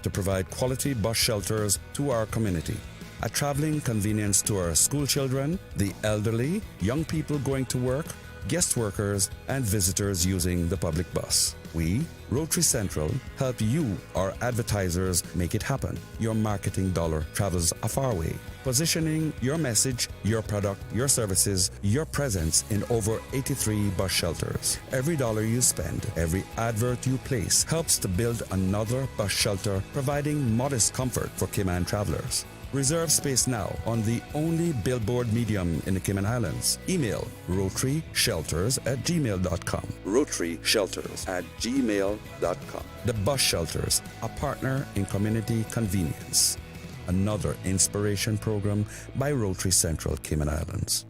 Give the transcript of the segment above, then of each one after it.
to provide quality bus shelters to our community. A traveling convenience to our school children, the elderly, young people going to work, guest workers, and visitors using the public bus. We, Rotary Central, help you, our advertisers, make it happen. Your marketing dollar travels a far way. Positioning your message, your product, your services, your presence in over 83 bus shelters. Every dollar you spend, every advert you place helps to build another bus shelter, providing modest comfort for Cayman travelers. Reserve space now on the only billboard medium in the Cayman Islands. Email rotaryshelters@gmail.com. rotaryshelters@gmail.com. The Bus Shelters, a partner in community convenience. Another inspiration program by Rotary Central Cayman Islands.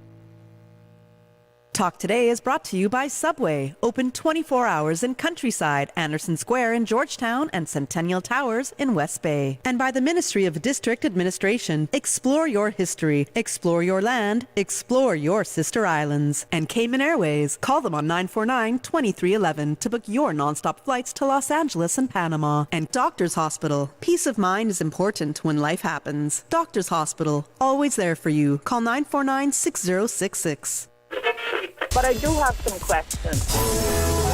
Talk Today is brought to you by Subway, open 24 hours in Countryside, Anderson Square in Georgetown, and Centennial Towers in West Bay. And by the Ministry of District Administration, explore your history, explore your land, explore your sister islands. And Cayman Airways, call them on 949-2311 to book your nonstop flights to Los Angeles and Panama. And Doctors Hospital, peace of mind is important when life happens. Doctors Hospital, always there for you. Call 949-6066. But I do have some questions.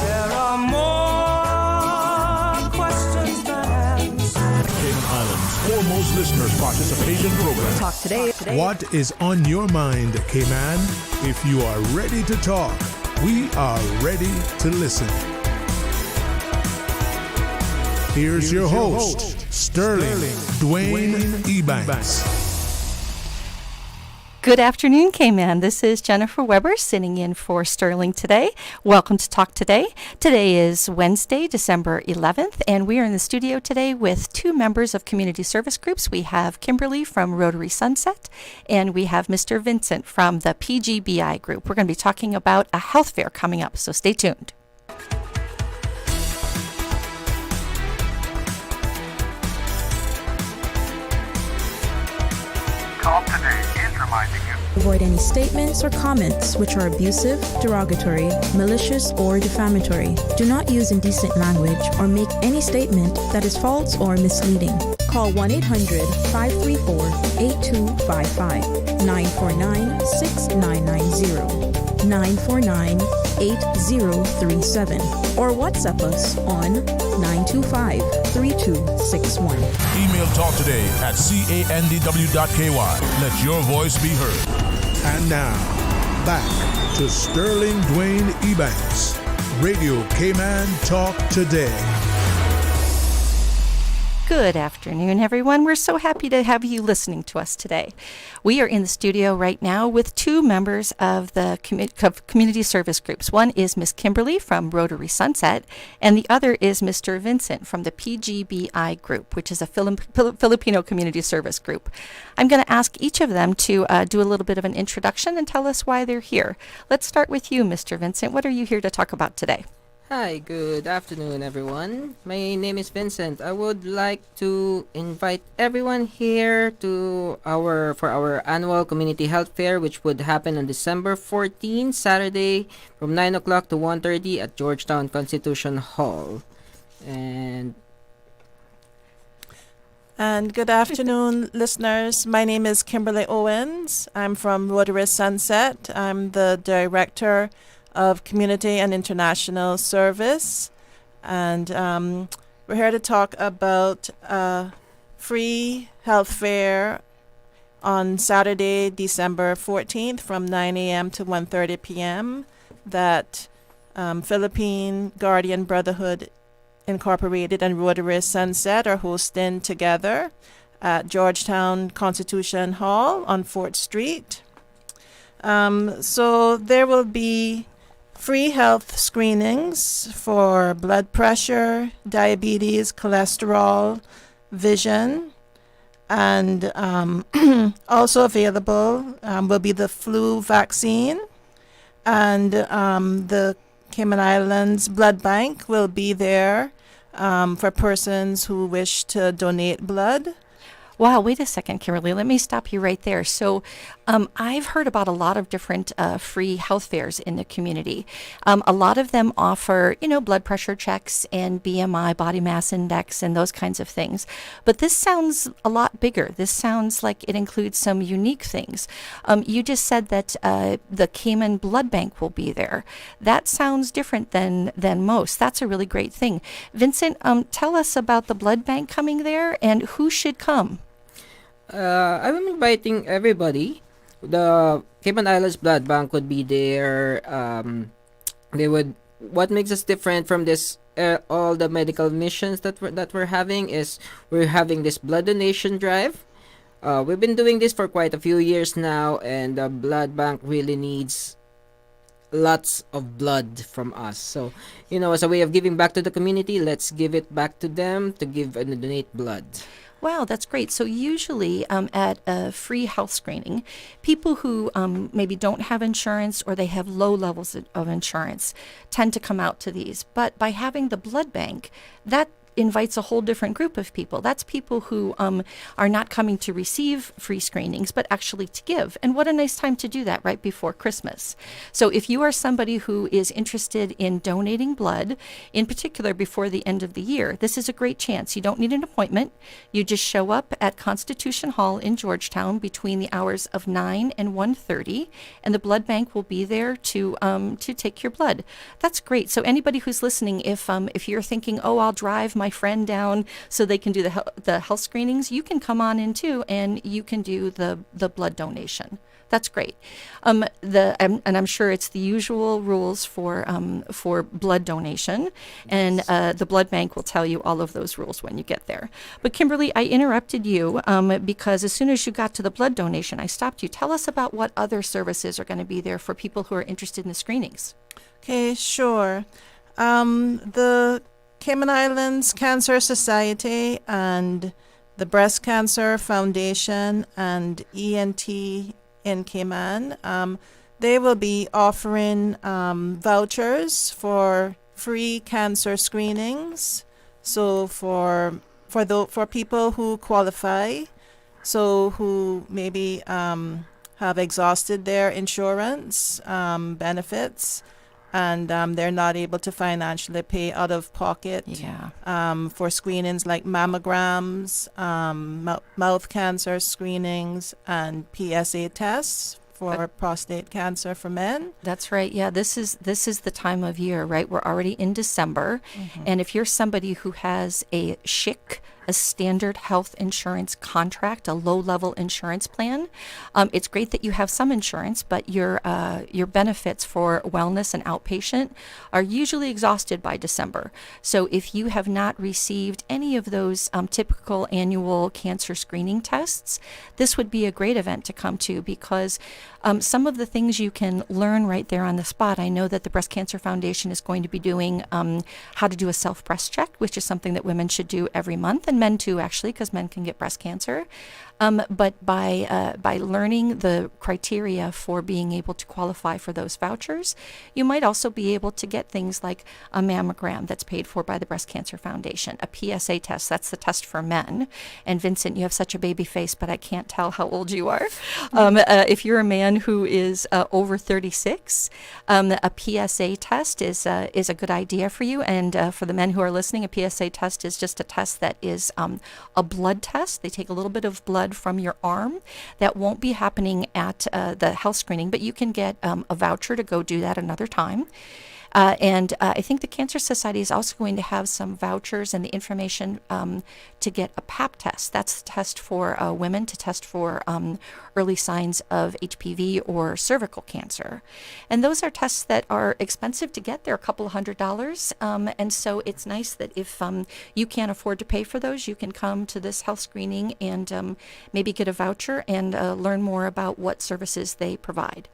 There are more questions than answers. Cayman Islands foremost listeners participation program. Talk Today. What is on your mind, Cayman? If you are ready to talk, we are ready to listen. Here's your host, Sterling Dwayne Ebanks. Good afternoon, Cayman. This is Jennifer Weber sitting in for Sterling today. Welcome to Talk Today. Today is Wednesday, December 11th, and we are in the studio today with two members of community service groups. We have Kimberly from Rotary Sunset, and we have Mr. Vincent from the PGBI group. We're going to be talking about a health fair coming up, so stay tuned. Talk Today is reminding you. Avoid any statements or comments which are abusive, derogatory, malicious, or defamatory. Do not use indecent language or make any statement that is false or misleading. Call 1-800-534-8255, 949-6990, 949-8037, or WhatsApp us on 925-3261. Email Talk Today at candw.ky. Let your voice be heard. And now, back to Sterling Dwayne Ebanks, Radio Cayman Talk Today. Good afternoon, everyone. We're so happy to have you listening to us today. We are in the studio right now with two members of the community service groups. One is Miss Kimberly from Rotary Sunset, and the other is Mr. Vincent from the PGBI group, which is a Filipino community service group. I'm going to ask each of them to do a little bit of an introduction and tell us why they're here. Let's start with you, Mr. Vincent. What are you here to talk about today? Hi, good afternoon, everyone. My name is Vincent. I would like to invite everyone here to our annual community health fair, which would happen on December 14, Saturday, from 9 o'clock to 1:30 at Georgetown Constitution Hall. And good afternoon, listeners. My name is Kimberly Owens. I'm from Rotary Sunset. I'm the director of Community and International Service, and we're here to talk about a free health fair on Saturday, December 14th from 9 a.m. to 1:30 p.m. that Philippine Guardian Brotherhood Incorporated and Rotary Sunset are hosting together at Georgetown Constitution Hall on 4th Street. So there will be free health screenings for blood pressure, diabetes, cholesterol, vision, and also available will be the flu vaccine, and the Cayman Islands Blood Bank will be there for persons who wish to donate blood. Wow, wait a second, Kimberly. Let me stop you right there. So, I've heard about a lot of different free health fairs in the community. A lot of them offer, blood pressure checks and BMI, body mass index, and those kinds of things. But this sounds a lot bigger. This sounds like it includes some unique things. You just said that the Cayman Blood Bank will be there. That sounds different than most. That's a really great thing. Vincent, tell us about the blood bank coming there and who should come. I'm inviting everybody. The Cayman Islands Blood Bank would be there. What makes us different from this all the medical missions that we're having is we're having this blood donation drive. We've been doing this for quite a few years now, and the blood bank really needs lots of blood from us. So, as a way of giving back to the community, let's give it back to them to give and donate blood. Wow, that's great. So usually at a free health screening, people who maybe don't have insurance or they have low levels of insurance tend to come out to these. But by having the blood bank, that invites a whole different group of people. That's people who are not coming to receive free screenings, but actually to give. And what a nice time to do that right before Christmas. So if you are somebody who is interested in donating blood, in particular before the end of the year, this is a great chance. You don't need an appointment. You just show up at Constitution Hall in Georgetown between the hours of 9 and 1:30, and the blood bank will be there to take your blood. That's great. So anybody who's listening, if you're thinking, oh, I'll drive my friend down so they can do the health screenings, you can come on in too, and you can do the blood donation. That's great. And I'm sure it's the usual rules for blood donation, and the blood bank will tell you all of those rules when you get there. But Kimberly, I interrupted you because as soon as you got to the blood donation, I stopped you. Tell us about what other services are going to be there for people who are interested in the screenings. Okay, sure. The Cayman Islands Cancer Society and the Breast Cancer Foundation and ENT in Cayman, they will be offering vouchers for free cancer screenings. So for people who qualify, so who maybe have exhausted their insurance benefits, and they're not able to financially pay out of pocket for screenings like mammograms, mouth cancer screenings, and PSA tests for prostate cancer for men. That's right. Yeah, this is the time of year, right? We're already in December, and if you're somebody who has a SHIC, a standard health insurance contract, a low-level insurance plan, it's great that you have some insurance, but your benefits for wellness and outpatient are usually exhausted by December. So if you have not received any of those typical annual cancer screening tests, this would be a great event to come to, because some of the things you can learn right there on the spot. I know that the Breast Cancer Foundation is going to be doing how to do a self-breast check, which is something that women should do every month, and men too, actually, because men can get breast cancer. But by learning the criteria for being able to qualify for those vouchers, you might also be able to get things like a mammogram that's paid for by the Breast Cancer Foundation, a PSA test, that's the test for men. And Vincent, you have such a baby face, but I can't tell how old you are. If you're a man who is over 36, a PSA test is a good idea for you. And for the men who are listening, a PSA test is just a test that is a blood test. They take a little bit of blood from your arm. That won't be happening at the health screening, but you can get a voucher to go do that another time. And I think the Cancer Society is also going to have some vouchers and the information to get a Pap test. That's the test for women to test for early signs of HPV or cervical cancer. And those are tests that are expensive to get. They're a couple $100. And so it's nice that if you can't afford to pay for those, you can come to this health screening and maybe get a voucher and learn more about what services they provide.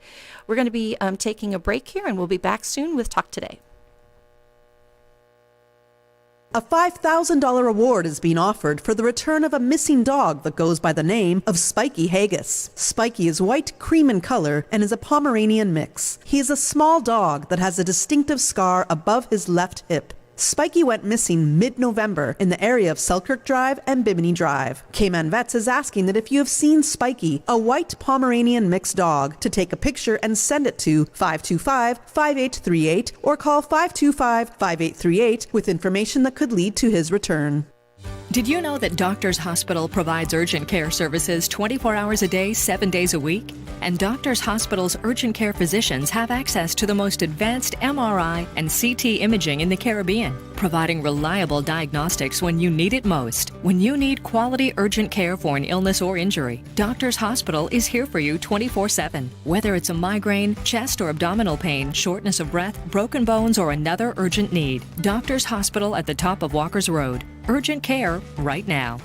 We're going to be taking a break here, and we'll be back soon with Talk Today. A $5,000 award is being offered for the return of a missing dog that goes by the name of Spiky Haggis. Spiky is white cream in color and is a Pomeranian mix. He is a small dog that has a distinctive scar above his left hip. Spiky went missing mid-November in the area of Selkirk Drive and Bimini Drive. Cayman Vets is asking that if you have seen Spiky, a white Pomeranian mixed dog, to take a picture and send it to 525-5838 or call 525-5838 with information that could lead to his return. Did you know that Doctors Hospital provides urgent care services 24 hours a day, 7 days a week? And Doctors Hospital's urgent care physicians have access to the most advanced MRI and CT imaging in the Caribbean, providing reliable diagnostics when you need it most. When you need quality urgent care for an illness or injury, Doctors Hospital is here for you 24/7. Whether it's a migraine, chest or abdominal pain, shortness of breath, broken bones, or another urgent need, Doctors Hospital at the top of Walker's Road. Urgent care right now.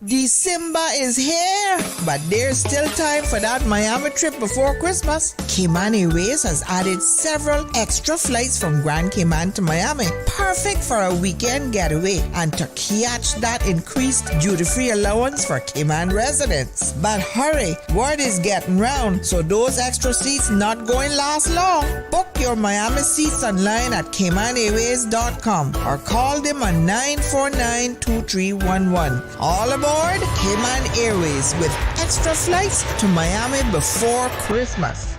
December is here, but there's still time for that Miami trip before Christmas. Cayman Airways has added several extra flights from Grand Cayman to Miami, perfect for a weekend getaway and to catch that increased duty-free allowance for Cayman residents. But hurry, word is getting round, so those extra seats not going last long. Book your Miami seats online at CaymanAirways.com or call them on 949-2311. All aboard Cayman Airways with extra flights to Miami before Christmas.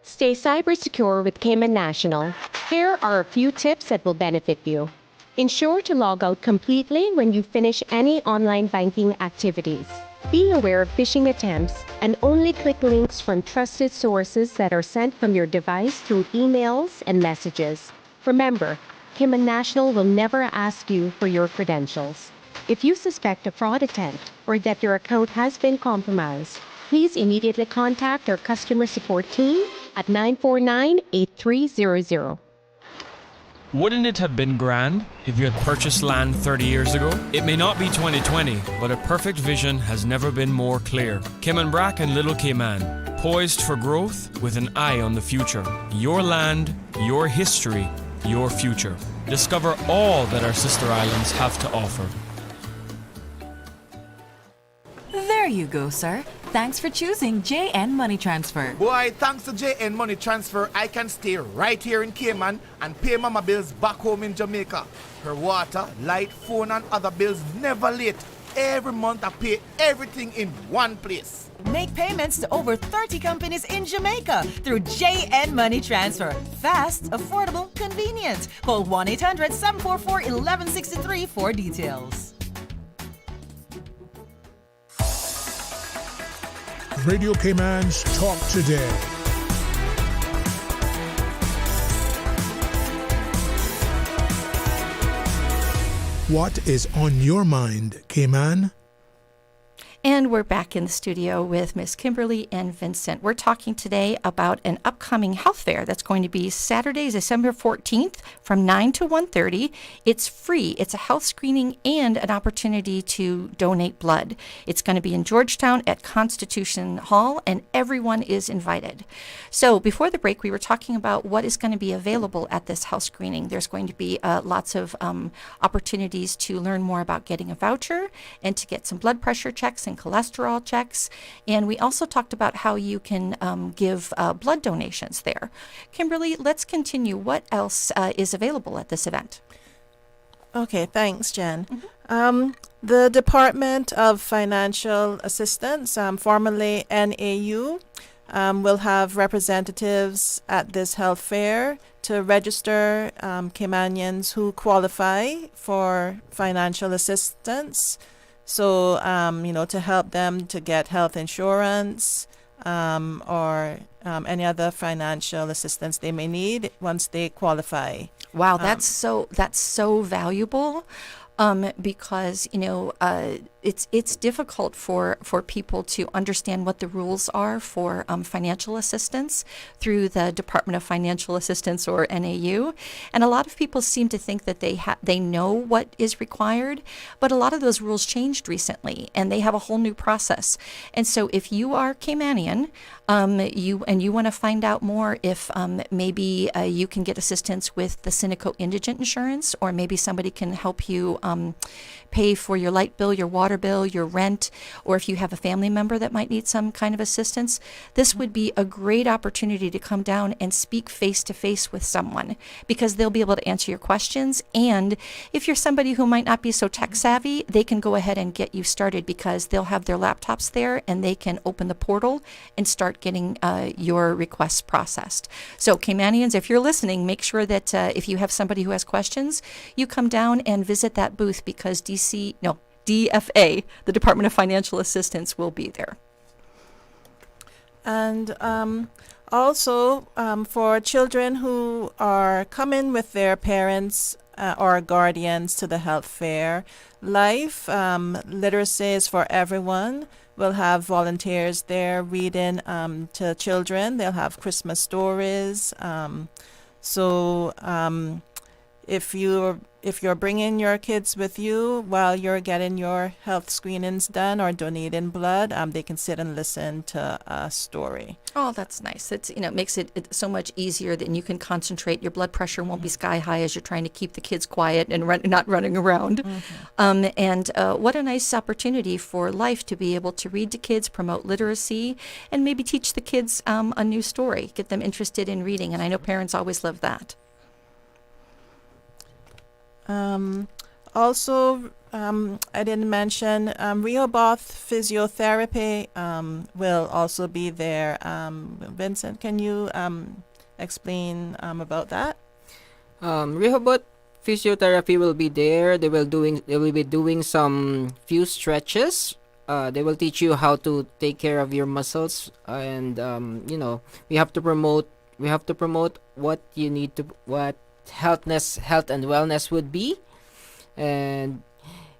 Stay cyber secure with Cayman National. Here are a few tips that will benefit you. Ensure to log out completely when you finish any online banking activities. Be aware of phishing attempts and only click links from trusted sources that are sent from your device through emails and messages. Remember, Cayman National will never ask you for your credentials. If you suspect a fraud attempt or that your account has been compromised, please immediately contact our customer support team at 949-8300. Wouldn't it have been grand if you had purchased land 30 years ago? It may not be 2020, but a perfect vision has never been more clear. Cayman Brac and Little Cayman, poised for growth with an eye on the future. Your land, your history, your future. Discover all that our sister islands have to offer. There you go, sir. Thanks for choosing JN Money Transfer. Boy, thanks to JN Money Transfer, I can stay right here in Cayman and pay mama bills back home in Jamaica. Her water, light, phone and other bills never late. Every month I pay everything in one place. Make payments to over 30 companies in Jamaica through JN Money Transfer. Fast, affordable, convenient. Call 1-800-744-1163 for details. Radio Cayman's Talk Today. What is on your mind, Cayman? And we're back in the studio with Miss Kimberly and Vincent. We're talking today about an upcoming health fair that's going to be Saturday, December 14th from 9 to 1:30. It's free. It's a health screening and an opportunity to donate blood. It's going to be in Georgetown at Constitution Hall, and everyone is invited. So before the break, we were talking about what is going to be available at this health screening. There's going to be lots of opportunities to learn more about getting a voucher and to get some blood pressure checks and cholesterol checks. And we also talked about how you can give blood donations there. Kimberly, let's continue. What else is available at this event? Okay, thanks, Jen. The Department of Financial Assistance, formerly NAU, will have representatives at this health fair to register Caymanians who qualify for financial assistance. So, to help them to get health insurance or any other financial assistance they may need once they qualify. Wow, that's so valuable. Because it's difficult for people to understand what the rules are for financial assistance through the Department of Financial Assistance or NAU, and a lot of people seem to think that they know what is required, but a lot of those rules changed recently, and they have a whole new process. And so, if you are Caymanian, you want to find out more if maybe you can get assistance with the Sinico Indigent Insurance, or maybe somebody can help you pay for your light bill, your water water bill, your rent, or if you have a family member that might need some kind of assistance, this would be a great opportunity to come down and speak face to face with someone, because they'll be able to answer your questions. And if you're somebody who might not be so tech savvy, they can go ahead and get you started, because they'll have their laptops there and they can open the portal and start getting your requests processed. So Caymanians, if you're listening, make sure that if you have somebody who has questions, you come down and visit that booth, because DFA, the Department of Financial Assistance, will be there. And also for children who are coming with their parents or guardians to the health fair, Life Literacy is for everyone. We'll have volunteers there reading to children. They'll have Christmas stories. If you're bringing your kids with you while you're getting your health screenings done or donating blood, they can sit and listen to a story. Oh, that's nice. It makes it so much easier. Then you can concentrate. Your blood pressure won't be sky high as you're trying to keep the kids quiet and not running around. And what a nice opportunity for Life to be able to read to kids, promote literacy, and maybe teach the kids a new story, get them interested in reading. And I know parents always love that. Also, I didn't mention Rehoboth Physiotherapy will also be there. Vincent, can you explain about that? Rehoboth Physiotherapy will be there. They will be doing some few stretches. They will teach you how to take care of your muscles, and we have to promote what you need to, what health and wellness would be. And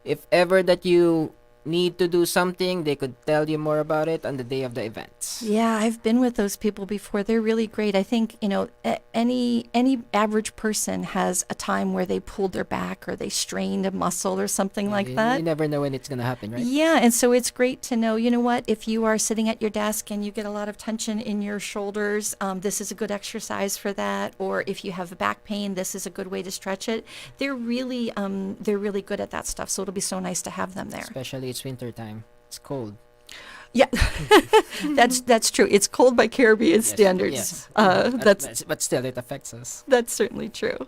if ever that you need to do something, they could tell you more about it on the day of the event. Yeah, I've been with those people before. They're really great. I think, any average person has a time where they pulled their back or they strained a muscle or something like that. You never know when it's going to happen, right? Yeah, and so it's great to know, if you are sitting at your desk and you get a lot of tension in your shoulders, this is a good exercise for that. Or if you have back pain, this is a good way to stretch it. They're really good at that stuff. So it'll be so nice to have them there. Especially it's winter time. It's cold. Yeah, that's true. It's cold by Caribbean standards. Yes. But still, it affects us. That's certainly true.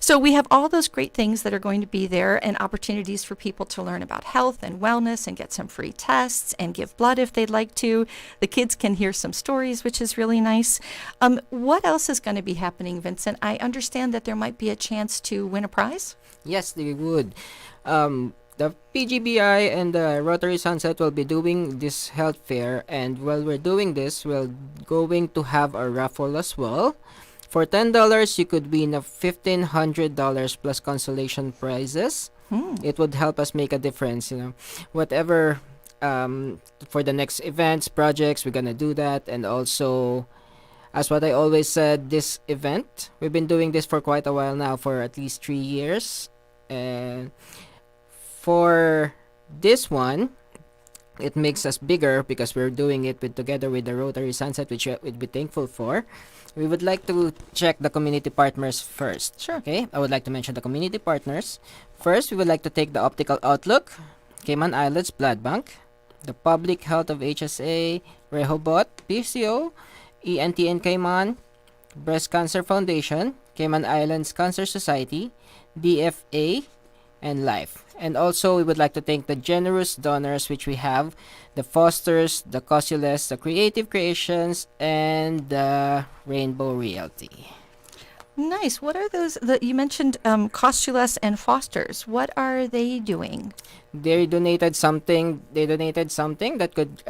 So we have all those great things that are going to be there, and opportunities for people to learn about health and wellness and get some free tests and give blood if they'd like to. The kids can hear some stories, which is really nice. What else is going to be happening, Vincent? I understand that there might be a chance to win a prize. Yes, they would. The PGBI and the Rotary Sunset will be doing this health fair, and while we're doing this, we're going to have a raffle as well. For $10, you could win $1,500 plus consolation prizes. It would help us make a difference, whatever for the next events, projects, we're gonna do that. And also, as what I always said, this event, we've been doing this for quite a while now, for at least 3 years, and for this one, it makes us bigger because we're doing it together with the Rotary Sunset, which we'd be thankful for. We would like to check the community partners first. Sure. Okay, I would like to mention the community partners. First, we would like to take the Optical Outlook, Cayman Islands Blood Bank, the Public Health of HSA, Rehoboth, PCO, ENTN Cayman, Breast Cancer Foundation, Cayman Islands Cancer Society, DFA, and Life. And also, we would like to thank the generous donors, which we have the Fosters, the Cosuless, the Creative Creations, and the Rainbow Realty. Nice. What are those? You mentioned Cosuless and Fosters. What are they doing? They donated something. That could,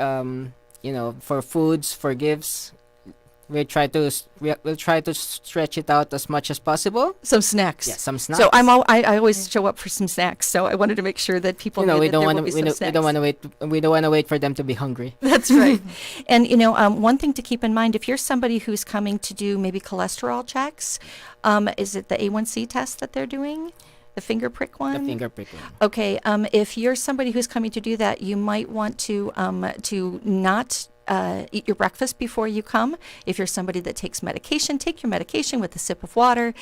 for foods, for gifts. We'll try to stretch it out as much as possible. Some snacks. Yeah, some snacks. So I always show up for some snacks. So I wanted to make sure that people knew that there will be some snacks. We don't want to wait for them to be hungry. That's right. And one thing to keep in mind, if you're somebody who's coming to do maybe cholesterol checks, is it the A1C test that they're doing? The finger prick one? The finger prick one. Okay. If you're somebody who's coming to do that, you might want to not eat your breakfast before you come. If you're somebody that takes medication, take your medication with a sip of water.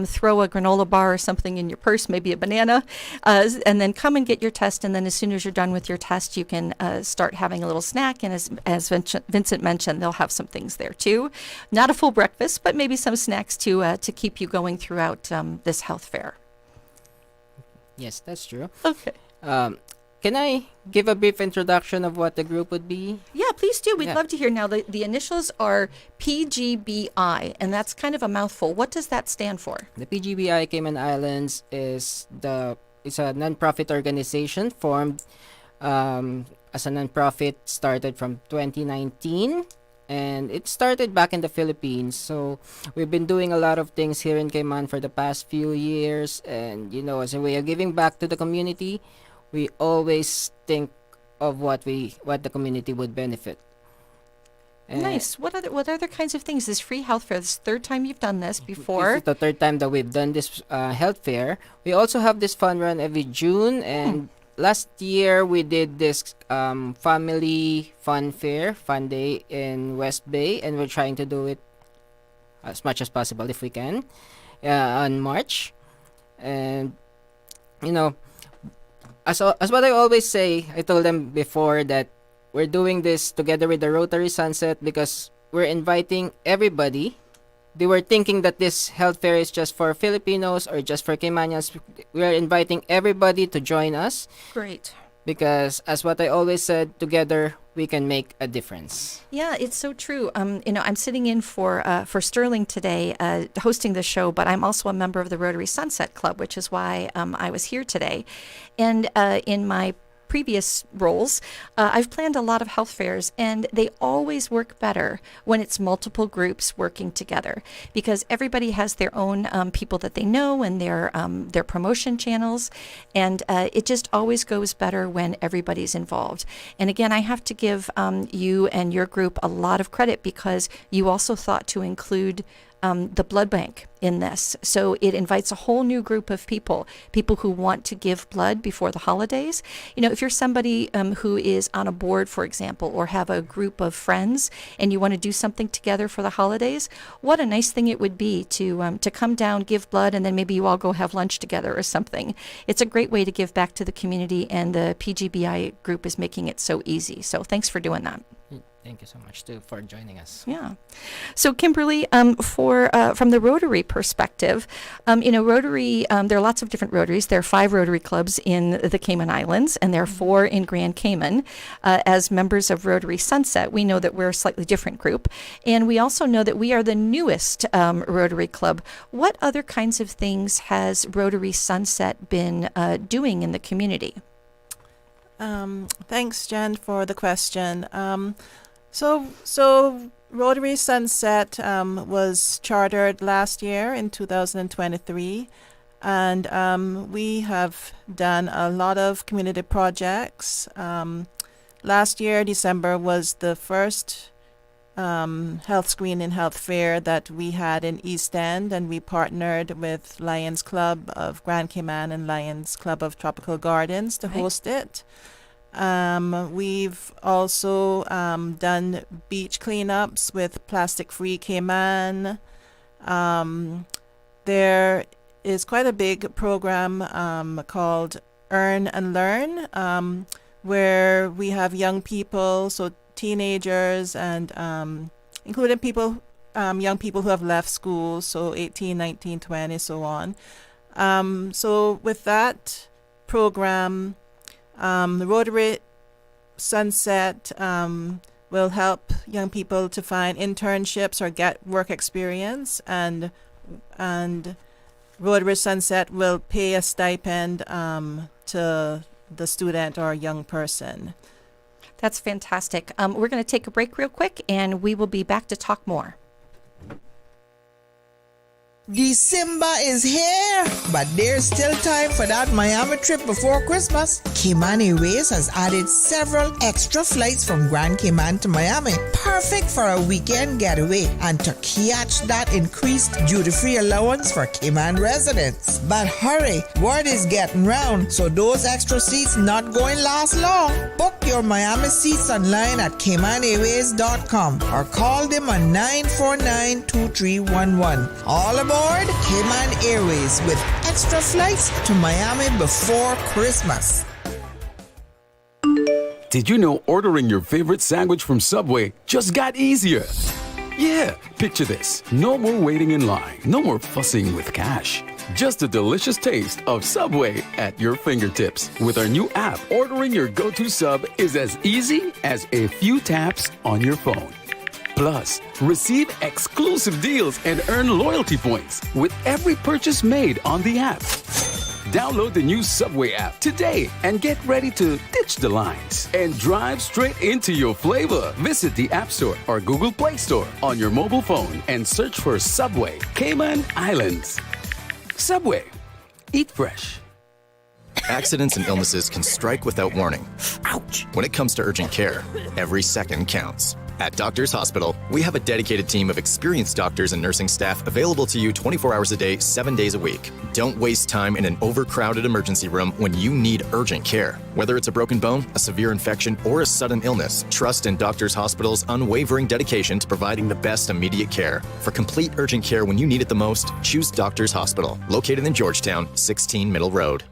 Throw a granola bar or something in your purse, maybe a banana, and then come and get your test. And then as soon as you're done with your test, you can start having a little snack. And as Vincent mentioned, they'll have some things there too. Not a full breakfast, but maybe some snacks to keep you going throughout this health fair. Yes, that's true. Okay. Can I give a brief introduction of what the group would be? Yeah, please do. We'd love to hear. Now, the initials are PGBI, and that's kind of a mouthful. What does that stand for? The PGBI Cayman Islands is a non-profit organization formed as a non-profit, started from 2019. And it started back in the Philippines. So we've been doing a lot of things here in Cayman for the past few years. And, as a way of giving back to the community, we always think of what the community would benefit. Nice. What other kinds of things? This free health fair, this is the third time you've done this before. This is the third time that we've done this health fair. We also have this fun run every June. And last year, we did this family fun day in West Bay, and we're trying to do it as much as possible if we can on March. And, as what I always say, I told them before that we're doing this together with the Rotary Sunset because we're inviting everybody. They were thinking that this health fair is just for Filipinos or just for Caymanians. We are inviting everybody to join us. Great. Because as what I always said, together we can make a difference. Yeah, it's so true. I'm sitting in for Sterling today, hosting the show, but I'm also a member of the Rotary Sunset Club, which is why I was here today. And in my previous roles, I've planned a lot of health fairs, and they always work better when it's multiple groups working together, because everybody has their own people that they know and their promotion channels, and it just always goes better when everybody's involved. And again, I have to give you and your group a lot of credit because you also thought to include the blood bank in this. So it invites a whole new group of people who want to give blood before the holidays. If you're somebody who is on a board, for example, or have a group of friends and you want to do something together for the holidays, what a nice thing it would be to come down, give blood, and then maybe you all go have lunch together or something. It's a great way to give back to the community, and the PGBI group is making it so easy. So thanks for doing that. Thank you so much for joining us. Yeah. So Kimberly, from the Rotary perspective, Rotary, there are lots of different Rotaries. There are 5 Rotary clubs in the Cayman Islands, and there are 4 in Grand Cayman. As members of Rotary Sunset, we know that we're a slightly different group, and we also know that we are the newest Rotary club. What other kinds of things has Rotary Sunset been doing in the community? Thanks, Jen, for the question. So Rotary Sunset was chartered last year in 2023, and we have done a lot of community projects. Last year, December, was the first health screening health fair that we had in East End, and we partnered with Lions Club of Grand Cayman and Lions Club of Tropical Gardens to host it. We've also done beach cleanups with Plastic Free Cayman. There is quite a big program called Earn and Learn, where we have young people, so teenagers, and including young people who have left school, so 18, 19, 20, so on. So with that program, the Rotary Sunset will help young people to find internships or get work experience, and Rotary Sunset will pay a stipend to the student or young person. That's fantastic. We're going to take a break real quick, and we will be back to talk more. December is here, but there's still time for that Miami trip before Christmas. Cayman Airways has added several extra flights from Grand Cayman to Miami, perfect for a weekend getaway and to catch that increased duty-free allowance for Cayman residents. But hurry, word is getting round, so those extra seats not going last long. Book your Miami seats online at CaymanAirways.com or call them on 949-2311. All aboard Cayman Airways with extra flights to Miami before Christmas. Did you know ordering your favorite sandwich from Subway just got easier? Yeah, picture this. No more waiting in line. No more fussing with cash. Just a delicious taste of Subway at your fingertips. With our new app, ordering your go-to sub is as easy as a few taps on your phone. Plus, receive exclusive deals and earn loyalty points with every purchase made on the app. Download the new Subway app today and get ready to ditch the lines and drive straight into your flavor. Visit the App Store or Google Play Store on your mobile phone and search for Subway Cayman Islands. Subway. Eat fresh. Accidents and illnesses can strike without warning. Ouch! When it comes to urgent care, every second counts. At Doctors Hospital, we have a dedicated team of experienced doctors and nursing staff available to you 24 hours a day, 7 days a week. Don't waste time in an overcrowded emergency room when you need urgent care. Whether it's a broken bone, a severe infection, or a sudden illness, trust in Doctors Hospital's unwavering dedication to providing the best immediate care. For complete urgent care when you need it the most, choose Doctors Hospital, located in Georgetown, 16 Middle Road.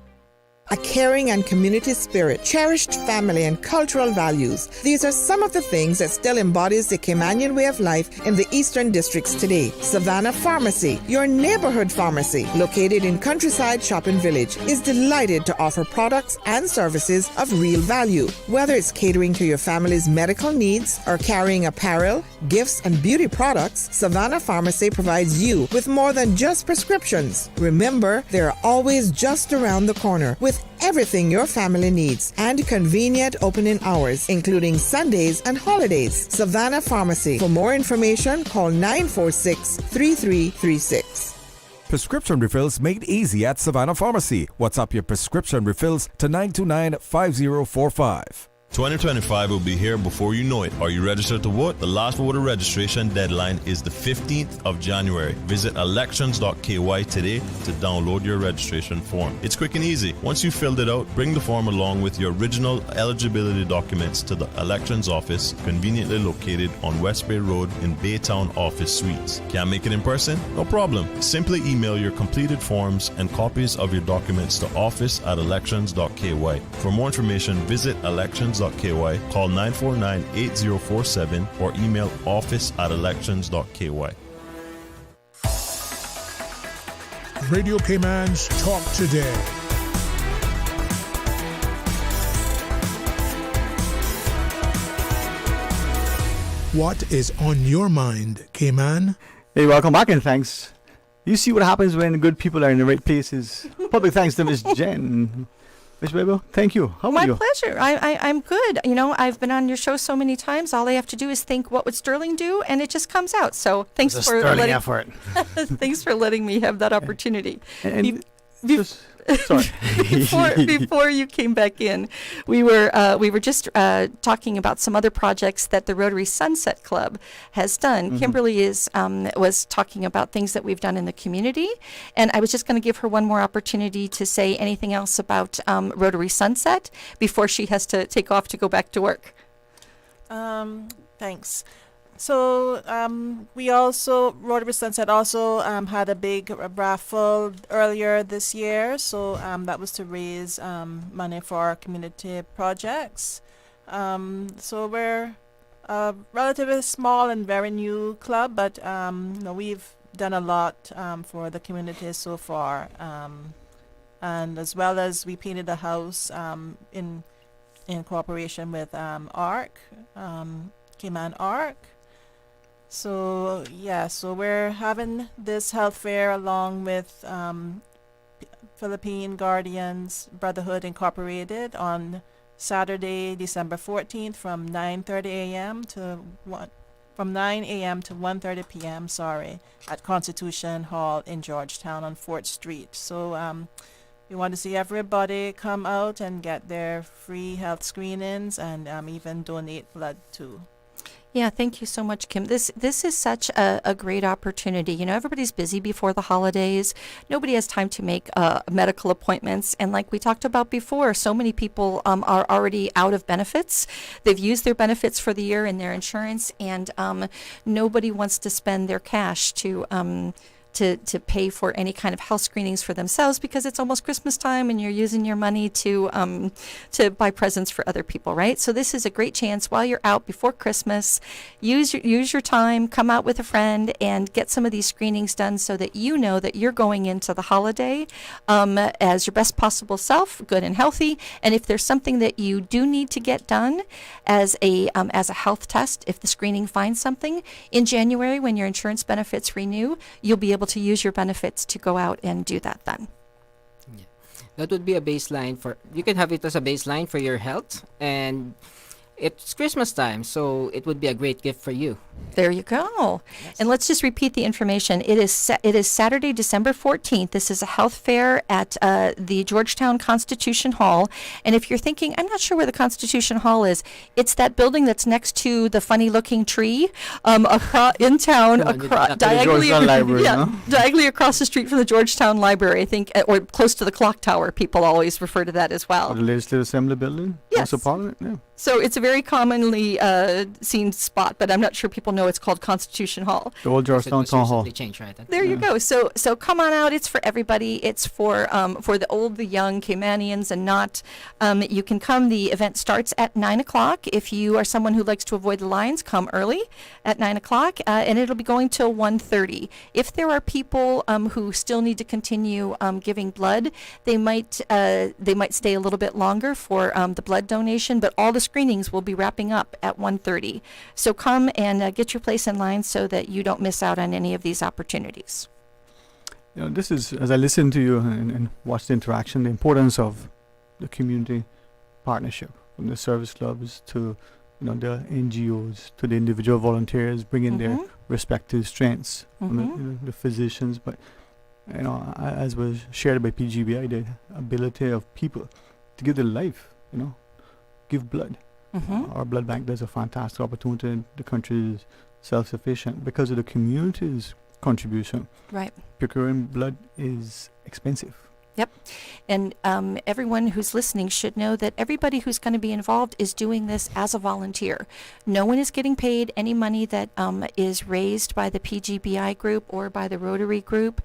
A caring and community spirit, cherished family and cultural values. These are some of the things that still embodies the Caymanian way of life in the Eastern Districts today. Savannah Pharmacy, your neighborhood pharmacy, located in Countryside Shopping Village, is delighted to offer products and services of real value. Whether it's catering to your family's medical needs or carrying apparel, gifts, and beauty products, Savannah Pharmacy provides you with more than just prescriptions. Remember, they're always just around the corner with everything your family needs and convenient opening hours, including Sundays and holidays. Savannah Pharmacy. For more information, call 946-3336. Prescription refills made easy at Savannah Pharmacy. WhatsApp your prescription refills to 929-5045. 2025 will be here before you know it. Are you registered to vote? The last voter registration deadline is the 15th of January. Visit elections.ky today to download your registration form. It's quick and easy. Once you filled it out, bring the form along with your original eligibility documents to the elections office, conveniently located on West Bay Road in Baytown Office Suites. Can't make it in person? No problem. Simply email your completed forms and copies of your documents to office@elections.ky. For more information, visit elections.ky, call 949-8047 or email office@elections.ky. Radio Cayman's Talk Today. What is on your mind, Cayman? Hey, welcome back and thanks. You see what happens when good people are in the right places. Public thanks to Miss Jen. Miss Bebo, thank you. How are you? My pleasure. I'm good. You know, I've been on your show so many times. All I have to do is think, what would Sterling do? And it just comes out. So thanks for letting effort. Thanks for letting me have that opportunity. And sorry. before you came back in, we were just talking about some other projects that the Rotary Sunset Club has done. Mm-hmm. Kimberly was talking about things that we've done in the community, and I was just going to give her one more opportunity to say anything else about Rotary Sunset before she has to take off to go back to work. Thanks. So Rotary Sunset also had a big raffle earlier this year. So that was to raise money for community projects. So we're a relatively small and very new club, but we've done a lot for the community so far. And as well as we painted the house in cooperation with ARC, Cayman ARC. So we're having this health fair along with Philippine Guardians Brotherhood Incorporated on Saturday, December 14th from 9:30 a.m. to from 9 a.m. to 1:30 p.m. At Constitution Hall in Georgetown on 4th Street. So we want to see everybody come out and get their free health screenings and even donate blood too. Yeah, thank you so much, Kim. This is such a great opportunity. You know, everybody's busy before the holidays. Nobody has time to make medical appointments. And like we talked about before, so many people are already out of benefits. They've used their benefits for the year in their insurance, and nobody wants to spend their cash to pay for any kind of health screenings for themselves, because it's almost Christmas time and you're using your money to buy presents for other people, right? So this is a great chance while you're out before Christmas. Use your time, come out with a friend and get some of these screenings done so that you know that you're going into the holiday as your best possible self, good and healthy. And if there's something that you do need to get done as a health test, if the screening finds something in January when your insurance benefits renew, you'll be able to use your benefits to go out and do that then. That would be a baseline you can have it as a baseline for your health, and it's Christmas time, so it would be a great gift for you. There you go. Yes. And let's just repeat the information. It is Saturday, December 14th. This is a health fair at the Georgetown Constitution Hall. And if you're thinking, I'm not sure where the Constitution Hall is, it's that building that's next to the funny-looking tree in town, diagonally across the street from the Georgetown Library, I think, or close to the clock tower. People always refer to that as well. The Legislative Assembly building? Yes. Also Parliament? Yeah. So it's a very commonly seen spot, but I'm not sure people know it's called Constitution Hall. The old Georgetown Town Hall. Changed, right? There you go. So come on out. It's for everybody. It's for the old, the young, Caymanians, and not. You can come. The event starts at 9 o'clock. If you are someone who likes to avoid the lines, come early at 9 o'clock, and it'll be going till 1:30. If there are people who still need to continue giving blood, they might stay a little bit longer for the blood donation, but all the screenings will be wrapping up at 1:30. So come and get your place in line so that you don't miss out on any of these opportunities. You know, this is, as I listen to you and watch the interaction, the importance of the community partnership, from the service clubs to the NGOs to the individual volunteers bringing their respective strengths, from the physicians, but as was shared by PGBI, the ability of people to give their life, give blood. Our blood bank does a fantastic opportunity. The country is self-sufficient because of the community's contribution. Right. Procuring blood is expensive. Yep. And everyone who's listening should know that everybody who's going to be involved is doing this as a volunteer. No one is getting paid any money that is raised by the PGBI group or by the Rotary group.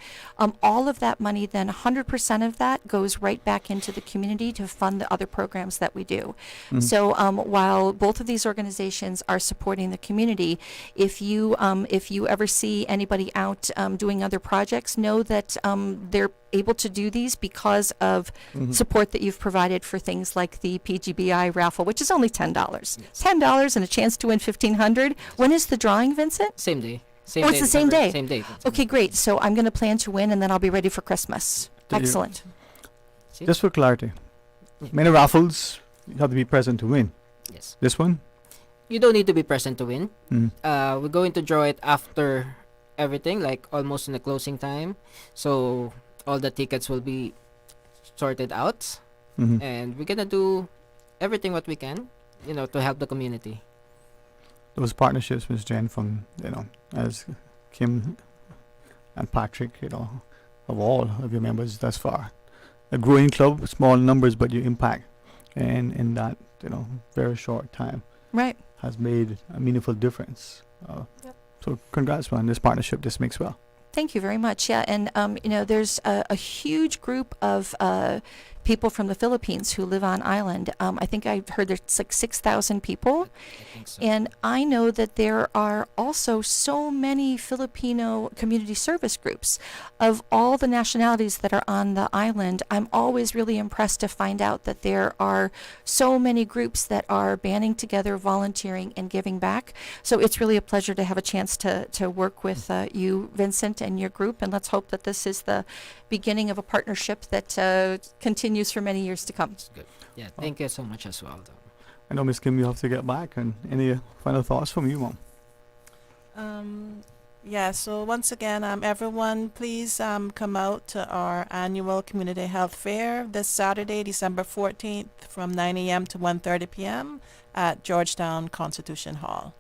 All of that money, then 100% of that goes right back into the community to fund the other programs that we do. So while both of these organizations are supporting the community, if you ever see anybody out doing other projects, know that they're able to do these because of support that you've provided for things like the PGBI raffle, which is only $10. Yes. $10 and a chance to win $1,500. When is the drawing, Vincent? Same day. It's the same day. Same day. Okay, great. So I'm going to plan to win, and then I'll be ready for Christmas. Excellent. Just for clarity, many raffles you have to be present to win. Yes. This one? You don't need to be present to win. We're going to draw it after everything, like almost in the closing time. So all the tickets will be sorted out, and we're gonna do everything what we can, to help the community. Those partnerships, Ms. Jen, from as Kim and Patrick, of all of your members thus far, a growing club, small numbers, but your impact, and in that very short time, right, has made a meaningful difference. So congrats on this partnership. This makes well. Thank you very much. Yeah, and there's a huge group of people from the Philippines who live on island. I think I heard there's like 6,000 people. I think so. And I know that there are also so many Filipino community service groups of all the nationalities that are on the island. I'm always really impressed to find out that there are so many groups that are banding together, volunteering, and giving back. So it's really a pleasure to have a chance to work with you, Vincent, and your group. And let's hope that this is the beginning of a partnership that continues for many years to come. That's good. Yeah, thank you so much as well. I know, Ms. Kim, you have to get back. And any final thoughts from you, Mom? Yeah, so once again, everyone, please come out to our annual community health fair this Saturday, December 14th from 9 a.m. to 1:30 p.m. at Georgetown Constitution Hall.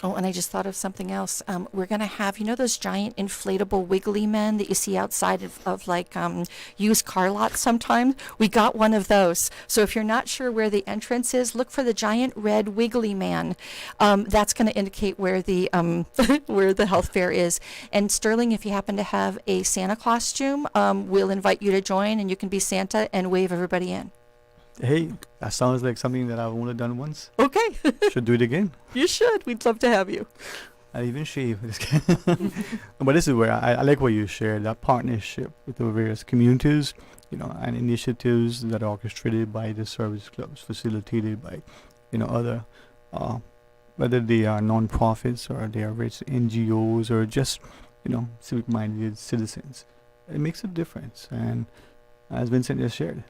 Oh, and I just thought of something else. We're going to have, those giant inflatable wiggly men that you see outside of used car lots sometimes? We got one of those. So if you're not sure where the entrance is, look for the giant red wiggly man. That's going to indicate where the where the health fair is. And Sterling, if you happen to have a Santa costume, we'll invite you to join, and you can be Santa and wave everybody in. Hey, that sounds like something that I've only done once. Okay. Should do it again. You should. We'd love to have you. I even shave. But this is where I like what you shared, that partnership with the various communities, and initiatives that are orchestrated by the service clubs, facilitated by, other, whether they are non-profits or they are rich NGOs or just, civic-minded citizens. It makes a difference. And as Vincent just shared,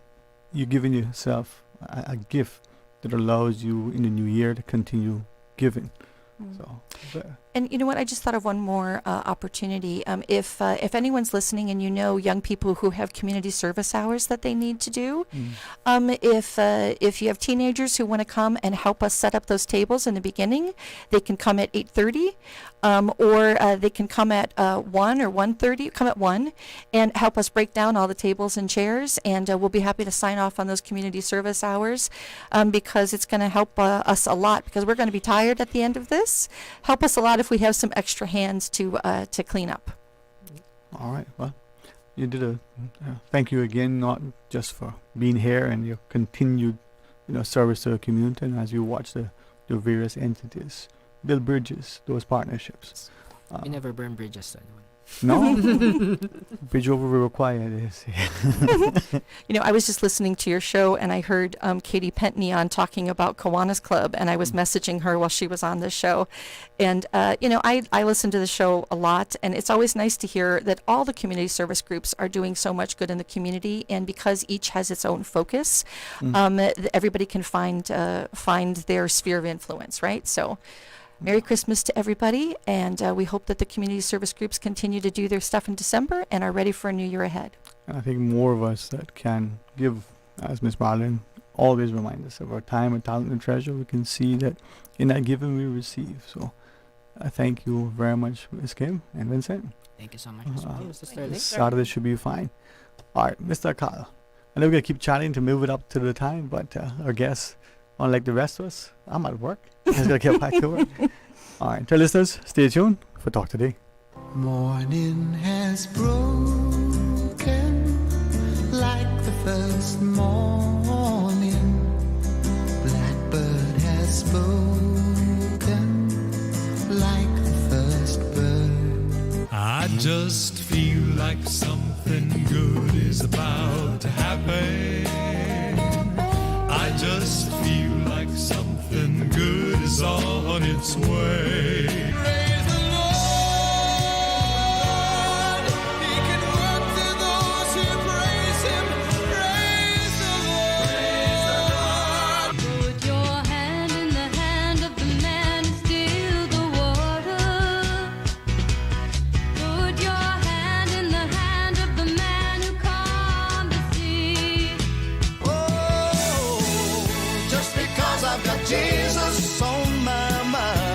you're giving yourself a gift that allows you in the new year to continue giving. So, and you know what? I just thought of one more opportunity. If anyone's listening and young people who have community service hours that they need to do, if you have teenagers who want to come and help us set up those tables in the beginning, they can come at 8:30, or they can come at 1 or 1:30. Come at 1 and help us break down all the tables and chairs, and we'll be happy to sign off on those community service hours because it's going to help us a lot, because we're going to be tired at the end of this. Help us a lot if we have some extra hands to clean up. All right. Well, you did thank you again, not just for being here and your continued, service to the community, and as you watch the various entities build bridges, those partnerships. We never burn bridges, anyone. No, bridge over River Quiet is. I was just listening to your show, and I heard Katie Pentney on talking about Kiwanis Club, and I was messaging her while she was on the show. And I listen to the show a lot, and it's always nice to hear that all the community service groups are doing so much good in the community, and because each has its own focus, everybody can find their sphere of influence, right? So. Merry Christmas to everybody, and we hope that the community service groups continue to do their stuff in December and are ready for a new year ahead. And I think more of us that can give, as Ms. Marlin always reminds us, of our time and talent and treasure, we can see that in that giving we receive. So I thank you very much, Ms. Kim and Vincent. Thank you so much. Mr. Sterling. Saturday should be fine. All right, Mr. Kyle. I know we're going to keep chatting to move it up to the time, but our guests, unlike the rest of us, I'm at work. I'm just going to get back to work. All right, to listeners, stay tuned for Talk Today. Morning has broken like the first morning. Blackbird has spoken like the first bird. I just feel like something good is about to happen. I just feel like something good is on its way. Praise the Lord. He can work through those who praise Him. Praise the Lord. Put your hand in the hand of the man who steals the water. Put your hand in the hand of the man who calmed the sea. Just because I've got Jesus on my mind.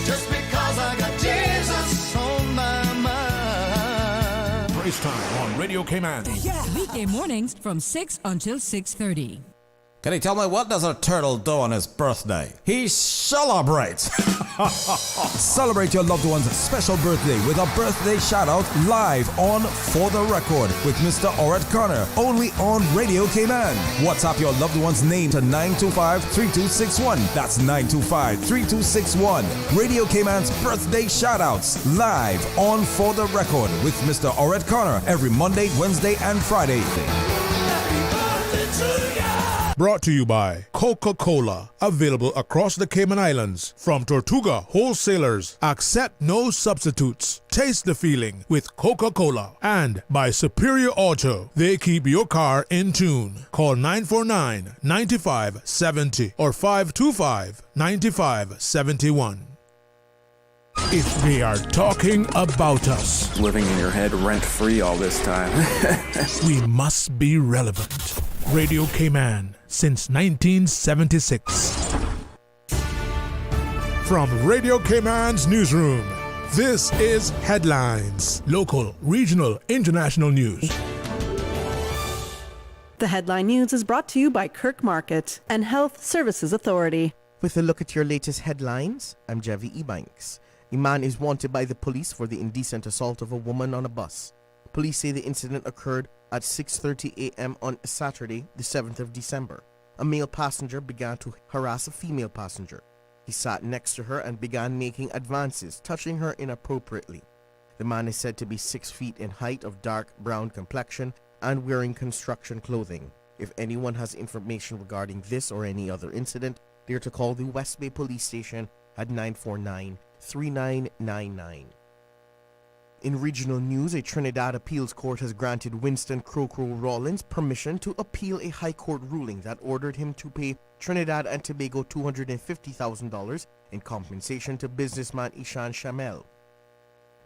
Just because I got Jesus on my mind. Praise time on Radio Cayman. Weekday mornings from 6 until 6:30. Can you tell me, what does a turtle do on his birthday? He celebrates. Celebrate your loved one's special birthday with a birthday shout-out live on For the Record with Mr. Orette Connor, only on Radio Cayman. WhatsApp your loved one's name to 925-3261. That's 925-3261. Radio Cayman's birthday shout-outs live on For the Record with Mr. Orette Connor every Monday, Wednesday, and Friday. brought to you by Coca-Cola. Available across the Cayman Islands. From Tortuga Wholesalers. Accept no substitutes. Taste the feeling with Coca-Cola. And by Superior Auto. They keep your car in tune. Call 949-9570 or 525-9571. If they are talking about us, living in your head rent-free all this time, we must be relevant. Radio Cayman since 1976. From Radio Cayman's newsroom, this is Headlines. Local, regional, international news. The Headline News is brought to you by Kirk Market and Health Services Authority. With a look at your latest headlines, I'm Jevi Ebanks. A man is wanted by the police for the indecent assault of a woman on a bus. Police say the incident occurred at 6:30 a.m. on Saturday, the 7th of December. A male passenger began to harass a female passenger. He sat next to her and began making advances, touching her inappropriately. The man is said to be 6 feet in height, of dark brown complexion, and wearing construction clothing. If anyone has information regarding this or any other incident, they are to call the West Bay Police Station at 949-3999. In regional news, a Trinidad appeals court has granted Winston Crocrow Rawlins permission to appeal a high court ruling that ordered him to pay Trinidad and Tobago $250,000 in compensation to businessman Ishan Shamel.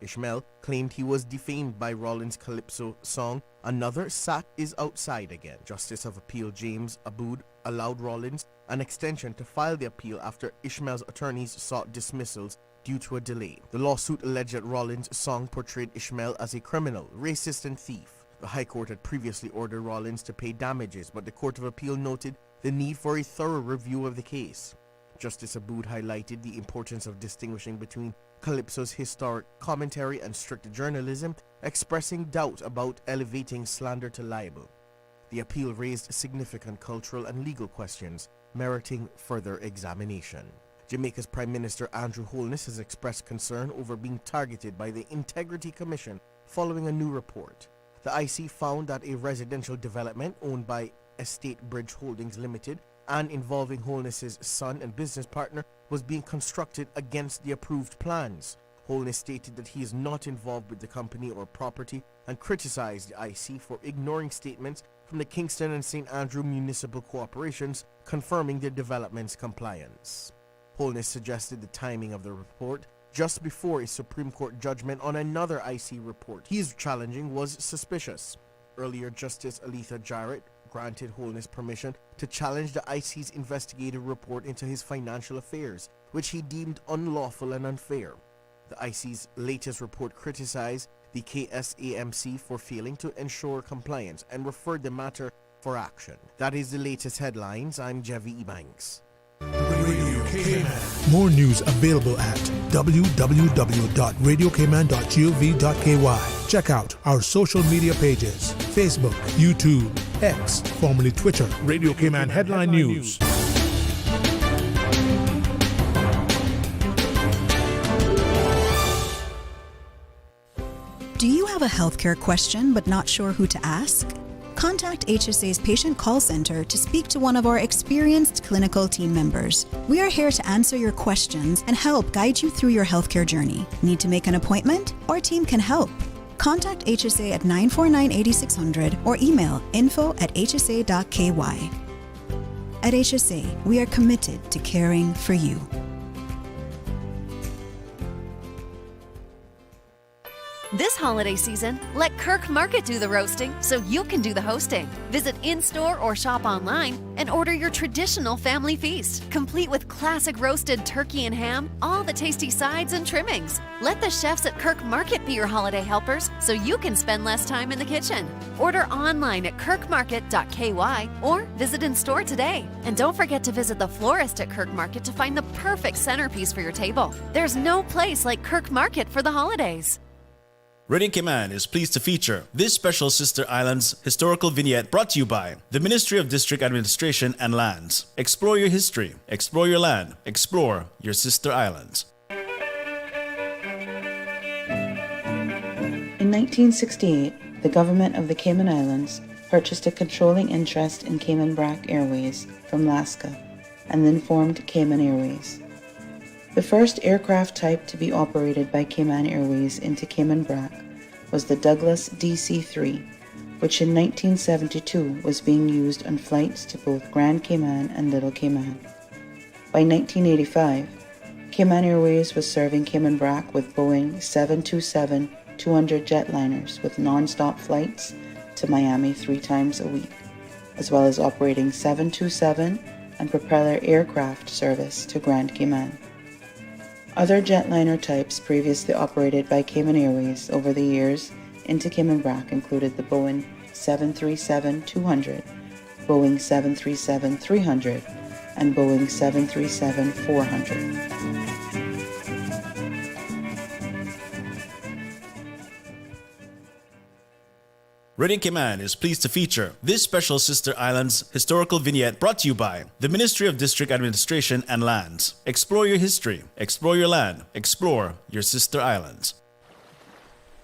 Ishmael claimed he was defamed by Rawlins' calypso song "Another Sat Is Outside Again." Justice of Appeal James Aboud allowed Rawlins an extension to file the appeal after Ishmael's attorneys sought dismissals due to a delay. The lawsuit alleged that Rawlins' song portrayed Ishmael as a criminal, racist, and thief. The High Court had previously ordered Rawlins to pay damages, but the Court of Appeal noted the need for a thorough review of the case. Justice Aboud highlighted the importance of distinguishing between Calypso's historic commentary and strict journalism, expressing doubt about elevating slander to libel. The appeal raised significant cultural and legal questions, meriting further examination. Jamaica's Prime Minister Andrew Holness has expressed concern over being targeted by the Integrity Commission following a new report. The IC found that a residential development owned by Estate Bridge Holdings Limited and involving Holness's son and business partner was being constructed against the approved plans. Holness stated that he is not involved with the company or property and criticized the IC for ignoring statements from the Kingston and St. Andrew municipal corporations confirming the development's compliance. Holness suggested the timing of the report just before a Supreme Court judgment on another IC report he is challenging was suspicious. Earlier, Justice Aletha Jarrett granted Holness permission to challenge the IC's investigative report into his financial affairs, which he deemed unlawful and unfair. The IC's latest report criticized the KSAMC for failing to ensure compliance and referred the matter for action. That is the latest headlines. I'm Jevi Ebanks. More news available at www.radiocayman.gov.ky. Check out our social media pages: Facebook, YouTube, X, formerly Twitter. Radio Cayman Headline News. Do you have a healthcare question but not sure who to ask? Contact HSA's Patient Call Center to speak to one of our experienced clinical team members. We are here to answer your questions and help guide you through your healthcare journey. Need to make an appointment? Our team can help. Contact HSA at 949-8600 or email info@hsa.ky. At HSA, we are committed to caring for you. This holiday season, let Kirk Market do the roasting so you can do the hosting. Visit in-store or shop online and order your traditional family feast, complete with classic roasted turkey and ham, all the tasty sides and trimmings. Let the chefs at Kirk Market be your holiday helpers so you can spend less time in the kitchen. Order online at kirkmarket.ky or visit in store today. And don't forget to visit the florist at Kirk Market to find the perfect centerpiece for your table. There's no place like Kirk Market for the holidays. Radio Cayman is pleased to feature this special Sister Islands historical vignette brought to you by the Ministry of District Administration and Lands. Explore your history, explore your land, explore your Sister Islands. In 1968, the government of the Cayman Islands purchased a controlling interest in Cayman Brac Airways from Alaska, and then formed Cayman Airways. The first aircraft type to be operated by Cayman Airways into Cayman Brac was the Douglas DC-3, which in 1972 was being used on flights to both Grand Cayman and Little Cayman. By 1985, Cayman Airways was serving Cayman Brac with Boeing 727-200 jetliners with non-stop flights to Miami 3 times a week, as well as operating 727 and propeller aircraft service to Grand Cayman. Other jetliner types previously operated by Cayman Airways over the years into Cayman Brac included the Boeing 737-200, Boeing 737-300, and Boeing 737-400. Radio Cayman is pleased to feature this special Sister Islands historical vignette brought to you by the Ministry of District Administration and Lands. Explore your history, explore your land, explore your Sister Islands.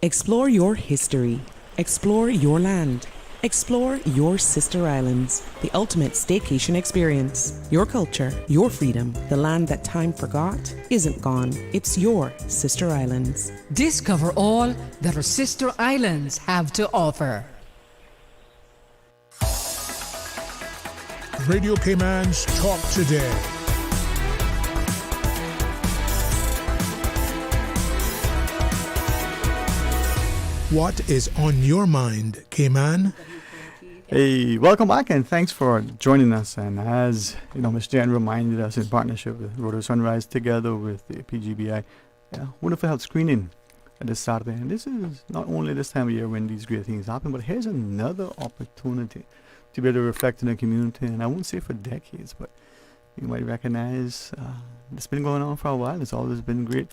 Explore your history, explore your land, explore your Sister Islands, the ultimate staycation experience. Your culture, your freedom, the land that time forgot isn't gone. It's your Sister Islands. Discover all that our sister islands have to offer. Radio Cayman's Talk Today. What is on your mind, Cayman? Hey, welcome back and thanks for joining us. And as you know, Ms. Jan reminded us in partnership with Rotary Sunrise together with the PGBI, wonderful health screening this Saturday. And this is not only this time of year when these great things happen, but here's another opportunity to be able to reflect in the community. And I won't say for decades, but you might recognize it's been going on for a while. It's always been great.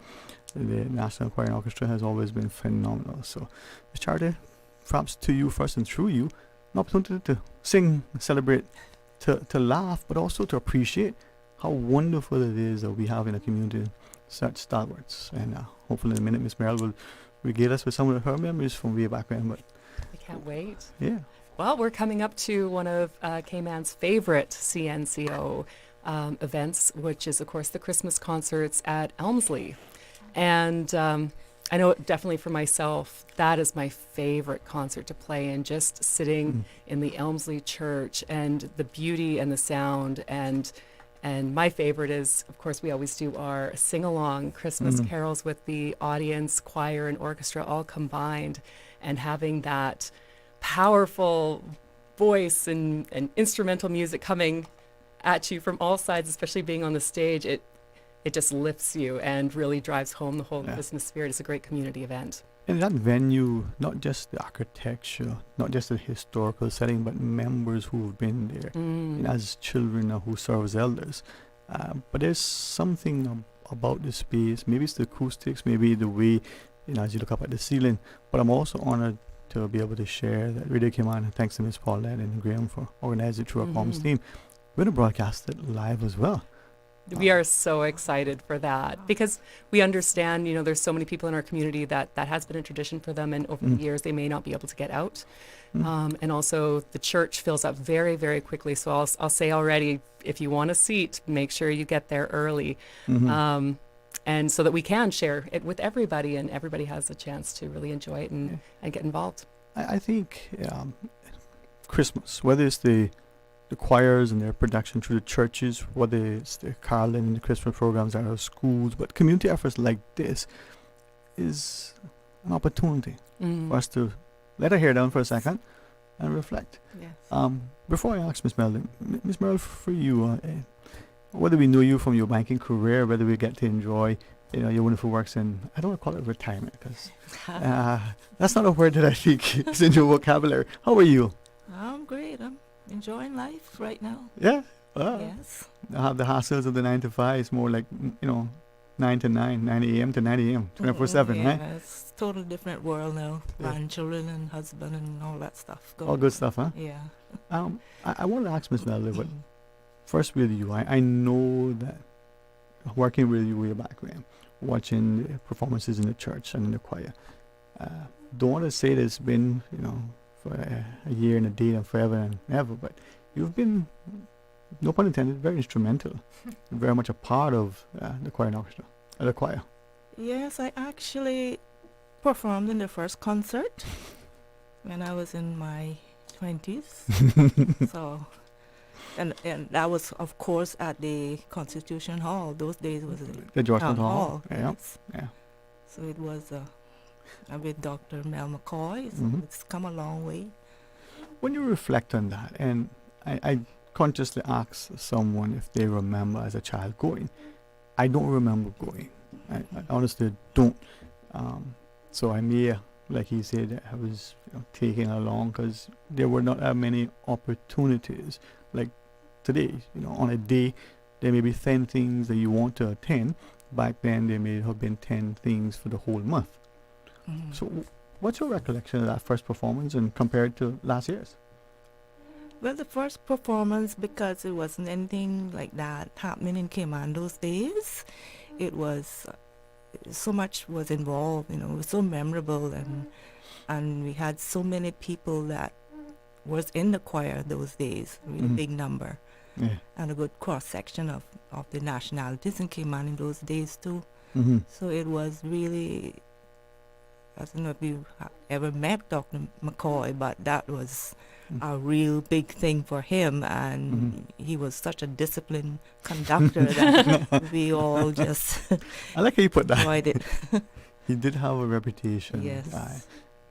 The National Choir and Orchestra has always been phenomenal. So, Ms. Charity, perhaps to you first and through you, an opportunity to sing, celebrate, to laugh, but also to appreciate how wonderful it is that we have in a community such stalwarts. And hopefully in a minute, Ms. Merrill will regale us with some of her memories from way back when. But I can't wait. Yeah. Well, we're coming up to one of Cayman's favorite CNCO events, which is, of course, the Christmas concerts at Elmsley. And I know definitely for myself, that is my favorite concert to play in, just sitting in the Elmsley Church and the beauty and the sound. And my favorite is, of course, we always do our sing-along Christmas carols with the audience, choir, and orchestra all combined, and having that powerful voice and instrumental music coming at you from all sides, especially being on the stage. It just lifts you and really drives home the whole Christmas spirit. It's a great community event. And that venue, not just the architecture, not just the historical setting, but members who've been there and as children who serve as elders. But there's something about the space. Maybe it's the acoustics, maybe the way, as you look up at the ceiling. But I'm also honored to be able to share that Radio Cayman, and thanks to Ms. Paulette and Graham for organizing it through our comms team. We're going to broadcast it live as well. We are so excited for that because we understand, there's so many people in our community that has been a tradition for them, and over the years they may not be able to get out. And also the church fills up very, very quickly. So I'll say already, if you want a seat, make sure you get there early. And so that we can share it with everybody and everybody has a chance to really enjoy it and get involved. I think Christmas, whether it's the choirs and their production through the churches, whether it's the caroling and the Christmas programs at our schools, but community efforts like this is an opportunity for us to let our hair down for a second and reflect. Yes. Before I ask Ms. Merrill, for you, whether we know you from your banking career, whether we get to enjoy your wonderful works in, I don't want to call it retirement because that's not a word that I think is in your vocabulary. How are you? I'm great. I'm enjoying life right now. Yeah. Yes. I have the hassles of the 9 to 5. It's more like 9 to 9, 9 a.m. to 9 a.m. 24/7, right? Yeah, it's a totally different world now. Grandchildren and husband and all that stuff. All good stuff, huh? Yeah. I want to ask Ms. Melody, but first with you, I know that working with you way back when, watching the performances in the church and in the choir, don't want to say that it's been, for a year and a day and forever and ever. But you've been, no pun intended, very instrumental, very much a part of the choir and orchestra, the choir. Yes, I actually performed in the first concert when I was in my 20s. So, and that was, of course, at the Constitution Hall. Those days was The Georgetown Town Hall. Yes. Yeah. So it was with Dr. Mel McCoy. So Mhm. it's come a long way. When you reflect on that, and I consciously ask someone if they remember as a child going, I don't remember going. I honestly don't. So I may, like he said, I was taken along because there were not that many opportunities. Like today, on a day, there may be 10 things that you want to attend. Back then, there may have been 10 things for the whole month. Mhm. So what's your recollection of that first performance and compared to last year's? Well, the first performance, because it wasn't anything like that happening in Cayman those days, it was so much was involved. It was so memorable, and we had so many people that was in the choir those days, really Mhm. big number, Yeah. and a good cross section of the nationalities in Cayman in those days too. Mhm. So it was really, I don't know if you ever met Dr. McCoy, but that was a real big thing for him, and he was such a disciplined conductor that we all just I like how you put that. enjoyed it. He did have a reputation. Yes. Aye.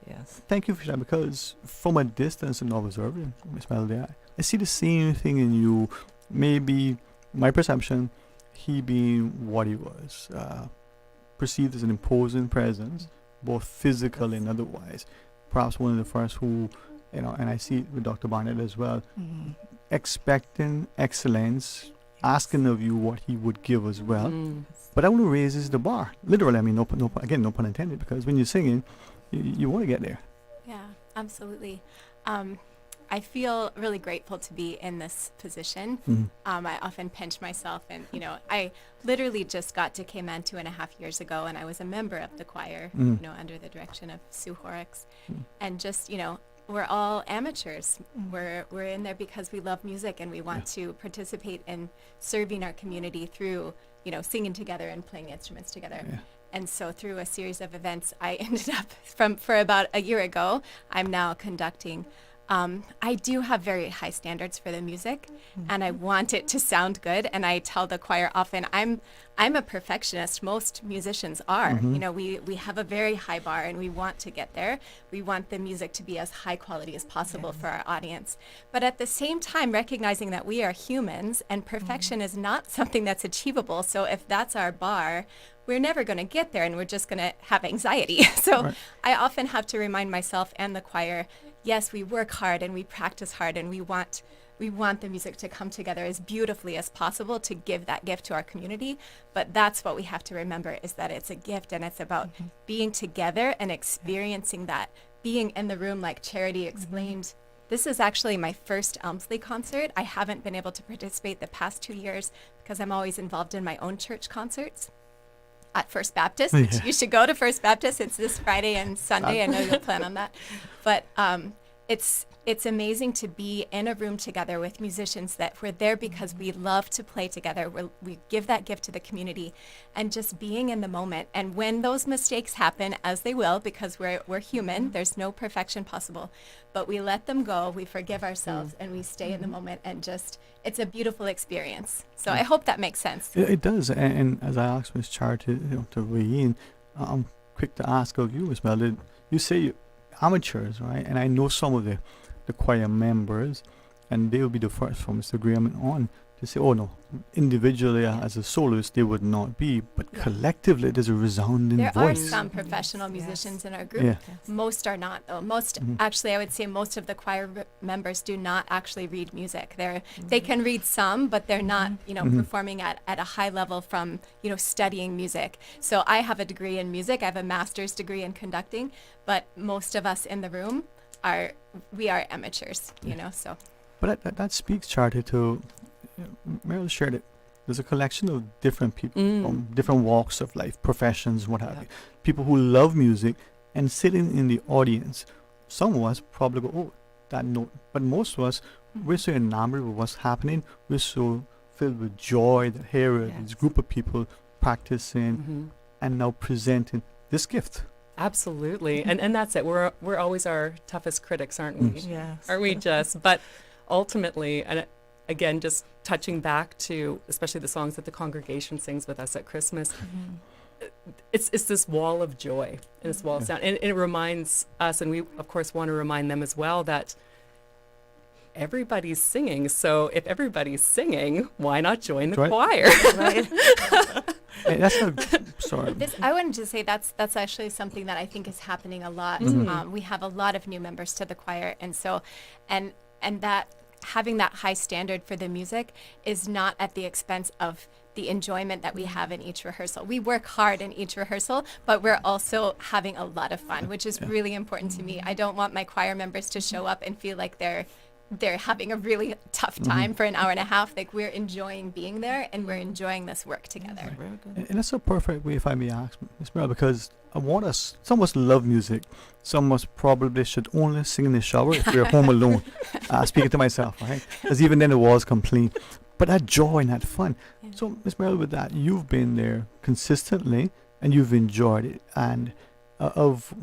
Yes. Thank you for that, because from a distance and observing, Miss Melody, I see the same thing in you. Maybe my perception, he being what he was, perceived as an imposing presence, both physical and otherwise. Perhaps one of the first who, and I see it with Dr. Barnett as well, Mhm. expecting excellence, asking of you what he would give as well. Mm. But that only raises the bar. Literally, I mean, no pun intended, because when you're singing, you want to get there. Yeah, absolutely. I feel really grateful to be in this position. Mhm. I often pinch myself, and I literally just got to Cayman 2.5 years ago, and I was a member of the choir, Mhm. under the direction of Sue Horrocks, Mm. and just we're all amateurs. We're in there because we love music, and we want to participate in serving our community through singing together and playing instruments together. Yeah. And so through a series of events, I ended up for about a year ago, I'm now conducting. I do have very high standards for the music, and I want it to sound good. And I tell the choir often, I'm a perfectionist. Most musicians are. Mhm. We have a very high bar, and we want to get there. We want the music to be as high quality as possible for our audience. But at the same time, recognizing that we are humans, and perfection is not something that's achievable. So if that's our bar, we're never going to get there, and we're just going to have anxiety. So Right. I often have to remind myself and the choir, yes, we work hard and we practice hard, and we want the music to come together as beautifully as possible to give that gift to our community. But that's what we have to remember, is that it's a gift, and it's about being together and experiencing that, being in the room, like Charity explained. This is actually my first Elmsley concert. I haven't been able to participate the past 2 years because I'm always involved in my own church concerts at First Baptist, which Yeah. you should go to First Baptist. It's this Friday and Sunday. I know you'll plan on that. But it's amazing to be in a room together with musicians that we're there because we love to play together. We give that gift to the community, and just being in the moment. And when those mistakes happen, as they will, because we're human, there's no perfection possible, but we let them go, we forgive ourselves, and we stay in the moment, and just, it's a beautiful experience. So I hope that makes sense. It does. And as I asked Ms. Charity to weigh in, I'm quick to ask of you as well. You say you're amateurs, right? And I know some of the choir members, and they'll be the first from Mr. Graham on to say, oh no, individually as a soloist they would not be, but collectively there's a resounding There voice. are some professional musicians in our group. Yeah. Most are not, though. Most, actually, I would say most of the choir members do not actually read music. They can read some, but they're not, performing at a high level from, studying music. So I have a degree in music. I have a master's degree in conducting, but most of us in the room we are amateurs, so. But that speaks, Charity, to Meryl shared it. There's a collection of different people from different walks of life, professions, what have you. People who love music, and sitting in the audience, some of us probably go, oh, that note. But most of us, we're so enamored with what's happening. We're so filled with joy that here is this group of people practicing and now presenting this gift. Absolutely, and that's it. We're always our toughest critics, aren't we? Yes. Aren't we just? But ultimately, and again, just touching back to especially the songs that the congregation sings with us at Christmas, it's this wall of joy and this wall of sound, and it reminds us, and we of course want to remind them as well, that everybody's singing. So if everybody's singing, why not join the choir? Hey, that's sorry. I wanted to say that's actually something that I think is happening a lot. We have a lot of new members to the choir, and so and that having that high standard for the music is not at the expense of the enjoyment that we have in each rehearsal. We work hard in each rehearsal, but we're also having a lot of fun, which is really important to me. I don't want my choir members to show up and feel like they're having a really tough time for an hour and a half. Like, we're enjoying being there and we're enjoying this work together. And that's a perfect way, if I may ask, Ms. Merrill, because some of us love music. Some of us probably should only sing in the shower if we're home alone. Speaking to myself, right? Because even then the walls come clean. But that joy and that fun. So, Ms. Merrill, with that, you've been there consistently and you've enjoyed it. And if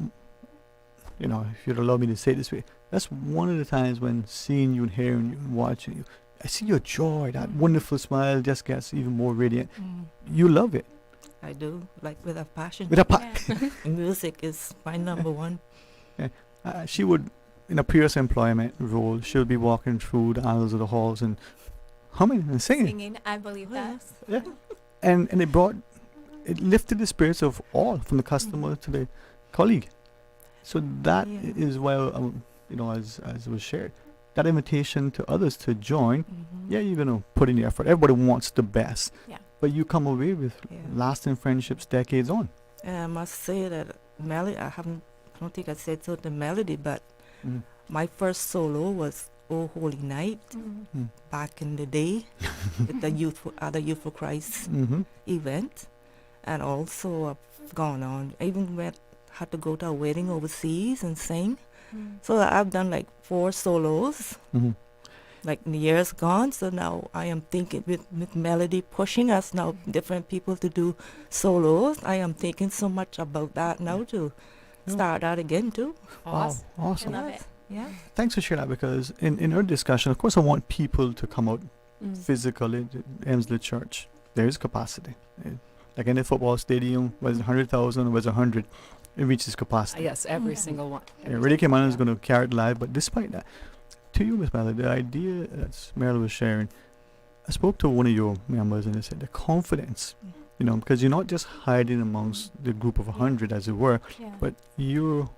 you'd allow me to say it this way, that's one of the times when seeing you and hearing you and watching you, I see your joy, that wonderful smile just gets even more radiant. You love it. I do, like with a passion. With a passion. Music is my number one. She would, in a previous employment role, she'll be walking through the aisles of the halls and humming and singing. Singing, I believe that. Yeah. And it lifted the spirits of all, from the customer to the colleague. So that is why, as was shared, that invitation to others to join, you're going to put in the effort. Everybody wants the best. Yeah. But you come away with lasting friendships decades on. I must say that melody, I don't think I said so, the melody, but my first solo was Oh Holy Night back in the day with the Youth for Christ event. And also I've gone on, I even had to go to a wedding overseas and sing. So I've done like 4 solos, like in the years gone. So now I am thinking with melody pushing us now, different people to do solos. I am thinking so much about that now to start that again too. Wow, awesome. I love it. Yeah. Thanks for sharing that, because in our discussion, of course, I want people to come out physically to Elmsley Church. There is capacity. Like in a football stadium, was 100,000, was 100. It reaches capacity. Yes, every single one. Radio Cayman is going to carry it live, but despite that, to you, Miss Melody, the idea that Merrill was sharing, I spoke to one of your members and they said the confidence, because you're not just hiding amongst the group of 100, as it were, but you're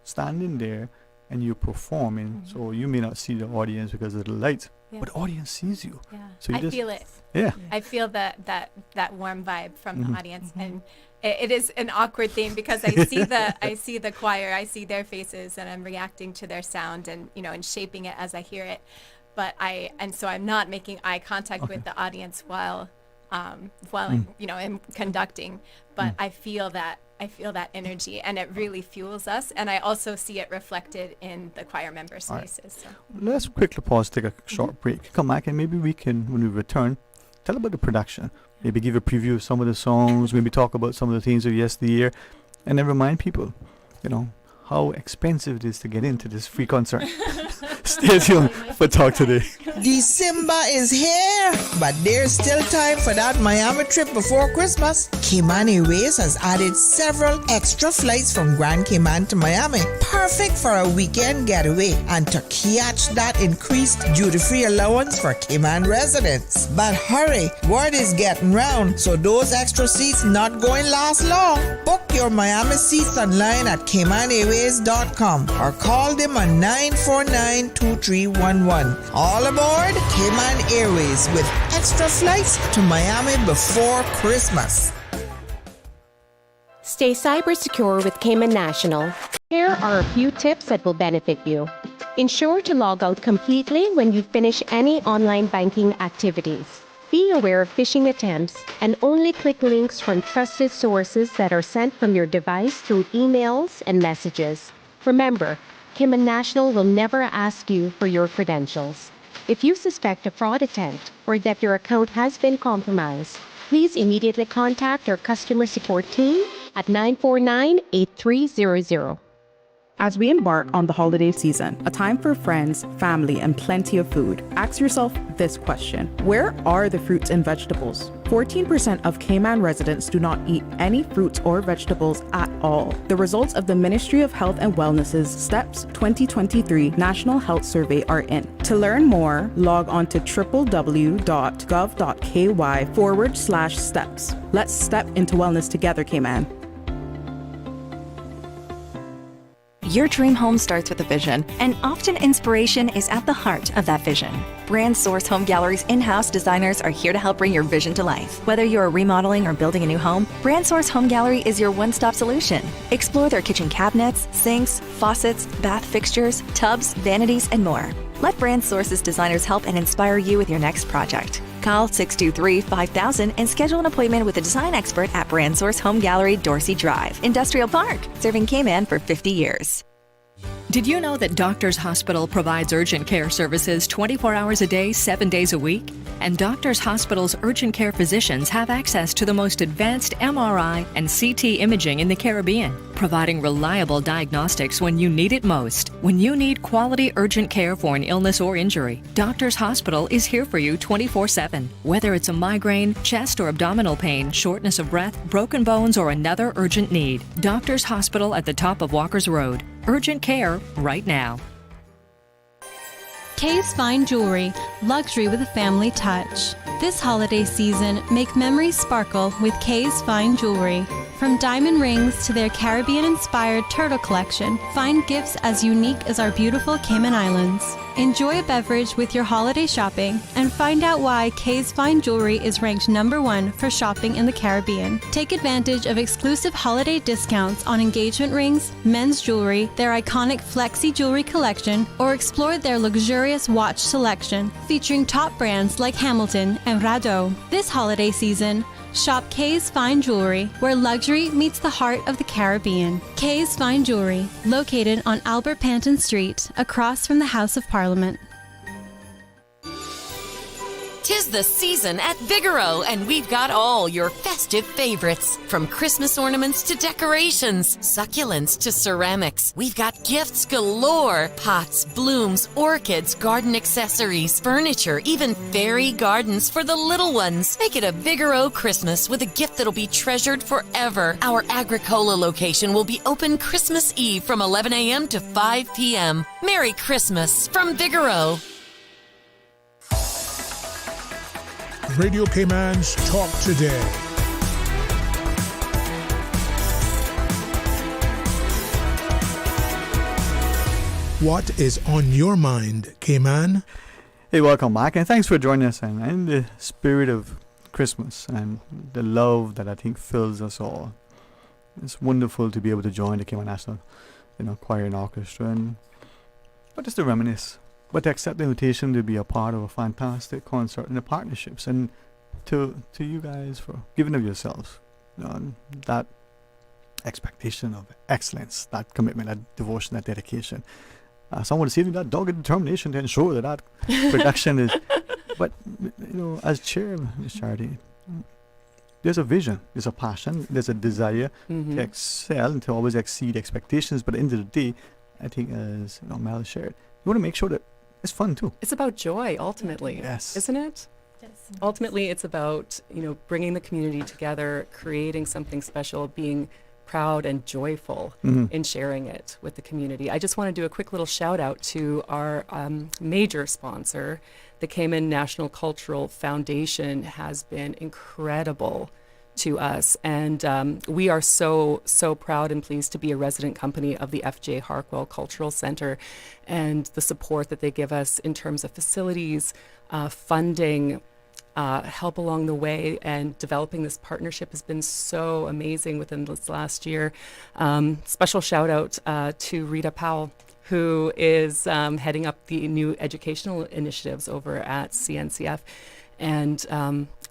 standing there and you're performing. So you may not see the audience because of the lights, but the audience sees you. Yeah. So you I feel it. Yeah. I feel that warm vibe from the audience, and it is an awkward thing because I see the choir, I see their faces, and I'm reacting to their sound and and shaping it as I hear it. But so I'm not making eye contact with the audience while I'm conducting, but I feel that energy, and it really fuels us, and I also see it reflected in the choir members' faces. So. Let's quickly pause, take a short break, come back, and maybe we can, when we return, tell about the production. Maybe give a preview of some of the songs, maybe talk about some of the things of yesteryear, and then remind people, how expensive it is to get into this free concert. Stay tuned for Talk Today. December is here, but there's still time for that Miami trip before Christmas. Cayman Airways has added several extra flights from Grand Cayman to Miami, perfect for a weekend getaway and to catch that increased duty-free allowance for Cayman residents. But hurry, word is getting round, so those extra seats not going to last long. Book your Miami seats online at CaymanAirways.com or call them on 949-2311. All aboard Cayman Airways with extra flights to Miami before Christmas. Stay cyber secure with Cayman National. Here are a few tips that will benefit you. Ensure to log out completely when you finish any online banking activities. Be aware of phishing attempts and only click links from trusted sources that are sent from your device through emails and messages. Remember, Cayman National will never ask you for your credentials. If you suspect a fraud attempt or that your account has been compromised, please immediately contact our customer support team at 949-8300. As we embark on the holiday season, a time for friends, family, and plenty of food, ask yourself this question: where are the fruits and vegetables? 14% of Cayman residents do not eat any fruits or vegetables at all. The results of the Ministry of Health and Wellness's STEPS 2023 National Health Survey are in. To learn more, log on to www.gov.ky/steps. Let's step into wellness together, Cayman. Your dream home starts with a vision, and often inspiration is at the heart of that vision. Brand Source Home Gallery's in-house designers are here to help bring your vision to life. Whether you're remodeling or building a new home, Brand Source Home Gallery is your one-stop solution. Explore their kitchen cabinets, sinks, faucets, bath fixtures, tubs, vanities, and more. Let Brand Source's designers help and inspire you with your next project. Call 623-5000 and schedule an appointment with a design expert at Brand Source Home Gallery, Dorsey Drive, Industrial Park, serving Cayman for 50 years. Did you know that Doctors Hospital provides urgent care services 24 hours a day, 7 days a week? And Doctors Hospital's urgent care physicians have access to the most advanced MRI and CT imaging in the Caribbean, providing reliable diagnostics when you need it most. When you need quality urgent care for an illness or injury, Doctors Hospital is here for you 24/7. Whether it's a migraine, chest or abdominal pain, shortness of breath, broken bones, or another urgent need, Doctors Hospital at the top of Walker's Road. Urgent care right now. Kay's Fine Jewelry, luxury with a family touch. This holiday season, make memories sparkle with Kay's Fine Jewelry. From diamond rings to their Caribbean-inspired turtle collection, find gifts as unique as our beautiful Cayman Islands. Enjoy a beverage with your holiday shopping and find out why Kay's Fine Jewelry is ranked #1 for shopping in the Caribbean. Take advantage of exclusive holiday discounts on engagement rings, men's jewelry, their iconic Flexi jewelry collection, or explore their luxurious watch selection featuring top brands like Hamilton and Rado. This holiday season, shop Kay's Fine Jewelry, where luxury meets the heart of the Caribbean. Kay's Fine Jewelry, located on Albert Panton Street, across from the House of Parliament. 'Tis the season at Vigoro, and we've got all your festive favorites. From Christmas ornaments to decorations, succulents to ceramics. We've got gifts galore. Pots, blooms, orchids, garden accessories, furniture, even fairy gardens for the little ones. Make it a Vigoro Christmas with a gift that'll be treasured forever. Our Agricola location will be open Christmas Eve from 11 a.m. to 5 p.m. Merry Christmas from Vigoro. Radio Cayman's Talk Today. What is on your mind, Cayman? Hey, welcome back, and thanks for joining us. And in the spirit of Christmas and the love that I think fills us all, it's wonderful to be able to join the Cayman National, Choir and Orchestra, and not just to reminisce, but to accept the invitation to be a part of a fantastic concert and the partnerships, and to you guys for giving of yourselves, that expectation of excellence, that commitment, that devotion, that dedication. Someone receiving that dogged determination to ensure that production is. But as chair, Ms. Charity, there's a vision, there's a passion, there's a desire to excel and to always exceed expectations. But at the end of the day, I think, as Mel shared, you want to make sure that it's fun too. It's about joy, ultimately. Yes. Isn't it? Yes. Ultimately, it's about, bringing the community together, creating something special, being proud and joyful in sharing it with the community. I just want to do a quick little shout out to our major sponsor. The Cayman National Cultural Foundation has been incredible to us, and we are so proud and pleased to be a resident company of the F.J. Harkwell Cultural Center, and the support that they give us in terms of facilities, funding, help along the way, and developing this partnership has been so amazing within this last year. Special shout out to Rita Powell, who is heading up the new educational initiatives over at CNCF. And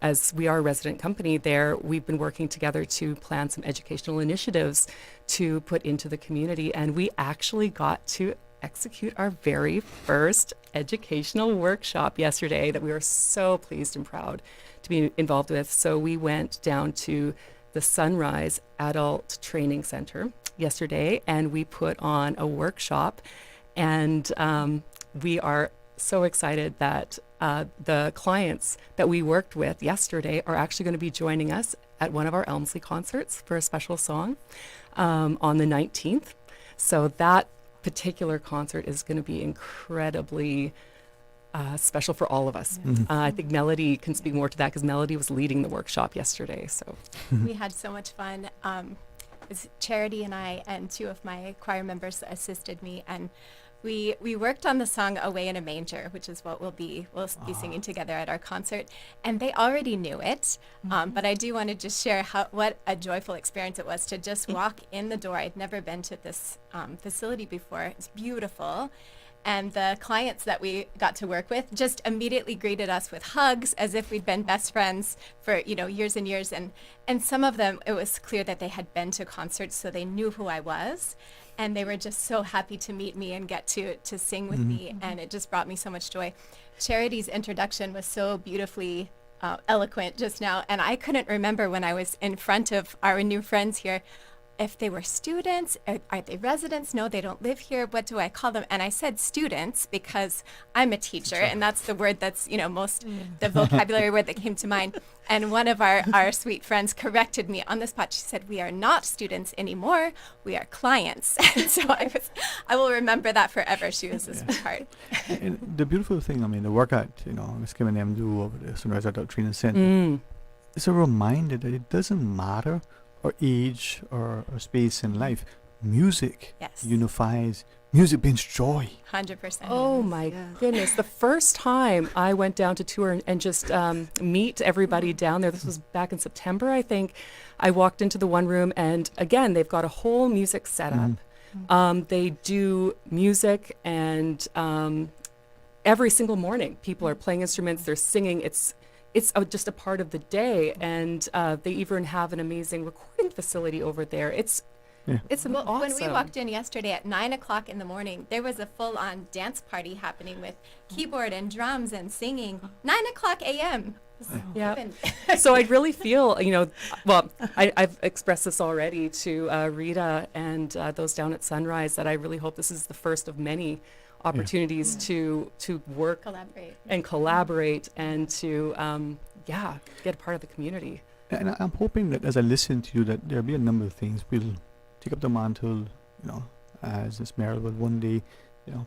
as we are a resident company there, we've been working together to plan some educational initiatives to put into the community. And we actually got to execute our very first educational workshop yesterday that we were so pleased and proud to be involved with. So we went down to the Sunrise Adult Training Center yesterday, and we put on a workshop, and we are so excited that the clients that we worked with yesterday are actually going to be joining us at one of our Elmsley concerts for a special song on the 19th. So that particular concert is going to be incredibly special for all of us. I think Melody can speak more to that because Melody was leading the workshop yesterday. So we had so much fun. It's Charity and I and two of my choir members assisted me, and we worked on the song "Away in a Manger," which is what we'll be singing together at our concert. And they already knew it, but I do want to just share what a joyful experience it was to just walk in the door. I'd never been to this facility before. It's beautiful. And the clients that we got to work with just immediately greeted us with hugs as if we'd been best friends for, years and years. And some of them, it was clear that they had been to concerts, so they knew who I was. And they were just so happy to meet me and get to sing with me. And it just brought me so much joy. Charity's introduction was so beautifully eloquent just now. And I couldn't remember when I was in front of our new friends here, if they were students, are they residents? No, they don't live here. What do I call them? And I said students because I'm a teacher, and that's the word that's, the vocabulary word that came to mind. And one of our sweet friends corrected me on the spot. She said, "We are not students anymore. We are clients." And so I will remember that forever. She was this part. And the beautiful thing, the work that, Ms. Kim and them do over the Sunrise Adult Training Center, it's a reminder that it doesn't matter or age or space in life. Music unifies. Music brings joy. 100%. Oh my goodness. The first time I went down to tour and just meet everybody down there, this was back in September, I think, I walked into the one room, and again, they've got a whole music setup. They do music, and every single morning people are playing instruments, they're singing. It's just a part of the day, and they even have an amazing recording facility over there. It's awesome. When we walked in yesterday at 9:00 in the morning, there was a full-on dance party happening with keyboard and drums and singing. 9:00 a.m. Yeah. So I really feel, I've expressed this already to Rita and those down at Sunrise, that I really hope this is the first of many opportunities to work and collaborate and to get a part of the community. And I'm hoping that as I listen to you, that there'll be a number of things. We'll take up the mantle, as Ms. Merrill will one day,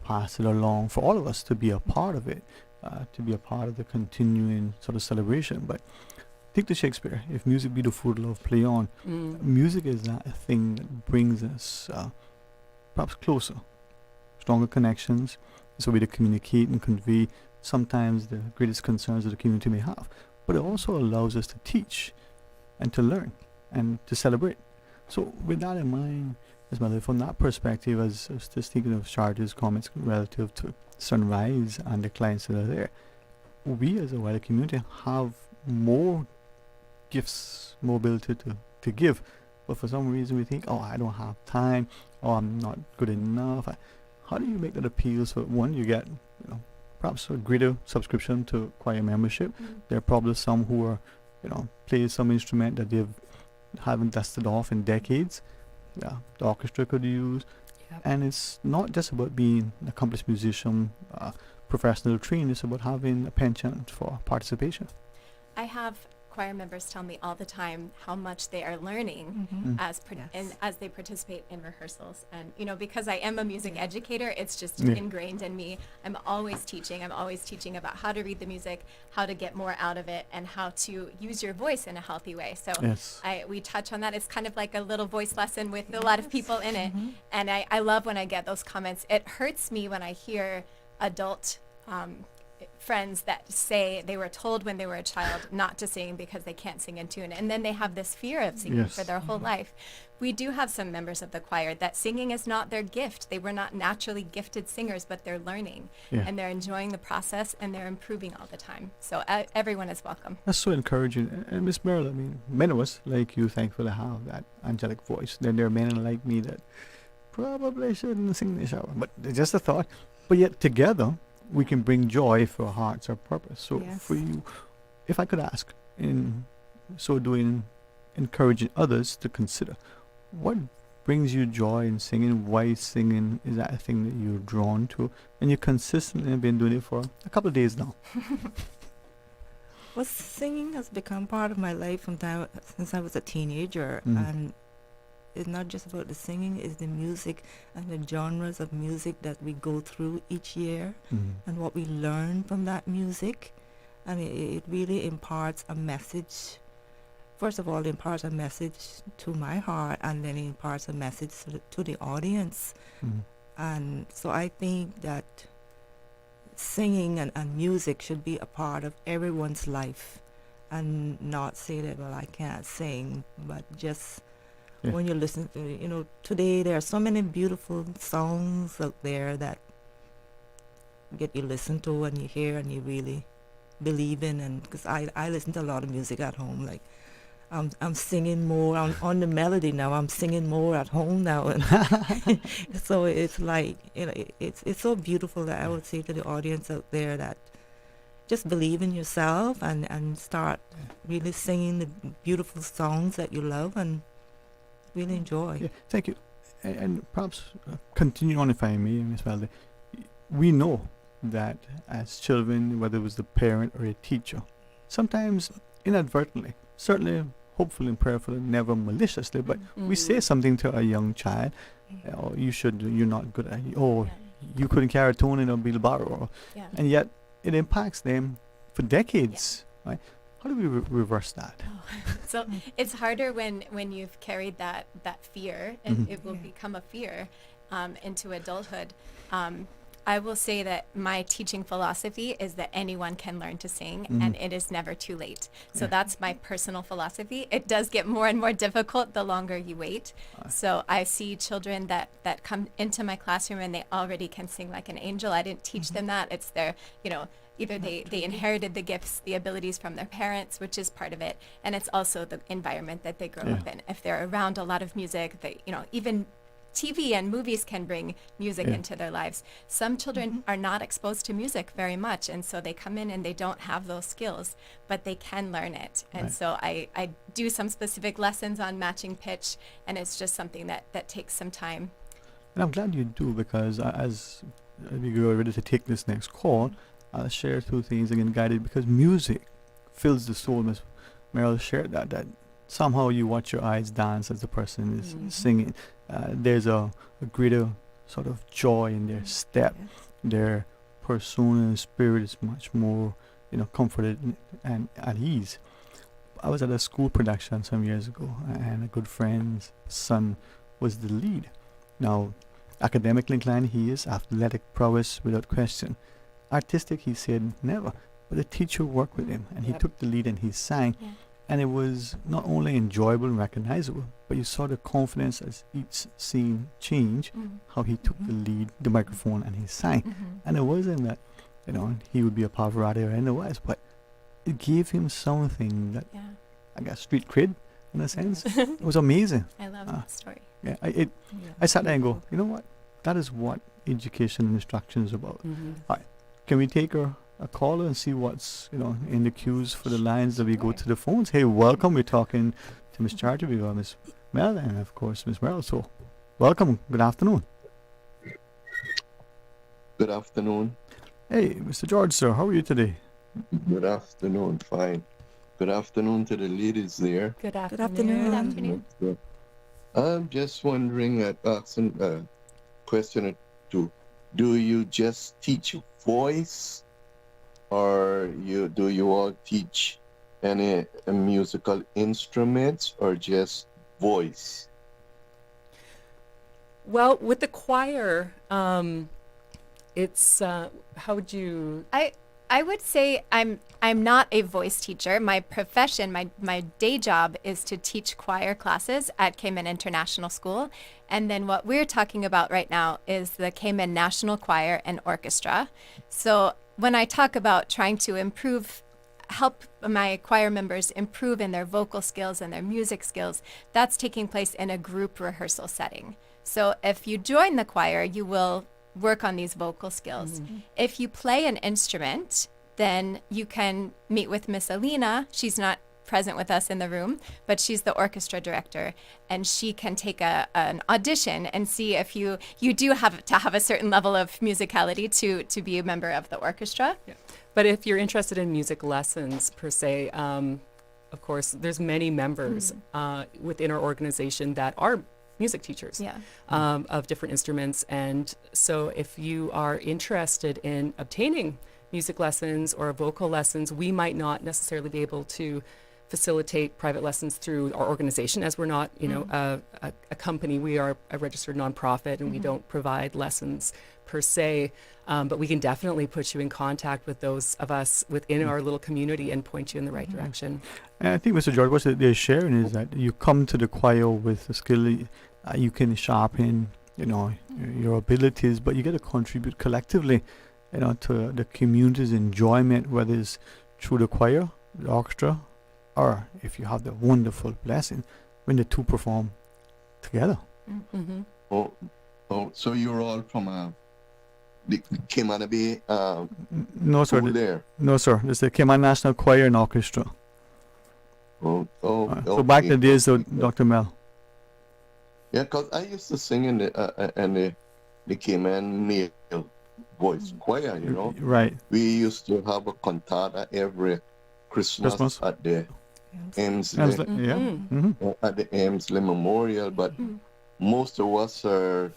pass it along for all of us to be a part of it, to be a part of the continuing sort of celebration. But take the Shakespeare. If music be the food love, play on. Music is that thing that brings us perhaps closer, stronger connections. It's a way to communicate and convey sometimes the greatest concerns that the community may have. But it also allows us to teach and to learn and to celebrate. So with that in mind, Ms. Miller, from that perspective, as I was just thinking of Charlotte's comments relative to Sunrise and the clients that are there, we as a wider community have more gifts, more ability to give. But for some reason we think, I don't have time, I'm not good enough. How do you make that appeal so one, you get perhaps a greater subscription to choir membership? There are probably some who are play some instrument that they haven't dusted off in decades. The orchestra could use. And it's not just about being an accomplished musician, professional trained. It's about having a penchant for participation. I have choir members tell me all the time how much they are learning as they participate in rehearsals. And because I am a music educator, it's just ingrained in me. I'm always teaching about how to read the music, how to get more out of it, and how to use your voice in a healthy way. So we touch on that. It's kind of like a little voice lesson with a lot of people in it. And I love when I get those comments. It hurts me when I hear adult friends that say they were told when they were a child not to sing because they can't sing in tune, and then they have this fear of singing for their whole life. We do have some members of the choir that singing is not their gift. They were not naturally gifted singers, but they're learning and they're enjoying the process and they're improving all the time. So everyone is welcome. That's so encouraging. And Miss Merrill, many of us like you thankfully have that angelic voice. Then there are men like me that probably shouldn't sing in the shower. But just a thought. But yet together, we can bring joy for our hearts, our purpose. So for you, if I could ask, in so doing, encouraging others to consider, what brings you joy in singing? Why singing? Is that a thing that you're drawn to? And you consistently have been doing it for a couple of days now. Well, singing has become part of my life since I was a teenager. Mm. And it's not just about the singing, it's the music and the genres of music that we go through each year and what we learn from that music. And it really imparts a message. First of all, it imparts a message to my heart, and then it imparts a message to the audience. And so I think that singing and music should be a part of everyone's life, and not say that, well, I can't sing, but just when you listen to, today there are so many beautiful songs out there that get you listen to and you hear and you really believe in. And because I listen to a lot of music at home, like I'm singing more on the melody now. I'm singing more at home now, and so it's like it's so beautiful that I would say to the audience out there that just believe in yourself and start really singing the beautiful songs that you love and really enjoy. Yeah, thank you. And perhaps continue on, if I may, Ms. Valde. We know that as children, whether it was the parent or a teacher, sometimes inadvertently, certainly, hopefully and prayerfully, never maliciously, but we say something to a young child, oh, you're not good at, you couldn't carry a tune in a wheelbarrow, and yet it impacts them for decades, right? How do we reverse that? So it's harder when you've carried that fear, and it will become a fear into adulthood. I will say that my teaching philosophy is that anyone can learn to sing, and it is never too late. So that's my personal philosophy. It does get more and more difficult the longer you wait. So I see children that come into my classroom and they already can sing like an angel. I didn't teach them that. It's their, either they inherited the gifts, the abilities from their parents, which is part of it, and it's also the environment that they grow up in. If they're around a lot of music, they, even TV and movies can bring music into their lives. Some children are not exposed to music very much, and so they come in and they don't have those skills, but they can learn it. And so I do some specific lessons on matching pitch, and it's just something that takes some time. And I'm glad you do, because as we go ready to take this next call, I'll share two things again, guided, because music fills the soul. Ms. Meryl shared that somehow you watch your eyes dance as the person is singing. There's a greater sort of joy in their step. Their persona and spirit is much more, comforted and at ease. I was at a school production some years ago, and a good friend's son was the lead. Now, academically inclined he is, athletic prowess without question. Artistic, he said, never. But the teacher worked with him, and he took the lead and he sang. And it was not only enjoyable and recognizable, but you saw the confidence as each scene changed, how he took the lead, the microphone, and he sang. And it wasn't that, he would be a Pavarotti or anything else, but it gave him something that, I guess, street cred, in a sense. It was amazing. I love that story. Yeah, I sat there and go, you know what? That is what education and instruction is about. All right, can we take a caller and see what's in the queues for the lines that we go to the phones? Hey, welcome. We're talking to Miss Charter. We got Miss Mel and of course Miss Merrill. So, welcome. Good afternoon. Good afternoon. Hey, Mr. George, sir. How are you today? Good afternoon. Fine. Good afternoon to the ladies there. Good afternoon. Good afternoon. I'm just wondering, asking a question or two. Do you just teach voice, or do you all teach any musical instruments, or just voice? Well, with the choir, it's how would you? I would say I'm not a voice teacher. My profession, my day job is to teach choir classes at Cayman International School. And then what we're talking about right now is the Cayman National Choir and Orchestra. So when I talk about trying to help my choir members improve in their vocal skills and their music skills, that's taking place in a group rehearsal setting. So if you join the choir, you will work on these vocal skills. If you play an instrument, then you can meet with Miss Alina. She's not present with us in the room, but she's the orchestra director, and she can take an audition and see if you do have to have a certain level of musicality to be a member of the orchestra. Yeah. But if you're interested in music lessons per se, of course, there's many members within our organization that are music teachers of different instruments. And so if you are interested in obtaining music lessons or vocal lessons, we might not necessarily be able to facilitate private lessons through our organization, as we're not, a company. We are a registered nonprofit, and we don't provide lessons per se. But we can definitely put you in contact with those of us within our little community and point you in the right direction. And I think, Mr. George, what they're sharing is that you come to the choir with a skill you can sharpen, your abilities, but you get to contribute collectively, to the community's enjoyment, whether it's through the choir, the orchestra, or if you have the wonderful blessing when the two perform together. Oh, so you're all from the Cayman Bay No, sir. there? No, sir. It's the Cayman National Choir and Orchestra. So back in the days of Dr. Mel. Yeah, because I used to sing in the Cayman male voice choir, Right. We used to have a cantata every Christmas at the Emsley, at the Emsley Memorial, but most of us are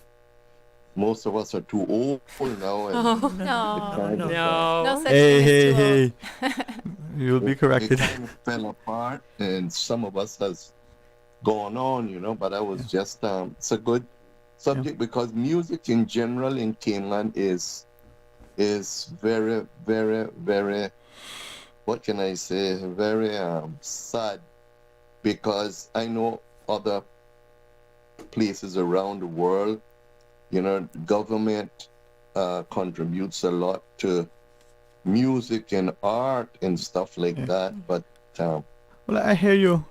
too old now. And No such Hey. You'll be corrected. It kind of fell apart, and some of us has gone on, but that was just it's a good subject because music in general in Cayman is very, very, very, what can I say, very sad, because I know other places around the world, government contributes a lot to music and art and stuff like that, but well, I hear you.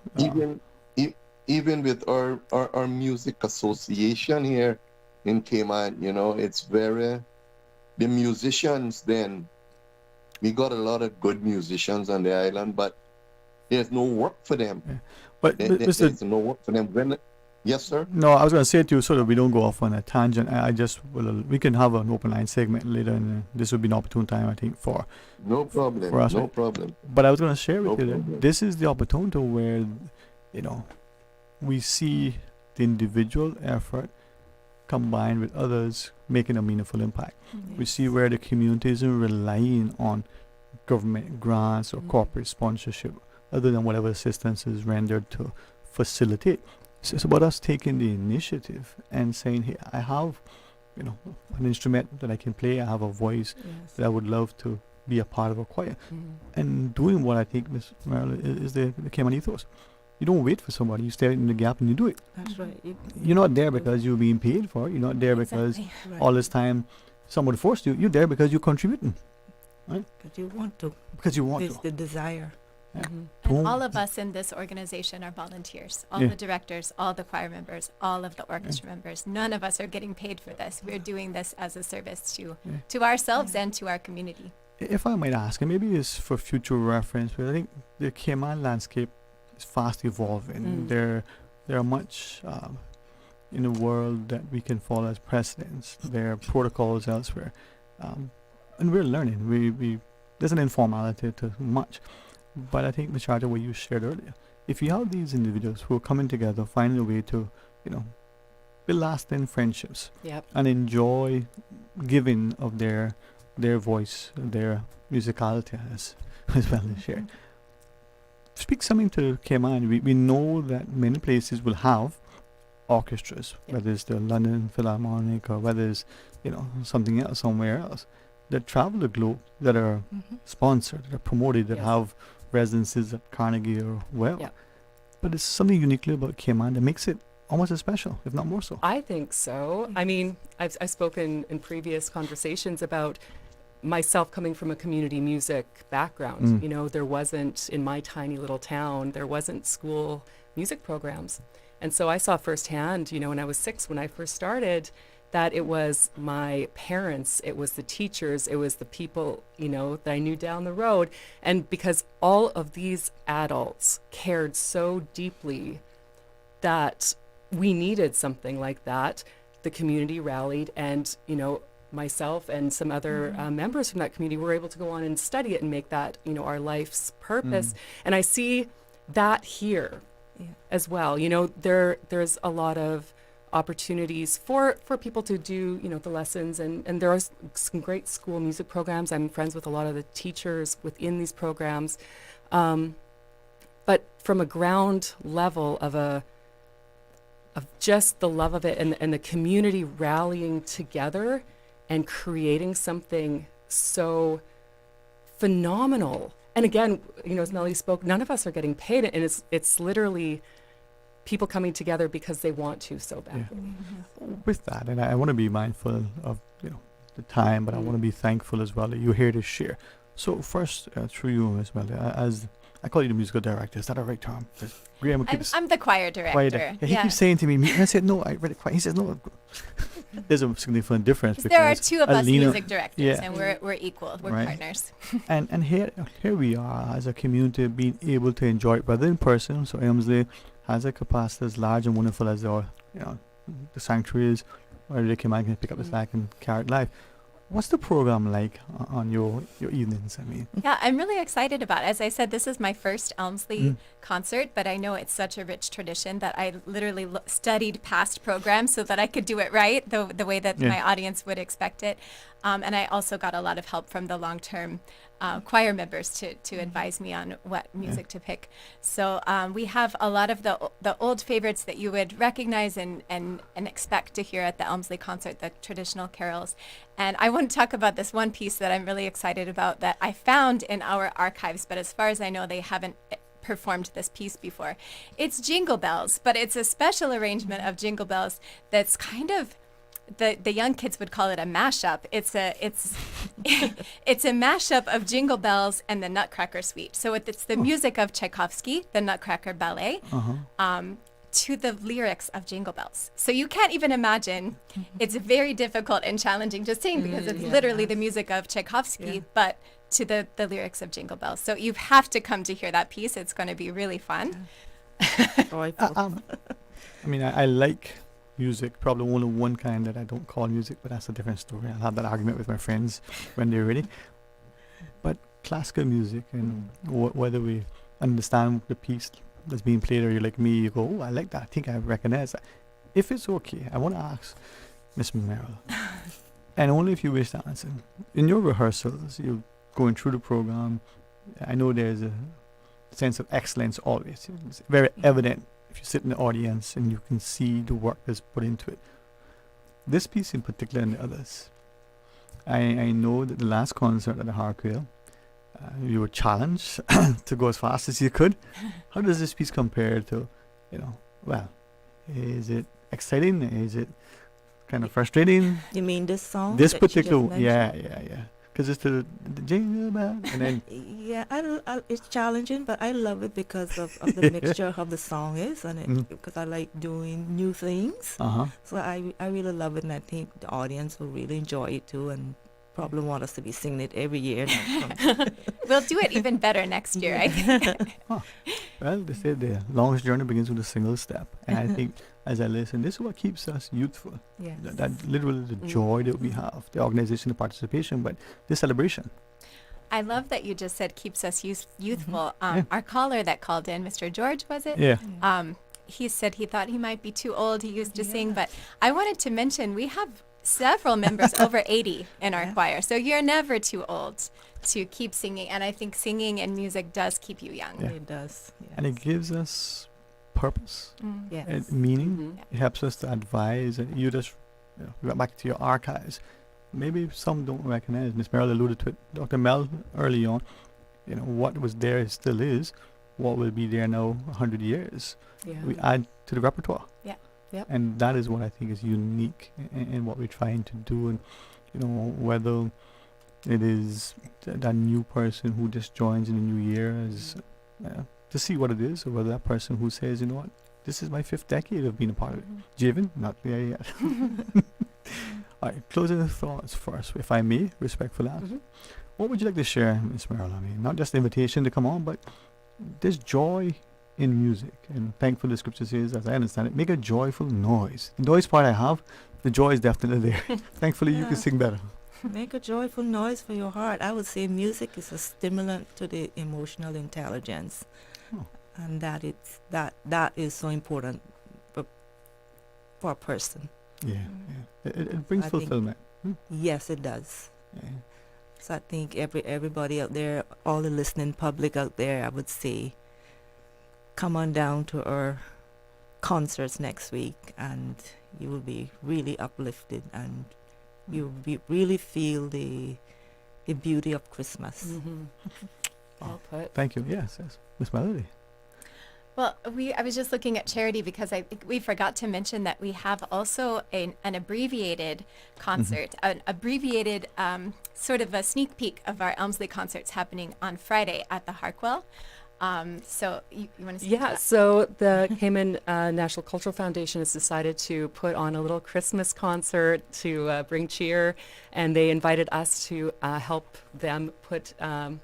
Even with our music association here in Cayman, it's very, the musicians then, we got a lot of good musicians on the island, but there's no work for them. But there's no work for them. Yes, sir? No, I was going to say to you so that we don't go off on a tangent. We can have an open line segment later, and this would be an opportune time, I think, for us. No problem. But I was going to share with you that this is the opportunity where, we see the individual effort combined with others making a meaningful impact. We see where the community isn't relying on government grants or corporate sponsorship other than whatever assistance is rendered to facilitate. So it's about us taking the initiative and saying, hey, I have, an instrument that I can play. I have a voice that I would love to be a part of a choir. And doing what I think, Ms. Merrill, is the Cayman ethos. You don't wait for somebody. You stare in the gap and you do it. That's right. You're not there because you're being paid for it. You're not there because all this time somebody forced you. You're there because you're contributing. Right? Because you want to. Because you want It's to. the desire. Yeah. And all of us in this organization are volunteers. All the directors, all the choir members, all of the orchestra members. None of us are getting paid for this. We're doing this as a service to ourselves and to our community. If I might ask, and maybe it's for future reference, but I think the Cayman landscape is fast evolving. There are much in the world that we can follow as precedents. There are protocols elsewhere, and we're learning. We there's an informality to much, but I think, Ms. Charter, what you shared earlier, if you have these individuals who are coming together, finding a way to, build lasting friendships, and enjoy giving of their voice, their musicality as well as shared. Speak something to Cayman. We know that many places will have orchestras, whether it's the London Philharmonic or whether it's something else somewhere else, that travel the globe, that are sponsored, that are promoted, that have residences at Carnegie or well. But it's something uniquely about Cayman that makes it almost as special, if not more so. I think so. I mean, I've spoken in previous conversations about myself coming from a community music background. There wasn't, in my tiny little town, there wasn't school music programs. And so I saw firsthand, when I was 6, when I first started, that it was my parents, it was the teachers, it was the people, that I knew down the road. And because all of these adults cared so deeply that we needed something like that, the community rallied, and, myself and some other members from that community were able to go on and study it and make that, our life's purpose. And I see that here as well. There's a lot of opportunities for people to do, the lessons, and there are some great school music programs. I'm friends with a lot of the teachers within these programs. But from a ground level of just the love of it and the community rallying together and creating something so phenomenal. And again, as Melody spoke, none of us are getting paid, and it's literally people coming together because they want to so badly. Yeah. With that, and I want to be mindful of the time, but I want to be thankful as well that you're here to share. So first, through you as well, as I call you the musical director. Is that a right term? Graham I'm the choir director. Yeah, he keeps saying to me, and I said, no, I read it choir. He says, no. There's a significant difference. Because there are two of us Alina, music directors, and we're equal. We're partners. and here we are as a community being able to enjoy it, whether in person. So Elmsley has a capacity as large and wonderful as our, the sanctuary is, where they can pick up the slack and carry it live. What's the program like on your evenings? Yeah, I'm really excited about it. As I said, this is my first Elmsley concert, but I know it's such a rich tradition that I literally studied past programs so that I could do it right, the way that my audience would expect it. And I also got a lot of help from the long-term choir members to advise me on what music to pick. So we have a lot of the old favorites that you would recognize and expect to hear at the Elmsley concert, the traditional carols. And I want to talk about this one piece that I'm really excited about that I found in our archives, but as far as I know, they haven't performed this piece before. It's Jingle Bells, but it's a special arrangement of Jingle Bells that's kind of, the young kids would call it a mashup. It's it's a mashup of Jingle Bells and the Nutcracker Suite. So it's the music of Tchaikovsky, the Nutcracker Ballet, to the lyrics of Jingle Bells. So you can't even imagine. It's very difficult and challenging to sing because it's literally the music of Tchaikovsky, but to the lyrics of Jingle Bells. So you have to come to hear that piece. It's going to be really fun. I like music, probably only one kind that I don't call music, but that's a different story. I'll have that argument with my friends when they're ready. But classical music, and whether we understand the piece that's being played, or you're like me, you go, oh, I like that, I think I recognize that. If it's okay, I want to ask Miss Merrill, and only if you wish to answer, in your rehearsals, you're going through the program, I know there's a sense of excellence always. It's very evident if you sit in the audience and you can see the work that's put into it. This piece in particular and the others, I know that the last concert at the Harquail, you were challenged to go as fast as you could. How does this piece compare to, is it exciting? Is it kind of frustrating? You mean this song? This particular, yeah. Because it's the jingle bell, and then it's challenging, but I love it because of the mixture of the song is, and because I like doing new things. So I really love it, and I think the audience will really enjoy it too, and probably want us to be singing it every year. We'll do it even better next year, I think. Well, they say the longest journey begins with a single step, and I think as I listen, this is what keeps us youthful. Yes. That literally the joy that we have, the organization, the participation, but the celebration. I love that you just said keeps us youthful. Our caller that called in, Mr. George, was it? Yeah. He said he thought he might be too old. He used to sing, but I wanted to mention we have several members over 80 in our choir, so you're never too old to keep singing, and I think singing and music does keep you young. Yeah. It does. Yes. And it gives us purpose and Yes. meaning. It helps us to advise. You just go back to your archives. Maybe some don't recognize. Miss Merrill alluded to it. Dr. Mel early on. What was there still is. What will be there now 100 years. Yeah. We add to the repertoire. Yeah. Yep. And that is what I think is unique in what we're trying to do. And whether it is that new person who just joins in the new year as to see what it is, or whether that person who says, this is my 5th decade of being a part of it. Javen, not there yet. All right, closing thoughts first, if I may, respectful ask. What would you like to share, Miss Merrill? I mean, not just the invitation to come on, but there's joy in music. And thankfully, the scripture says, as I understand it, make a joyful noise. The noise part I have, the joy is definitely there. Thankfully, you can sing better. Make a joyful noise for your heart. I would say music is a stimulant to the emotional intelligence. And that is so important for a person. Yeah. It brings fulfillment. Yes, it does. Yeah. So I think everybody out there, all the listening public out there, I would say, come on down to our concerts next week, and you will be really uplifted, and you will really feel the beauty of Christmas. Well put. Thank you. Yes. Miss Melody. Well, I was just looking at Charity because I think we forgot to mention that we have also an abbreviated concert, an abbreviated sort of a sneak peek of our Elmsley concerts happening on Friday at the Harkwell. So you want to speak to that? So the Cayman National Cultural Foundation has decided to put on a little Christmas concert to bring cheer, and they invited us to help them put some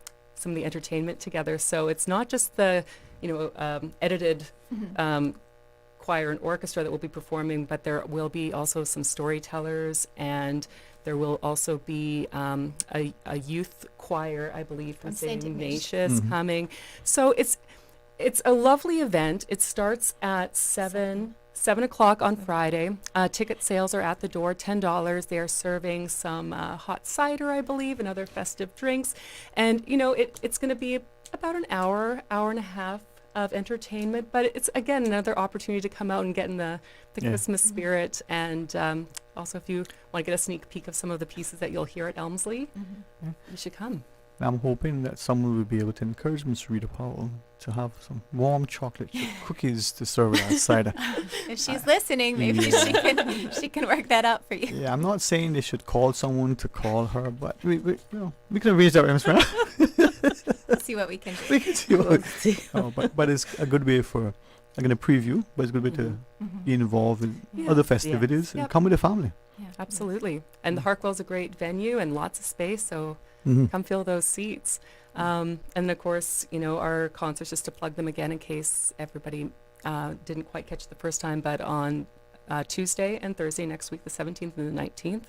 of the entertainment together. So it's not just the edited choir and orchestra that will be performing, but there will be also some storytellers, and there will also be a youth choir, I believe, from St. Ignatius coming. So it's a lovely event. It starts at 7 o'clock on Friday. Ticket sales are at the door, $10. They are serving some hot cider, I believe, and other festive drinks. And, it's going to be about an hour and a half of entertainment, but it's, again, another opportunity to come out and get in the Christmas spirit. And also, if you want to get a sneak peek of some of the pieces that you'll hear at Elmsley, you should come. I'm hoping that someone will be able to encourage Ms. Rita Powell to have some warm chocolate chip cookies to serve with that cider. If she's listening, maybe she can work that out for you. Yeah, I'm not saying they should call someone to call her, but we can arrange that, Ms. Brown. See what we can do. We can see what we can do. But it's a good way for, I'm going to preview, but it's a good way to be involved in other festivities and come with the family. Yeah, absolutely. And the Harkwell's a great venue and lots of space, so come fill those seats. And of course, our concerts, just to plug them again in case everybody didn't quite catch it the first time, but on Tuesday and Thursday next week, the 17th and the 19th,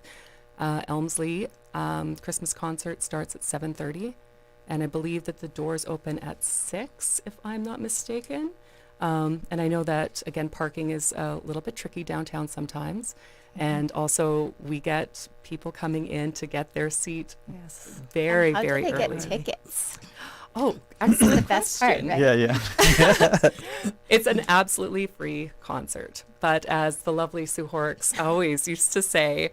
Elmsley Christmas concert starts at 7:30, and I believe that the doors open at 6, if I'm not mistaken. And I know that, again, parking is a little bit tricky downtown sometimes. And also, we get people coming in to get their seat very, very early. How do they get tickets? Oh, that's the best part, right? Yeah. It's an absolutely free concert. But as the lovely Sue Horrocks always used to say,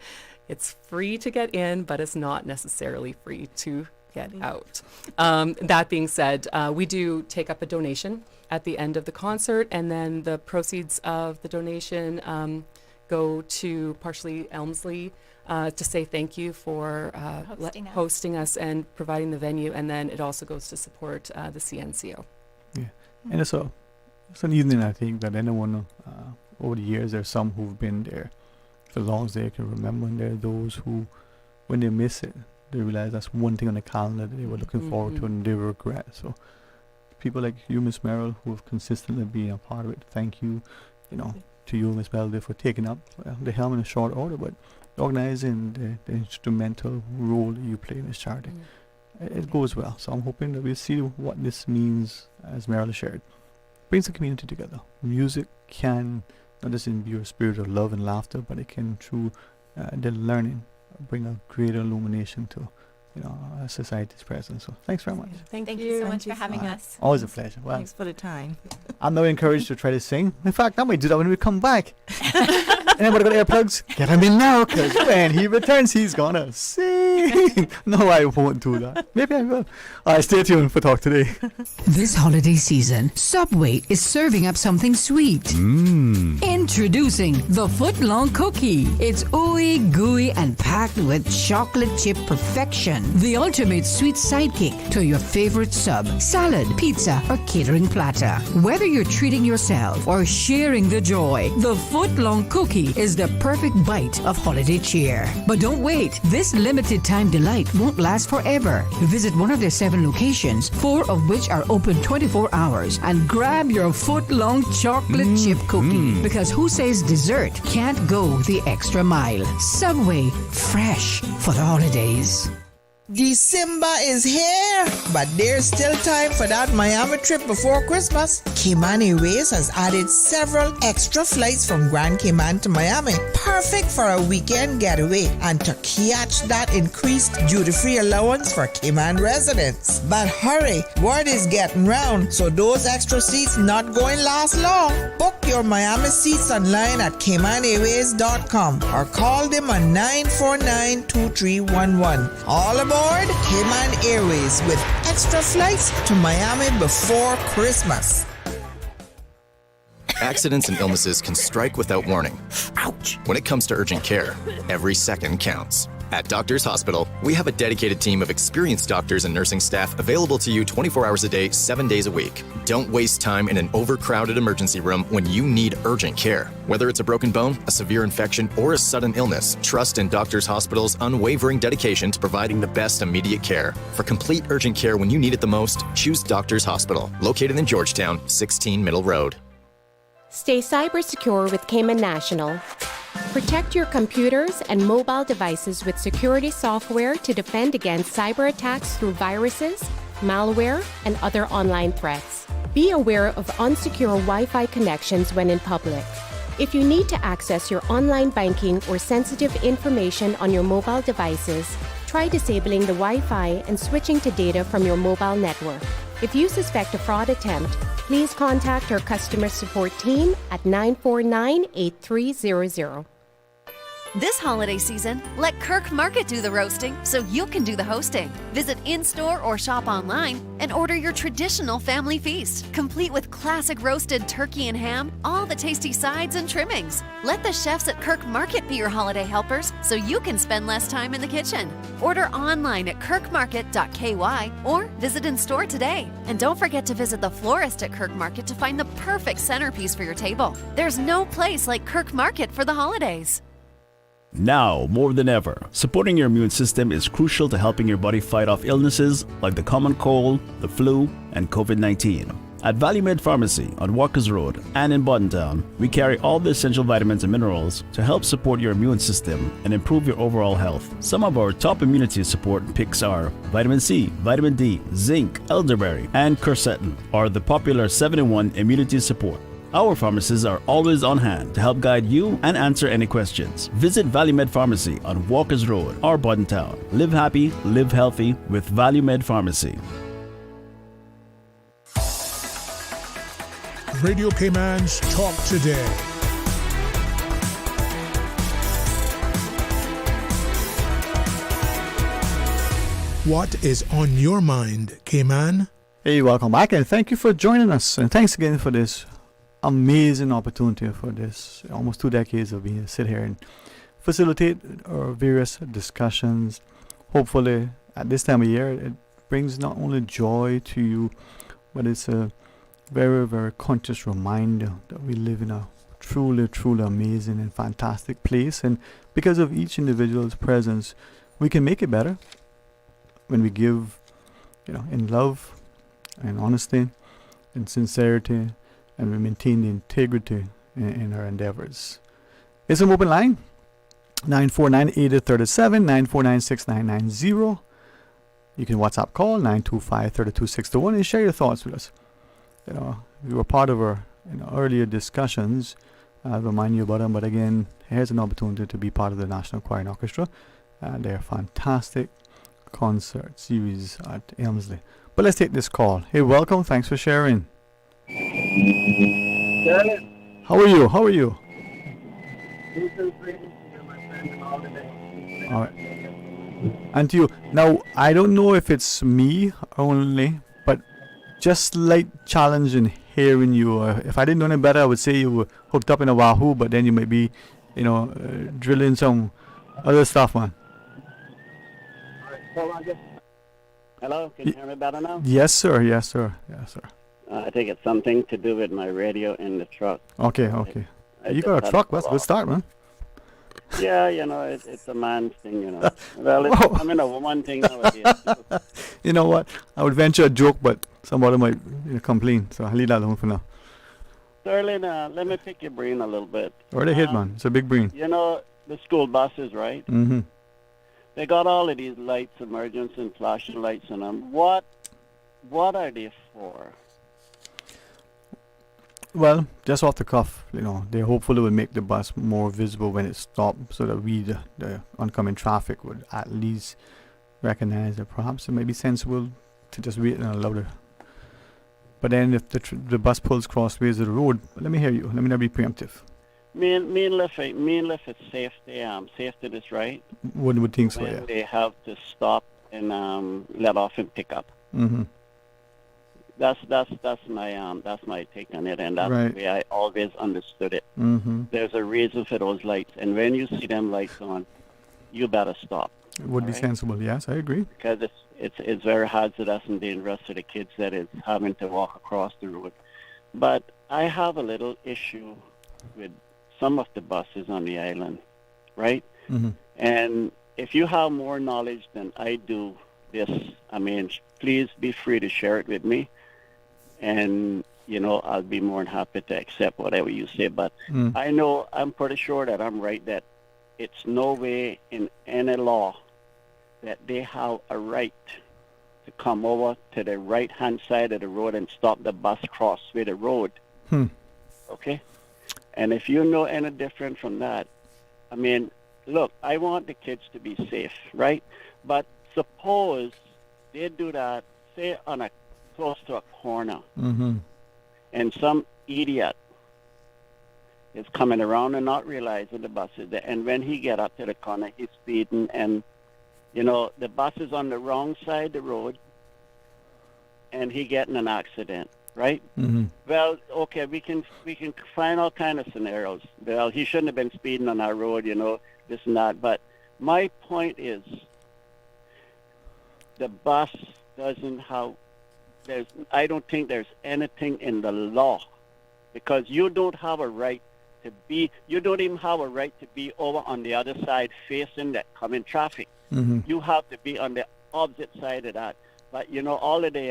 it's free to get in, but it's not necessarily free to get out. That being said, we do take up a donation at the end of the concert, and then the proceeds of the donation go to partially Elmsley to say thank you for hosting us and providing the venue, and then it also goes to support the CNCO. Yeah, and it's an evening, I think, that anyone over the years, there's some who've been there for as long as they can remember, and there are those who, when they miss it, they realize that's one thing on the calendar that they were looking forward to and they regret. So people like you, Miss Merrill, who have consistently been a part of it, thank you, to you, Miss Melody, for taking up the helm in a short order, but organizing the instrumental role that you play in this charity. It goes well. So I'm hoping that we'll see what this means, as Merrill shared. Brings the community together. Music can not just imbue a spirit of love and laughter, but it can, through the learning, bring a greater illumination to our society's presence. So thanks very much. Thank you so much for having us. Always a pleasure. Well, thanks for the time. I'm now encouraged to try to sing. In fact, I might do that when we come back. And then what about earplugs? Get him in now, because when he returns, he's gonna sing. Dwayne. No, I won't do that. Maybe I will. All right, stay tuned for Talk Today. This holiday season, Subway is serving up something sweet. Introducing the foot-long cookie. It's ooey gooey and packed with chocolate chip perfection. The ultimate sweet sidekick to your favorite sub, salad, pizza, or catering platter. Whether you're treating yourself or sharing the joy, the foot-long cookie is the perfect bite of holiday cheer. But don't wait. This limited time delight won't last forever. Visit one of their 7 locations, 4 of which are open 24 hours, and grab your foot-long chocolate chip cookie. Because who says dessert can't go the extra mile? Subway, fresh for the holidays. December is here, but there's still time for that Miami trip before Christmas. Cayman Airways has added several extra flights from Grand Cayman to Miami, perfect for a weekend getaway and to catch that increased duty-free allowance for Cayman residents. But hurry, word is getting round, so those extra seats not going to last long. Book your Miami seats online at CaymanAirways.com or call them on 949-2311. All aboard Cayman Airways with extra flights to Miami before Christmas. Accidents and illnesses can strike without warning. Ouch! When it comes to urgent care, every second counts. At Doctors Hospital, we have a dedicated team of experienced doctors and nursing staff available to you 24 hours a day, 7 days a week. Don't waste time in an overcrowded emergency room when you need urgent care. Whether it's a broken bone, a severe infection, or a sudden illness, trust in Doctors Hospital's unwavering dedication to providing the best immediate care. For complete urgent care when you need it the most, choose Doctors Hospital, located in Georgetown, 16 Middle Road. Stay cyber secure with Cayman National. Protect your computers and mobile devices with security software to defend against cyber attacks through viruses, malware, and other online threats. Be aware of unsecure Wi-Fi connections when in public. If you need to access your online banking or sensitive information on your mobile devices, try disabling the Wi-Fi and switching to data from your mobile network. If you suspect a fraud attempt, please contact our customer support team at 949-8300. This holiday season, let Kirk Market do the roasting so you can do the hosting. Visit in-store or shop online and order your traditional family feast, complete with classic roasted turkey and ham, all the tasty sides and trimmings. Let the chefs at Kirk Market be your holiday helpers so you can spend less time in the kitchen. Order online at kirkmarket.ky or visit in-store today. And don't forget to visit the florist at Kirk Market to find the perfect centerpiece for your table. There's no place like Kirk Market for the holidays. Now, more than ever, supporting your immune system is crucial to helping your body fight off illnesses like the common cold, the flu, and COVID-19. At ValueMed Pharmacy on Walkers Road and in Boddentown, we carry all the essential vitamins and minerals to help support your immune system and improve your overall health. Some of our top immunity support picks are vitamin C, vitamin D, zinc, elderberry, and quercetin, or the popular 7-in-1 immunity support. Our pharmacists are always on hand to help guide you and answer any questions. Visit ValueMed Pharmacy on Walkers Road or Boddentown. Live happy, live healthy with ValueMed Pharmacy. Radio Cayman's Talk Today. What is on your mind, Cayman? Hey, welcome back and thank you for joining us. And thanks again for this amazing opportunity for this almost 2 decades of being sit here and facilitate our various discussions. Hopefully at this time of year it brings not only joy to you, but it's a very, very conscious reminder that we live in a truly, truly amazing and fantastic place, and because of each individual's presence we can make it better when we give, in love and honesty and sincerity, and we maintain the integrity in our endeavors. It's an open line, 949-8037, 949-6990. You can WhatsApp call 925-32621 and share your thoughts with us. You were part of our earlier discussions. I'll remind you about them, but again, here's an opportunity to be part of the National Choir and Orchestra. They're fantastic concert series at Elmsley. But let's take this call. Hey, welcome. Thanks for sharing. How are you? All right. And to you. Now, I don't know if it's me only, but just slight challenge in hearing you. If I didn't know any better, I would say you were hooked up in a Wahoo, but then you might be, drilling some other stuff, man. Hello, can you hear me better now? Yes, sir. Yes, sir. Yes, sir. I think it's something to do with my radio in the truck. Okay. You got a truck. That's a good start, man. Yeah, it's a man's thing, Well, it's becoming a woman thing nowadays. You know what? I would venture a joke, but somebody might complain, so I'll leave that alone for now. Sterling, let me pick your brain a little bit. Right ahead, man. It's a big brain. The school buses, right? Mm-hmm. They got all of these lights, emergency and flashing lights in them. What are they for? Well, just off the cuff, they hopefully will make the bus more visible when it stops, so that we, the oncoming traffic, would at least recognize that perhaps it may be sensible to just wait and allow the. But then if the bus pulls crossways of the road, let me hear you. Let me not be preemptive. Me and Liff is safety this, right? One would think so, when yeah. they have to stop and let off and pick up. Mm-hmm. That's my take on it, and that's Right. the way I always understood it. Mm-hmm. There's a reason for those lights, and when you see them lights on, you better stop. It would be right? sensible, yes, I agree. Because it's very hazardous and dangerous to the kids that is having to walk across the road. But I have a little issue with some of the buses on the island, right? Mm-hmm. And if you have more knowledge than I do, please be free to share it with me. And, I'll be more than happy to accept whatever you say. But I'm pretty sure that I'm right, that it's no way in any law that they have a right to come over to the right-hand side of the road and stop the bus cross with the road. Okay? And if you know any different from that, look, I want the kids to be safe, right? But suppose they do that, say, close to a corner, Mm-hmm. and some idiot is coming around and not realizing the bus is there. And when he get up to the corner, he's speeding, and, the bus is on the wrong side of the road, and he get in an accident, right? Mm-hmm. Well, okay, we can find all kind of scenarios. Well, he shouldn't have been speeding on our road, this and that. But my point is, the bus doesn't have. I don't think there's anything in the law, because you don't have a right to be. You don't even have a right to be over on the other side facing that coming traffic. Mm-hmm. You have to be on the opposite side of that. But all of the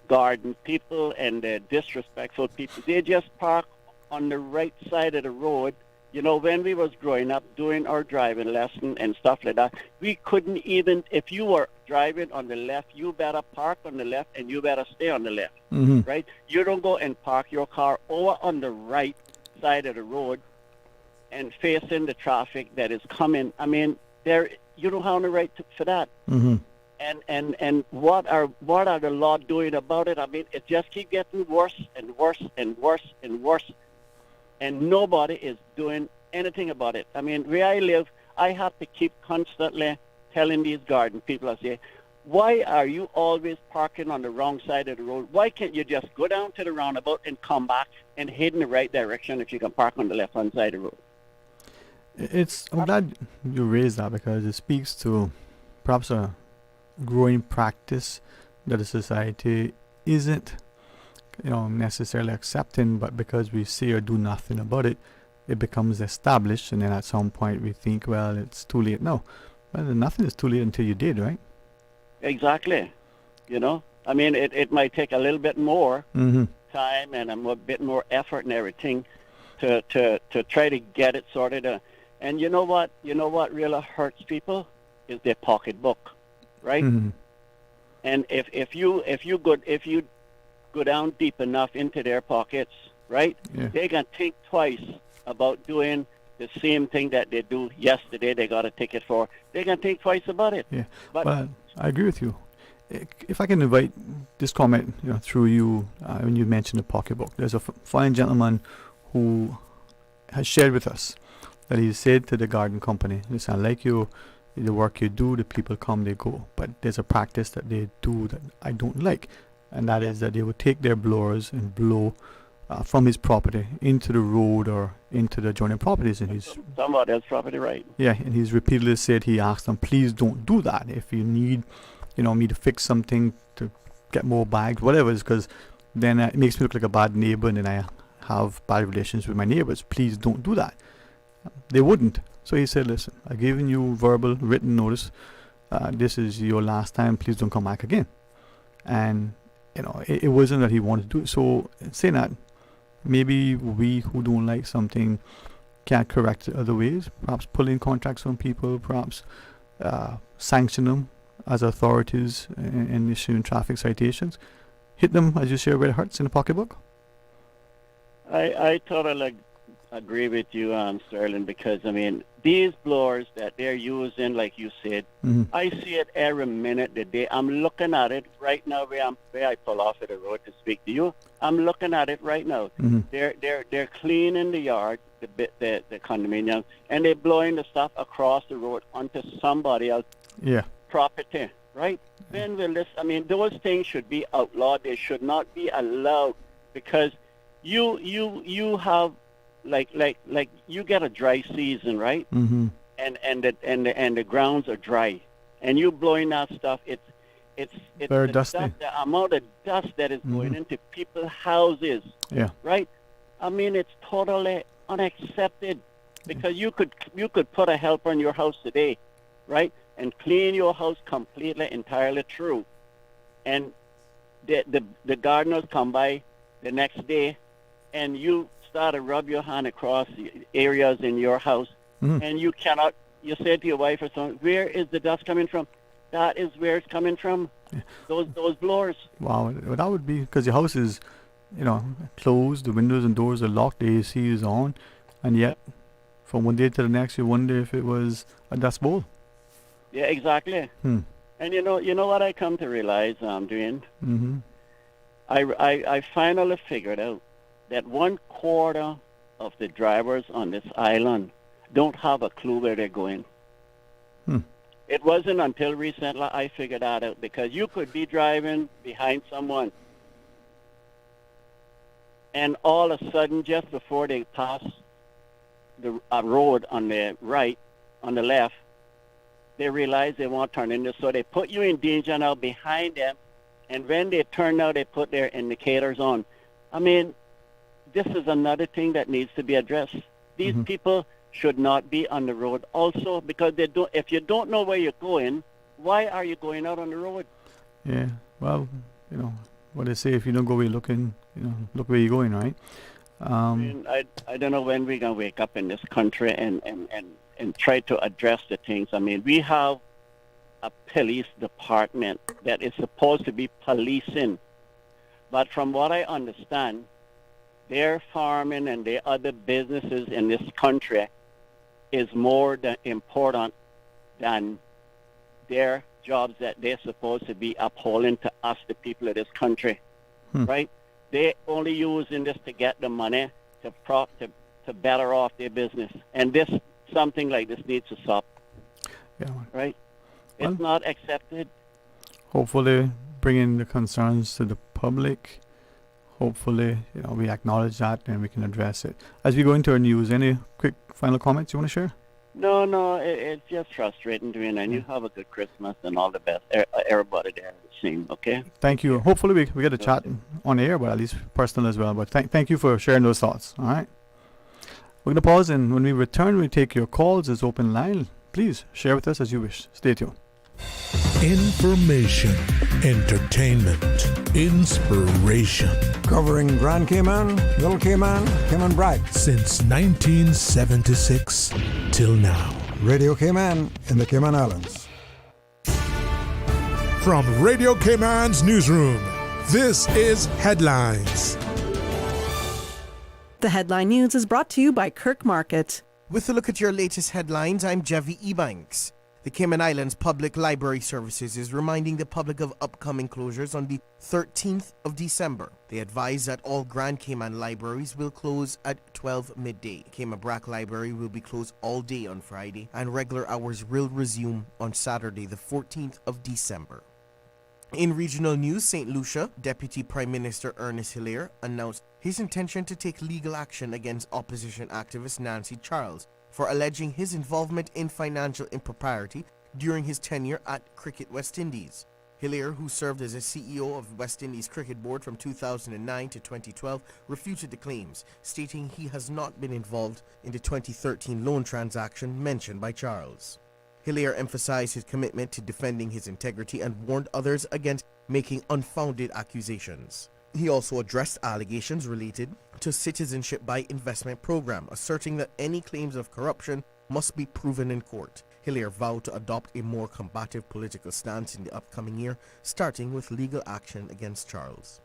garden people and the disrespectful people, they just park on the right side of the road. When we was growing up doing our driving lesson and stuff like that, we couldn't even, if you were driving on the left, you better park on the left and you better stay on the left, Mm-hmm. right? You don't go and park your car over on the right side of the road and facing the traffic that is coming. You don't have the right for that. Mm-hmm. And what are the law doing about it? It just keep getting worse and worse and worse and worse, and nobody is doing anything about it. Where I live, I have to keep constantly telling these garden people, I say, why are you always parking on the wrong side of the road? Why can't you just go down to the roundabout and come back and head in the right direction if you can park on the left-hand side of the road? I'm glad you raised that, because it speaks to perhaps a growing practice that the society isn't necessarily accepting, but because we say or do nothing about it, it becomes established, and then at some point we think, well, it's too late. No, well, nothing is too late until you did, right? Exactly. It might take a little bit more Mm-hmm. time and a bit more effort and everything to try to get it sorted. And you know what really hurts people is their pocketbook, right? Mm-hmm. And if you go down deep enough into their pockets, right? Yeah. They can think twice about doing the same thing that they do yesterday. They got a ticket for. They can think twice about it. Yeah, But I agree with you. If I can invite this comment through you, when you mentioned the pocketbook, there's a fine gentleman who has shared with us that he said to the garden company, listen, I like you, the work you do, the people come, they go. But there's a practice that they do that I don't like. And that is that they would take their blowers and blow from his property into the road or into the adjoining properties. And he's somebody else's property, right? Yeah, and he's repeatedly said, he asked them, please don't do that. If you need, me to fix something, to get more bags, whatever it is, because then it makes me look like a bad neighbor and then I have bad relations with my neighbors. Please don't do that. They wouldn't. So he said, listen, I've given you verbal, written notice. This is your last time. Please don't come back again. And, it wasn't that he wanted to do it. So saying that, maybe we who don't like something can correct it other ways. Perhaps pulling contracts from people, perhaps sanction them as authorities in issuing traffic citations. Hit them, as you say, where it hurts, in the pocketbook. I totally agree with you, Sterling, because, these blowers that they're using, like you said, I see it every minute of the day. I'm looking at it right now where I pull off of the road to speak to you. I'm looking at it right now. They're cleaning the yard, the condominium, and they're blowing the stuff across the road onto somebody else's property, right? When will this? Those things should be outlawed. They should not be allowed, because you have like you get a dry season, right? And the grounds are dry, and you blowing that stuff. It's very dusty. The amount of dust that is going into people's houses. Yeah. Right. It's totally unaccepted, because you could put a helper in your house today, right, and clean your house completely, entirely through, and the gardeners come by the next day, and you start to rub your hand across the areas in your house, and you cannot. You say to your wife or someone, "Where is the dust coming from?" That is where it's coming from. Yeah. Those blowers. Wow, that would be because your house is, closed. The windows and doors are locked. The AC is on, and yet, from one day to the next, you wonder if it was a dust bowl. Yeah, exactly. And you know what I come to realize, Dwayne. I finally figured out that 1/4 of the drivers on this island don't have a clue where they're going. It wasn't until recently I figured that out, because you could be driving behind someone, and all of a sudden, just before they pass the road on the right, on the left, they realize they won't turn in, so they put you in danger now behind them, and when they turn now, they put their indicators on. This is another thing that needs to be addressed. These people should not be on the road also, because they don't. If you don't know where you're going, why are you going out on the road? Yeah, well, what they say, if you don't go where you're looking, look where you're going, right? I don't know when we're going to wake up in this country and try to address the things. We have a police department that is supposed to be policing, but from what I understand, their farming and their other businesses in this country is more important than their jobs that they're supposed to be upholding to us, the people of this country, right? They're only using this to get the money to better off their business, and something like this needs to stop. Yeah. Right? It's not accepted. Hopefully, bringing the concerns to the public. Hopefully, we acknowledge that and we can address it. As we go into our news, any quick final comments you want to share? No, it's just frustrating, Dwayne, and you have a good Christmas and all the best. Everybody there, same, okay? Thank you. Hopefully we get a chat on air, but at least personal as well. But thank you for sharing those thoughts, all right? We're going to pause, and when we return, we take your calls as open line. Please share with us as you wish. Stay tuned. Information, entertainment, inspiration. Covering Grand Cayman, Little Cayman, Cayman Brac. Since 1976 till now. Radio Cayman in the Cayman Islands. From Radio Cayman's newsroom, this is Headlines. The Headline News is brought to you by Kirk Market. With a look at your latest headlines, I'm Jevi Ebanks. The Cayman Islands Public Library Services is reminding the public of upcoming closures on the 13th of December. They advise that all Grand Cayman libraries will close at 12 midday. Cayman Brac Library will be closed all day on Friday, and regular hours will resume on Saturday, the 14th of December. In regional news, St. Lucia, Deputy Prime Minister Ernest Hilaire announced his intention to take legal action against opposition activist Nancy Charles for alleging his involvement in financial impropriety during his tenure at Cricket West Indies. Hilaire, who served as a CEO of West Indies Cricket Board from 2009 to 2012, refuted the claims, stating he has not been involved in the 2013 loan transaction mentioned by Charles. Hilaire emphasized his commitment to defending his integrity and warned others against making unfounded accusations. He also addressed allegations related to Citizenship by Investment program, asserting that any claims of corruption must be proven in court. Hilaire vowed to adopt a more combative political stance in the upcoming year, starting with legal action against Charles.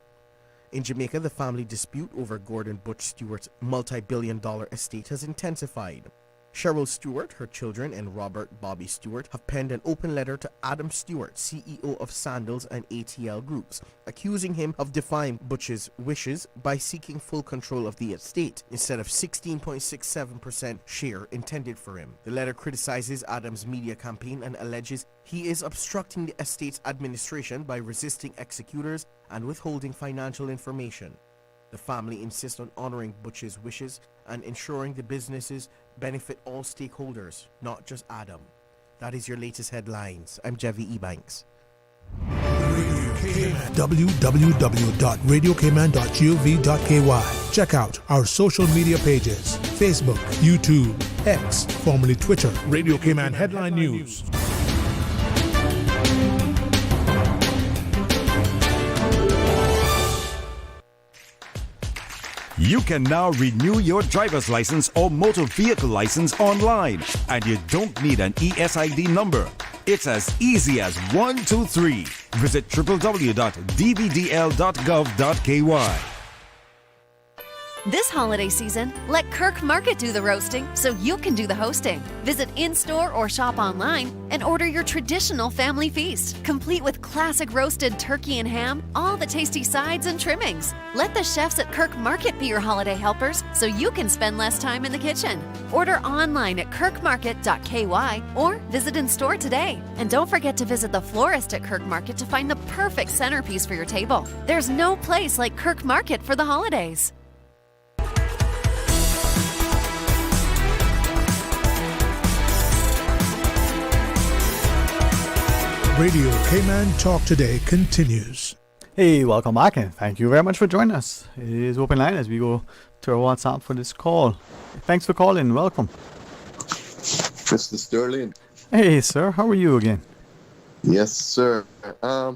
In Jamaica, the family dispute over Gordon Butch Stewart's multi-billion-dollar estate has intensified. Cheryl Stewart, her children, and Robert Bobby Stewart have penned an open letter to Adam Stewart, CEO of Sandals and ATL Groups, accusing him of defying Butch's wishes by seeking full control of the estate instead of 16.67% share intended for him. The letter criticizes Adam's media campaign and alleges he is obstructing the estate's administration by resisting executors and withholding financial information. The family insists on honoring Butch's wishes and ensuring the businesses benefit all stakeholders, not just Adam. That is your latest headlines. I'm Jevi Ebanks. www.radiocayman.gov.ky. Check out our social media pages: Facebook, YouTube, X, formerly Twitter, Radio Cayman Headline News. You can now renew your driver's license or motor vehicle license online, and you don't need an ESID number. It's as easy as 1, 2, 3. Visit www.dvdl.gov.ky. This holiday season, let Kirk Market do the roasting so you can do the hosting. Visit in-store or shop online and order your traditional family feast, complete with classic roasted turkey and ham, all the tasty sides and trimmings. Let the chefs at Kirk Market be your holiday helpers so you can spend less time in the kitchen. Order online at kirkmarket.ky or visit in-store today. And don't forget to visit the florist at Kirk Market to find the perfect centerpiece for your table. There's no place like Kirk Market for the holidays. Radio Cayman Talk Today continues. Hey, welcome back, and thank you very much for joining us. It is open line as we go to our WhatsApp for this call. Thanks for calling. Welcome. Mr. Sterling. Hey, sir. How are you again? Yes, sir. I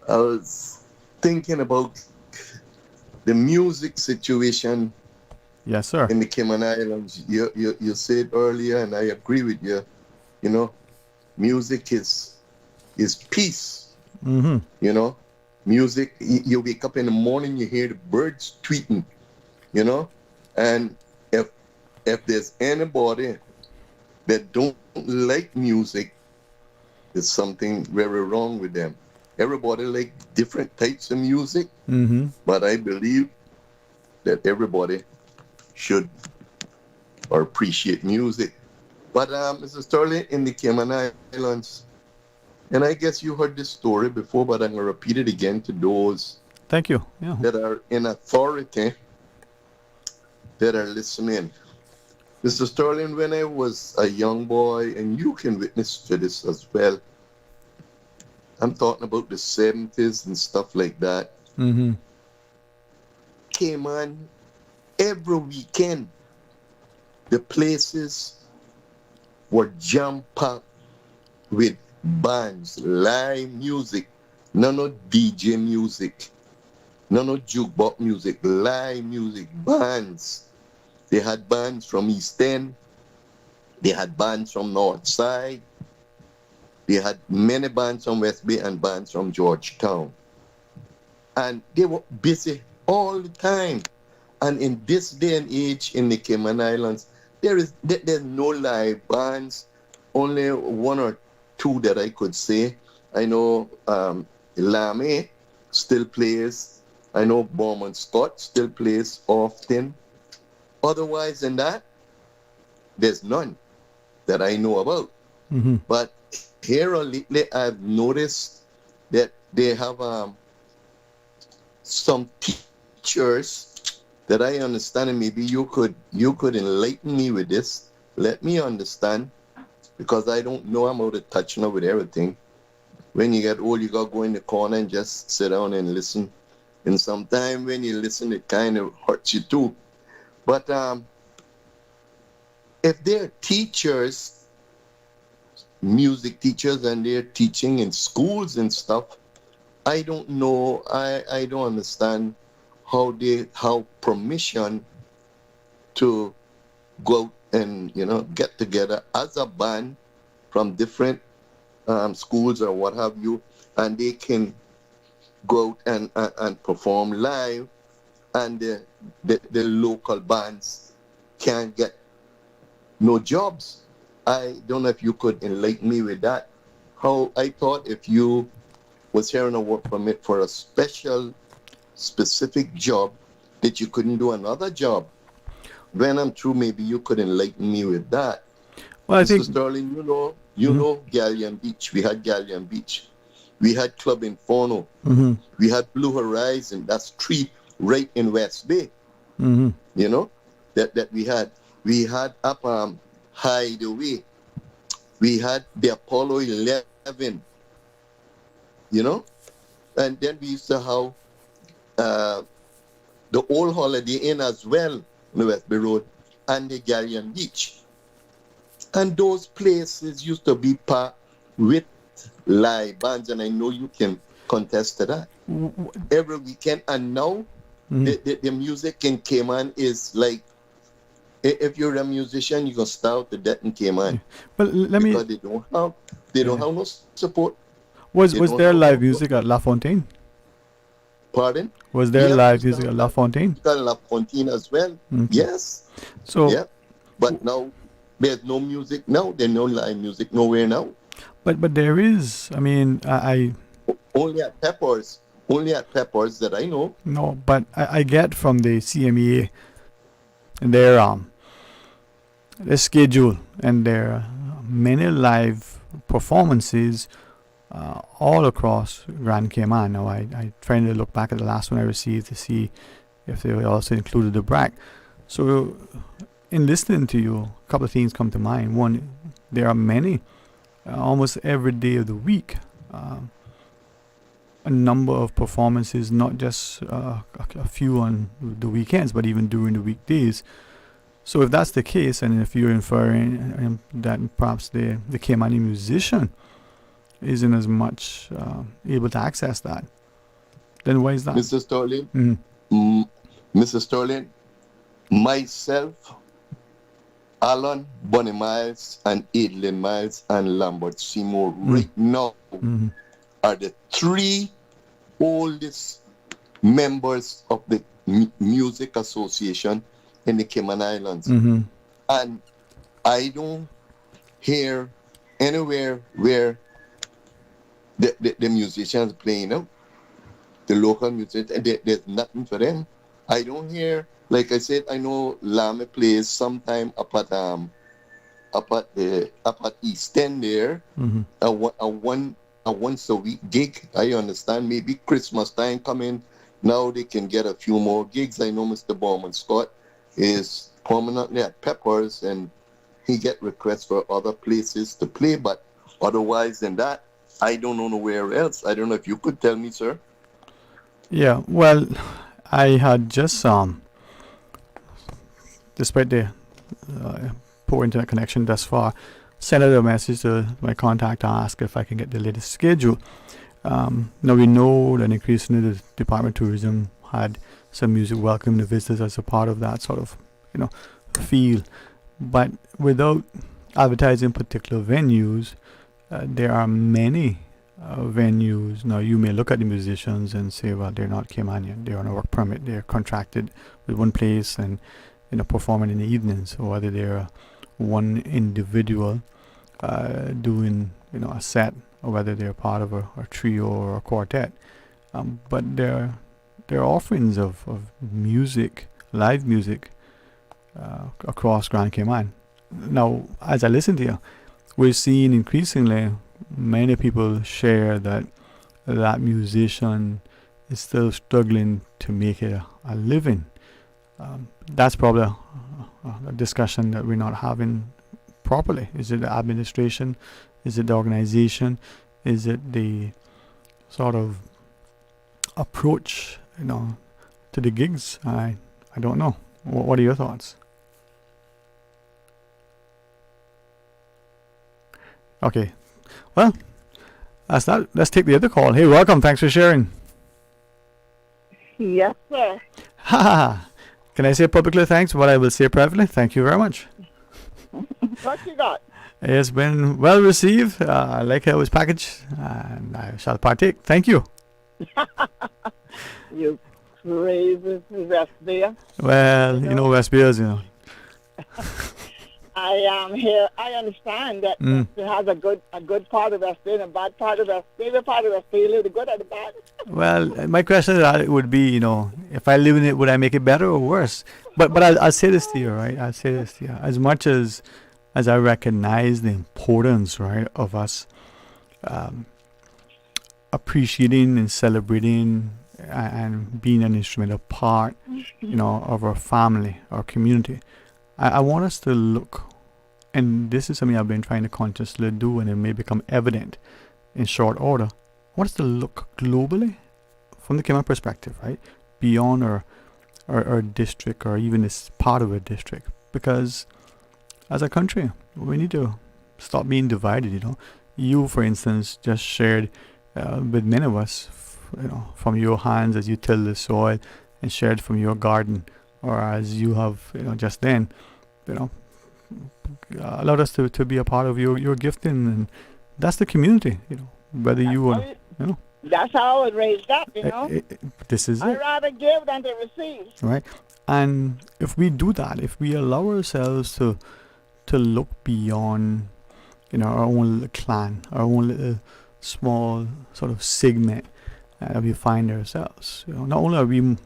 was thinking about the music situation. Yes, sir. In the Cayman Islands. You said earlier, and I agree with you. You know, music is peace. Mm-hmm. You know, music, you wake up in the morning, you hear the birds tweeting, you know, and if there's anybody that don't like music, there's something very wrong with them. Everybody like different types of music, but I believe that everybody should or appreciate music. But Mr. Sterling, in the Cayman Islands, and I guess you heard this story before, but I'm going to repeat it again to those Thank you. Yeah. that are in authority that are listening. Mr. Sterling, when I was a young boy, and you can witness to this as well, I'm talking about the 70s and stuff like that. Cayman, every weekend, the places were jam-packed with bands, live music, none of DJ music, none of jukebox music, live music, bands. They had bands from East End, they had bands from North Side, they had many bands from West Bay and bands from Georgetown. And they were busy all the time. And in this day and age in the Cayman Islands, there's no live bands. Only one or two that I could say. I know Lame still plays. I know Bowman Scott still plays often. Otherwise than that, there's none that I know about. Mm-hmm. But here lately, I've noticed that they have some teachers that I understand, and maybe you could enlighten me with this. Let me understand, because I don't know. I'm out of touch now with everything. When you get old, you got to go in the corner and just sit down and listen. And sometimes when you listen, it kind of hurts you too. But if they're teachers, music teachers, and they're teaching in schools and stuff, I don't know. I don't understand how they have permission to go out and get together as a band from different schools or what have you, and they can go out and perform live, and the local bands can't get no jobs. I don't know if you could enlighten me with that. How I thought if you was here on a work permit for a specific job, that you couldn't do another job. When I'm through, maybe you could enlighten me with that. Well, I Mr. think Sterling, you know Galleon Beach. We had Galleon Beach. We had Club Inferno. Mm-hmm. We had Blue Horizon. That's 3 right in West Bay. Mm-hmm. That we had. We had up Hideaway. We had the Apollo 11. And then we used to have the Old Holiday Inn as well on the West Bay Road, and the Galleon Beach. And those places used to be packed with live bands, and I know you can contest to that. Every weekend, and now the music in Cayman is like, if you're a musician, you can start the death in Cayman. But because they don't have no support. Was there live music at La Fontaine? Pardon? Was there live music at La Fontaine? La Fontaine as well. Okay. Yes. So yeah. But now there's no music now. There's no live music nowhere now. But there is. I mean, I only at Peppers. Only at Peppers that I know. No, but I get from the CMEA their schedule, and there many live performances all across Grand Cayman. Now I trying to look back at the last one I received to see if they also included the BRAC. So in listening to you, a couple of things come to mind. One, there are many, almost every day of the week, a number of performances, not just a few on the weekends, but even during the weekdays. So if that's the case, and if you're inferring that perhaps the Caymani musician isn't as much able to access that, then why is that? Mr. Sterling, Mr. Sterling, myself, Alan, Bonnie Miles, and Adlin Miles, and Lambert Seymour right now are the 3 oldest members of the Music Association in the Cayman Islands. And I don't hear anywhere where the musicians playing out, the local musicians, and there's nothing for them. I don't hear, like I said, I know Lame plays sometime up at East End there, a once a week gig. I understand maybe Christmas time coming, now they can get a few more gigs. I know Mr. Bowman Scott is permanently at Peppers, and he get requests for other places to play, but otherwise than that, I don't know nowhere else. I don't know if you could tell me, sir. Yeah, well, I had just despite the poor internet connection thus far, sent out a message to my contact to ask if I can get the latest schedule. Now we know that increasingly the Department of Tourism had some music welcoming the visitors as a part of that sort of feel, but without advertising particular venues, there are many venues. Now you may look at the musicians and say, well, they're not Caymanian, they're on a work permit, they're contracted with one place, and performing in the evenings, or whether they're one individual doing, a set, or whether they're part of a trio or a quartet. But they're offerings of music, live music, across Grand Cayman. Now, as I listen to you, we're seeing increasingly many people share that musician is still struggling to make it a living. That's probably a discussion that we're not having properly. Is it the administration? Is it the organization? Is it the sort of approach, to the gigs? I don't know. What are your thoughts? Okay. Well, let's take the other call. Hey, welcome. Thanks for sharing. Yes, sir. Ha! Can I say publicly thanks? But I will say privately, thank you very much. What you got? It's been well received. I like how it was packaged, and I shall partake. Thank you. You crazy West there. Well, West Beers, I am here. I understand that it has a good part of West Bay and a bad part of West Bay. The part of West Bay, you live the good or the bad? Well, my question would be, if I live in it, would I make it better or worse? But I'll say this to you, right? I'll say this to you. As much as I recognize the importance, right, of us appreciating and celebrating and being an instrumental part, of our family, our community, I want us to look, and this is something I've been trying to consciously do, and it may become evident in short order. I want us to look globally from the Cayman perspective, right? Beyond our district, or even this part of a district. Because as a country, we need to stop being divided, You, for instance, just shared with many of us, from your hands as you till the soil, and shared from your garden, or as you have, just then, allowed us to be a part of your gifting, and that's the community, whether you want, That's how I was raised up, this is I'd it, rather give than to receive. right? And if we do that, if we allow ourselves to look beyond, our own little clan, our own little small sort of segment that we find ourselves, not only are we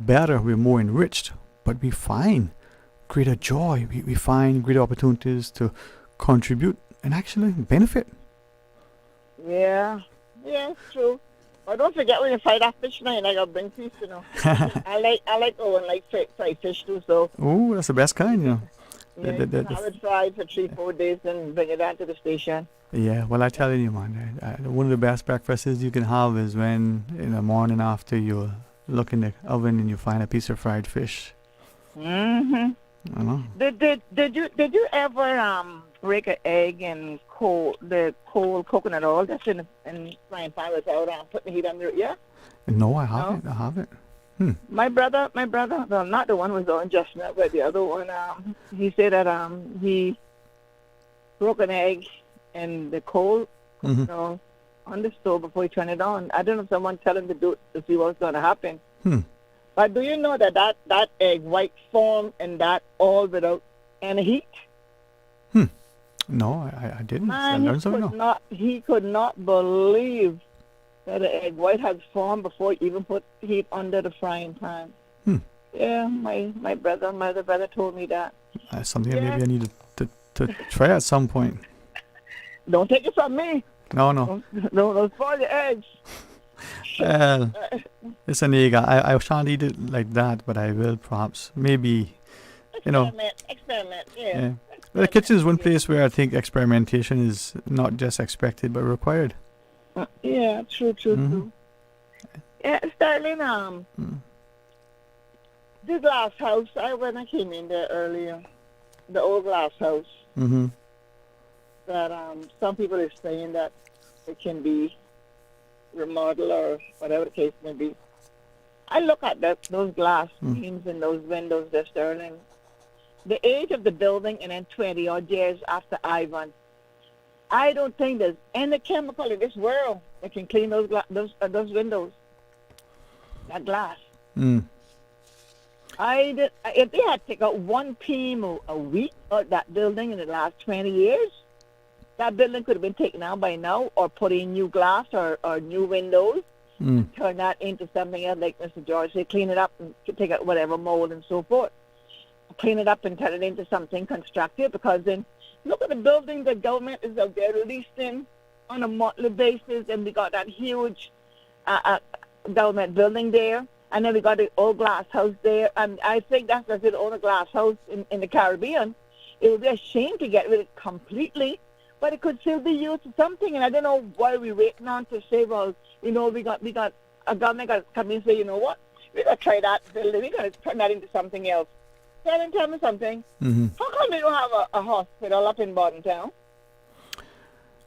better, we're more enriched, but we find greater joy, we find greater opportunities to contribute and actually benefit. Yeah, it's true. But don't forget when you fry that fish now, I got bring fish, I like fried fish too, so. Oh, that's the best kind, Yeah, you can have it fried for 3-4 days and bring it down to the station. Yeah, well, I tell you, man, one of the best breakfasts you can have is when in the morning after you look in the oven and you find a piece of fried fish. Mm-hmm. I know. Did you ever break an egg and the cold coconut oil that's in frying pan without putting the heat under it? Yeah. No, I haven't. I haven't. My brother, well, not the one who was on just now, but the other one. He said that he broke an egg and the coal, on the stove before he turned it on. I don't know if someone tell him to do it to see what's going to happen. But do you know that egg white formed and that all without any heat? No, I didn't. Man, he could not believe that the egg white had formed before he even put heat under the frying pan. Yeah, my brother told me that. That's something maybe I need to try at some point. Don't take it from me. No. Don't spoil your eggs. Well, it's an egg. I shan't eat it like that, but I will perhaps. Maybe, Experiment, yeah. Well, the kitchen is one place where I think experimentation is not just expected, but required. Yeah, true. Yeah, Sterling, the glass house, when I came in there earlier, the old glass house, that some people are saying that it can be remodeled or whatever the case may be. I look at those glass beams and those windows there, Sterling. The age of the building, and then 20-odd years after Ivan, I don't think there's any chemical in this world that can clean those windows, that glass. If they had taken out 1 p.m. a week out that building in the last 20 years, that building could have been taken out by now, or put in new glass or new windows, turn that into something else, like Mr. George said, clean it up and take out whatever mold and so forth. Clean it up and turn it into something constructive, because then look at the building the government is out there releasing on a monthly basis, and we got that huge government building there, and then we got the old glass house there, and I think that's the only glass house in the Caribbean. It would be a shame to get rid of it completely, but it could still be used for something, and I don't know why we're waiting on to say, well, we got a government got to come in and say, you know what, we're going to try that building, we're going to turn that into something else. Tell me something. How come we don't have a hospital up in Bordentown?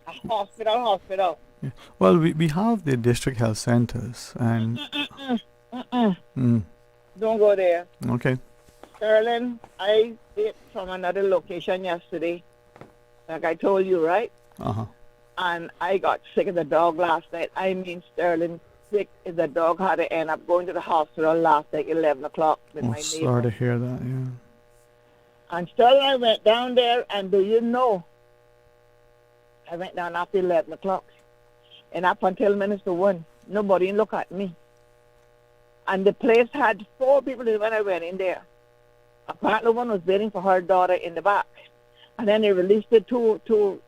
A hospital. Yeah. Well, we have the district health centers, and Don't go there. Okay. Sterling, I stayed from another location yesterday, like I told you, right? And I got sick of the dog last night. I mean, Sterling, sick as a dog. Had to end up going to the hospital last night, 11 o'clock with my neighbor. Sorry to hear that, yeah. And Sterling, I went down there, and do you know, I went down after 11 o'clock. And up until Minister 1, nobody looked at me. And the place had 4 people when I went in there. Apparently one was waiting for her daughter in the back. And then they released the two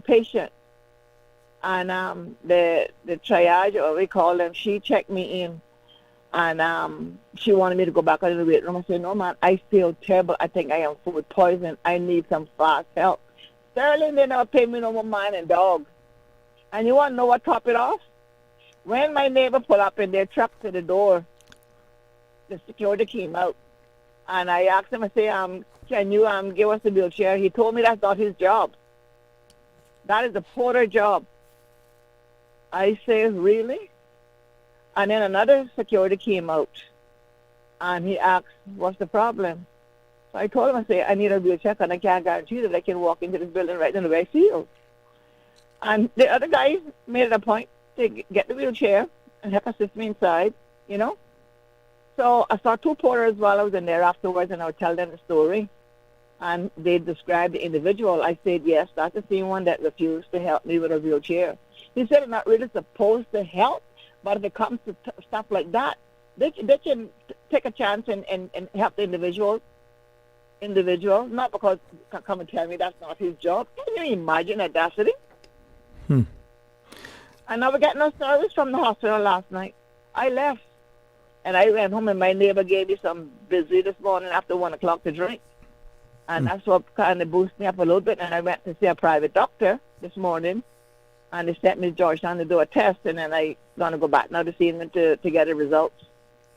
patients. And the triage, or we call them, she checked me in. And she wanted me to go back into the waiting room. I said, no, man, I feel terrible. I think I am food poisoning. I need some fast help. Sterling, they never pay me no more man and dog. And you want to know what topped it off? When my neighbor pulled up in their truck to the door, the security came out. And I asked him, I said, can you give us a wheelchair? He told me that's not his job. That is the porter job. I say, really? And then another security came out. And he asked, what's the problem? So I told him, I said, I need a wheelchair, and I can't guarantee that I can walk into this building right in the way I feel. And the other guy made it a point to get the wheelchair and help assist me inside, you know. So I saw 2 porters while I was in there afterwards, and I would tell them the story. And they described the individual. I said, yes, that's the same one that refused to help me with a wheelchair. He said, I'm not really supposed to help, but if it comes to stuff like that, they can take a chance and help the individual, not because he come and tell me that's not his job. Can you imagine audacity? I never got no service from the hospital last night. I left, and I went home, and my neighbor gave me some busy this morning after 1 o'clock to drink. And that's what kind of boosted me up a little bit, and I went to see a private doctor this morning, and they sent me to Georgetown to do a test, and then I'm going to go back now this evening to get the results,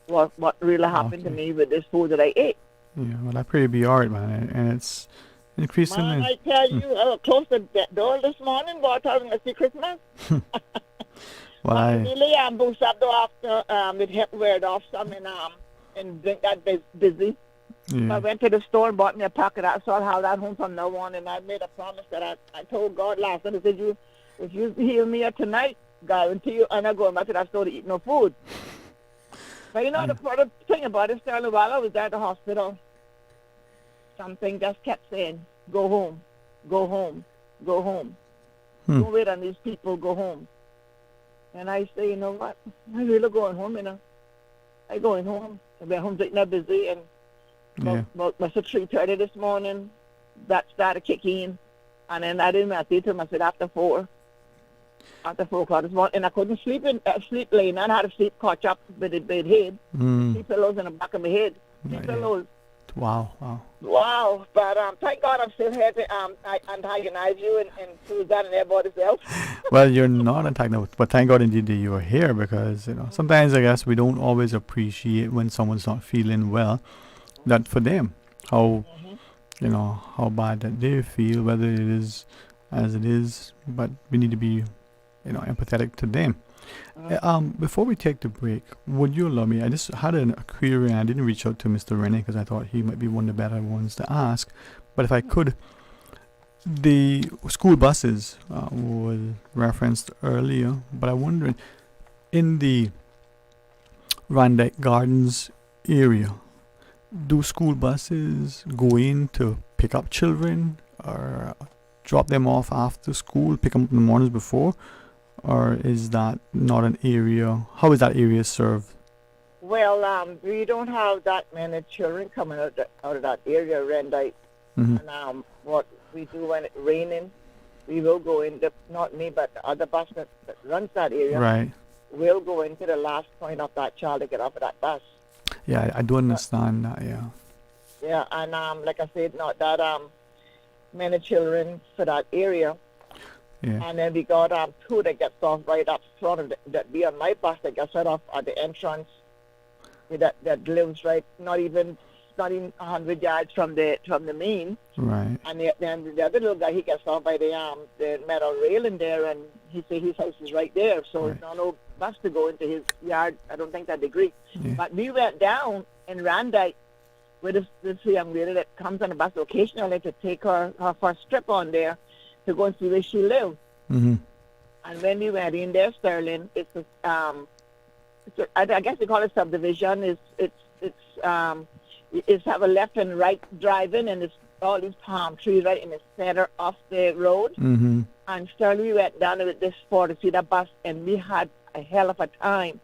what really happened to me with this food that I ate. Yeah, well, I pray to be all right, man, and it's increasing. Man, I tell you, I was close to that door this morning, but I thought I was going to see Christmas. Well, I really boost up though after it helped wear it off some and drink that busy. Yeah. I went to the store and bought me a packet. So I'll have that home from now on, and I made a promise that I told God last night. I said, if you heal me up tonight, guarantee you I'm not going back to that store to eat no food. But you know, the thing about it, Sterling, while I was at the hospital, something just kept saying, go home, go home, go home. Don't wait on these people, go home. And I say, you know what? I'm really going home, you know. I going home. I went home sitting there busy, and about 3:30 this morning, that started kicking, and then I didn't say to him, I said, after 4 o'clock this morning, and I couldn't sleep laying down. I had to sleep caught up with the bed head, 3 pillows in the back of my head, 3 pillows. Wow. But thank God I'm still here to antagonize you and Suzanne and everybody else. Well, you're not antagonized, but thank God indeed that you are here, because you know sometimes I guess we don't always appreciate when someone's not feeling well. That for them, how you know how bad that they feel, whether it is as it is, but we need to be empathetic to them. Before we take the break, would you allow me? I just had a query, and I didn't reach out to Mr. Rennie because I thought he might be one of the better ones to ask. But if I could, the school buses was referenced earlier, but I'm wondering, in the Van Dyke Gardens area, do school buses go in to pick up children or drop them off after school, pick them up in the mornings before? Or is that not an area? How is that area served? Well, we don't have that many children coming out of that area, Rendite. Mhm. And what we do when it's raining, we will go in, not me, but the other bus that runs that area. Right. We'll go into the last point of that child to get off of that bus. Yeah, I do understand that, yeah. Yeah, and like I said, not that many children for that area. Yeah. And then we got two that gets off right up front of that be on my bus that gets set off at the entrance. That lives right not even 100 yards from the main. Right. And then the other little guy, he gets off by the metal railing there, and he said his house is right there, so Right. there's no bus to go into his yard. I don't think that they agree. Yeah. But we went down in Randite with this young lady that comes on the bus occasionally to take her first trip on there to go and see where she lives. Mm-hmm. And when we went in there, Sterling, I guess we call it subdivision. It's have a left and right driving, and it's all these palm trees right in the center of the road. Mm-hmm. And Sterling, we went down with this 40-seater bus, and we had a hell of a time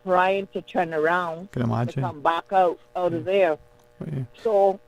trying to turn around Can imagine. to come back out of there. Yeah. So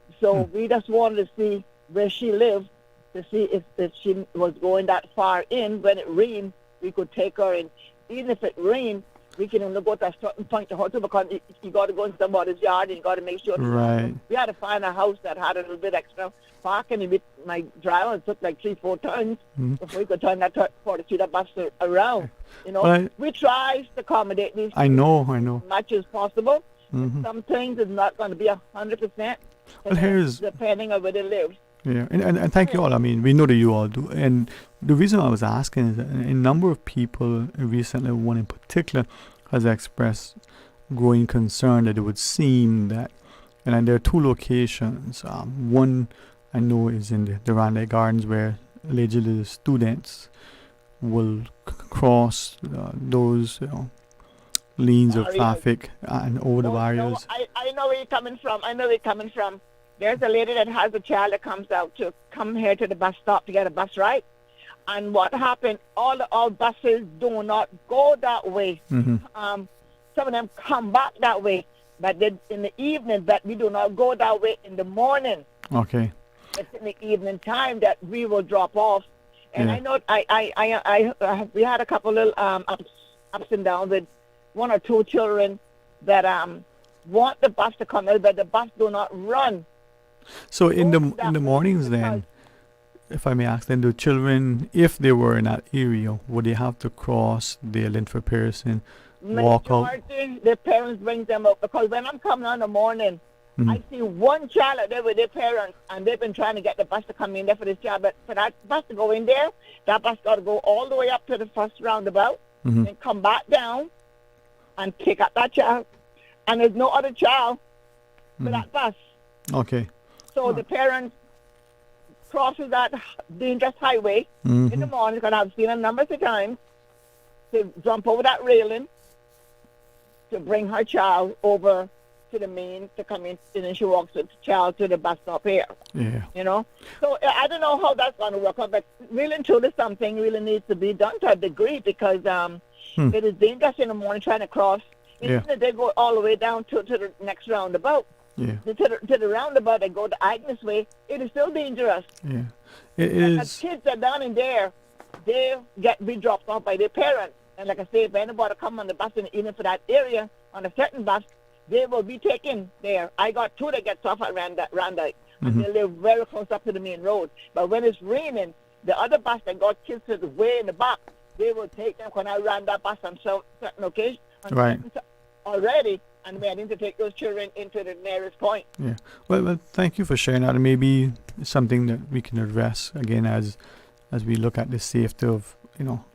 we just wanted to see where she lived, to see if she was going that far in. When it rained, we could take her, and even if it rained, we can only go to a certain point to her too, because you got to go in somebody's yard and you got to make sure. Right. We had to find a house that had a little bit extra parking, and my driver took like 3-4 turns before we could turn that 40-seater bus around. You know, Well, we try to accommodate these I know. as much as possible. Mhm. Some things is not going to be 100%. Well, here's depending on where they live. Yeah, and thank you all. I mean, we know that you all do. And the reason I was asking is that a number of people recently, one in particular, has expressed growing concern that it would seem that, and there are two locations. One I know is in the Randall Gardens, where allegedly the students will cross those lanes of traffic and over the barriers. I know where you're coming from. There's a lady that has a child that comes out to come here to the bus stop to get a bus ride. And what happened, all buses do not go that way. Mm-hmm. Some of them come back that way, but then in the evening, but we do not go that way in the morning. Okay. It's in the evening time that we will drop off. And Yeah. I know we had a couple little ups and downs with one or two children that want the bus to come in, but the bus do not run. So in the mornings then, if I may ask, then the children, if they were in that area, would they have to cross the Linford Pearson, walk out? Majority, their parents bring them up, because when I'm coming on in the morning, I see one child out there with their parents, and they've been trying to get the bus to come in there for this child. But for that bus to go in there, that bus got to go all the way up to the first roundabout and come back down and pick up that child. And there's no other child for that bus. Okay. So the parents crosses that dangerous highway in the morning, because I've seen a number of times, to jump over that railing to bring her child over to the main to come in, and then she walks with the child to the bus stop here. Yeah. You know? So I don't know how that's going to work out, but really and truly something really needs to be done to a degree, because it is dangerous in the morning trying to cross. Even if they go all the way down to the next roundabout. Yeah. To the roundabout and go the Agnes way, it is still dangerous. Yeah. It As is. kids are down in there, they be dropped off by their parents. And like I say, if anybody come on the bus in the evening for that area, on a certain bus, they will be taken there. I got two that gets off at Randite, and they live very close up to the main road. But when it's raining, the other bus that got kids to the way in the back, they will take them. When I ran that bus on certain occasions, Right. already, and we had to take those children into the nearest point. Yeah. Well, thank you for sharing that. And maybe something that we can address again as we look at the safety of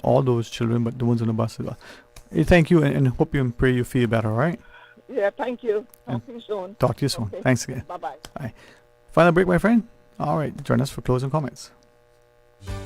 all those children, but the ones on the bus as well. Hey, thank you, and hope you and pray you feel better. All right. Yeah. Thank you. Talk to you soon. Talk to you soon. Okay. Thanks again. Bye-bye. Bye. Final break, my friend. All right. Join us for closing comments.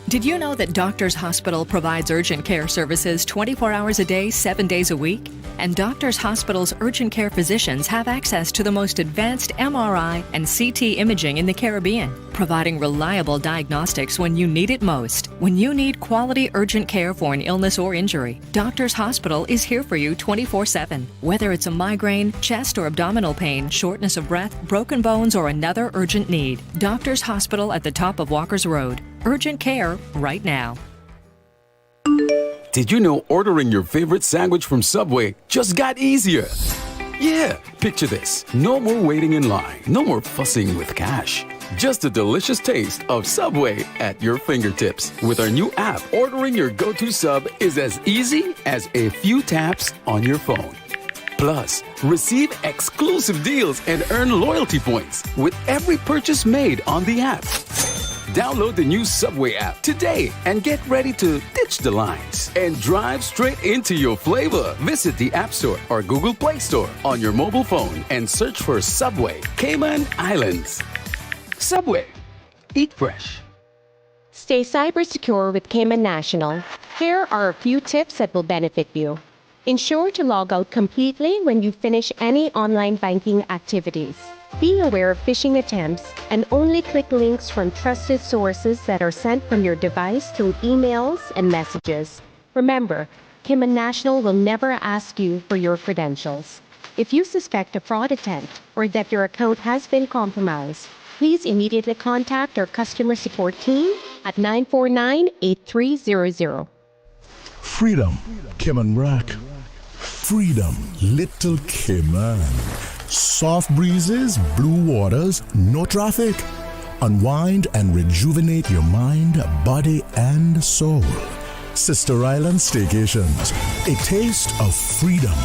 Did you know that Doctors Hospital provides urgent care services 24 hours a day, 7 days a week? And Doctors Hospital's urgent care physicians have access to the most advanced MRI and CT imaging in the Caribbean, providing reliable diagnostics when you need it most. When you need quality urgent care for an illness or injury, Doctors Hospital is here for you 24/7. Whether it's a migraine, chest or abdominal pain, shortness of breath, broken bones, or another urgent need, Doctors Hospital at the top of Walker's Road. Urgent care right now. Did you know ordering your favorite sandwich from Subway just got easier? Yeah, picture this. No more waiting in line. No more fussing with cash. Just the delicious taste of Subway at your fingertips. With our new app, ordering your go-to sub is as easy as a few taps on your phone. Plus, receive exclusive deals and earn loyalty points with every purchase made on the app. Download the new Subway app today and get ready to ditch the lines and drive straight into your flavor. Visit the App Store or Google Play Store on your mobile phone and search for Subway Cayman Islands. Subway. Eat fresh. Stay cyber secure with Cayman National. Here are a few tips that will benefit you. Ensure to log out completely when you finish any online banking activities. Be aware of phishing attempts and only click links from trusted sources that are sent from your device through emails and messages. Remember, Cayman National will never ask you for your credentials. If you suspect a fraud attempt or that your account has been compromised, please immediately contact our customer support team at 949-8300. Freedom, Cayman Rack. Freedom, Little Cayman. Soft breezes, blue waters, no traffic. Unwind and rejuvenate your mind, body, and soul. Sister Island Staycations, a taste of freedom.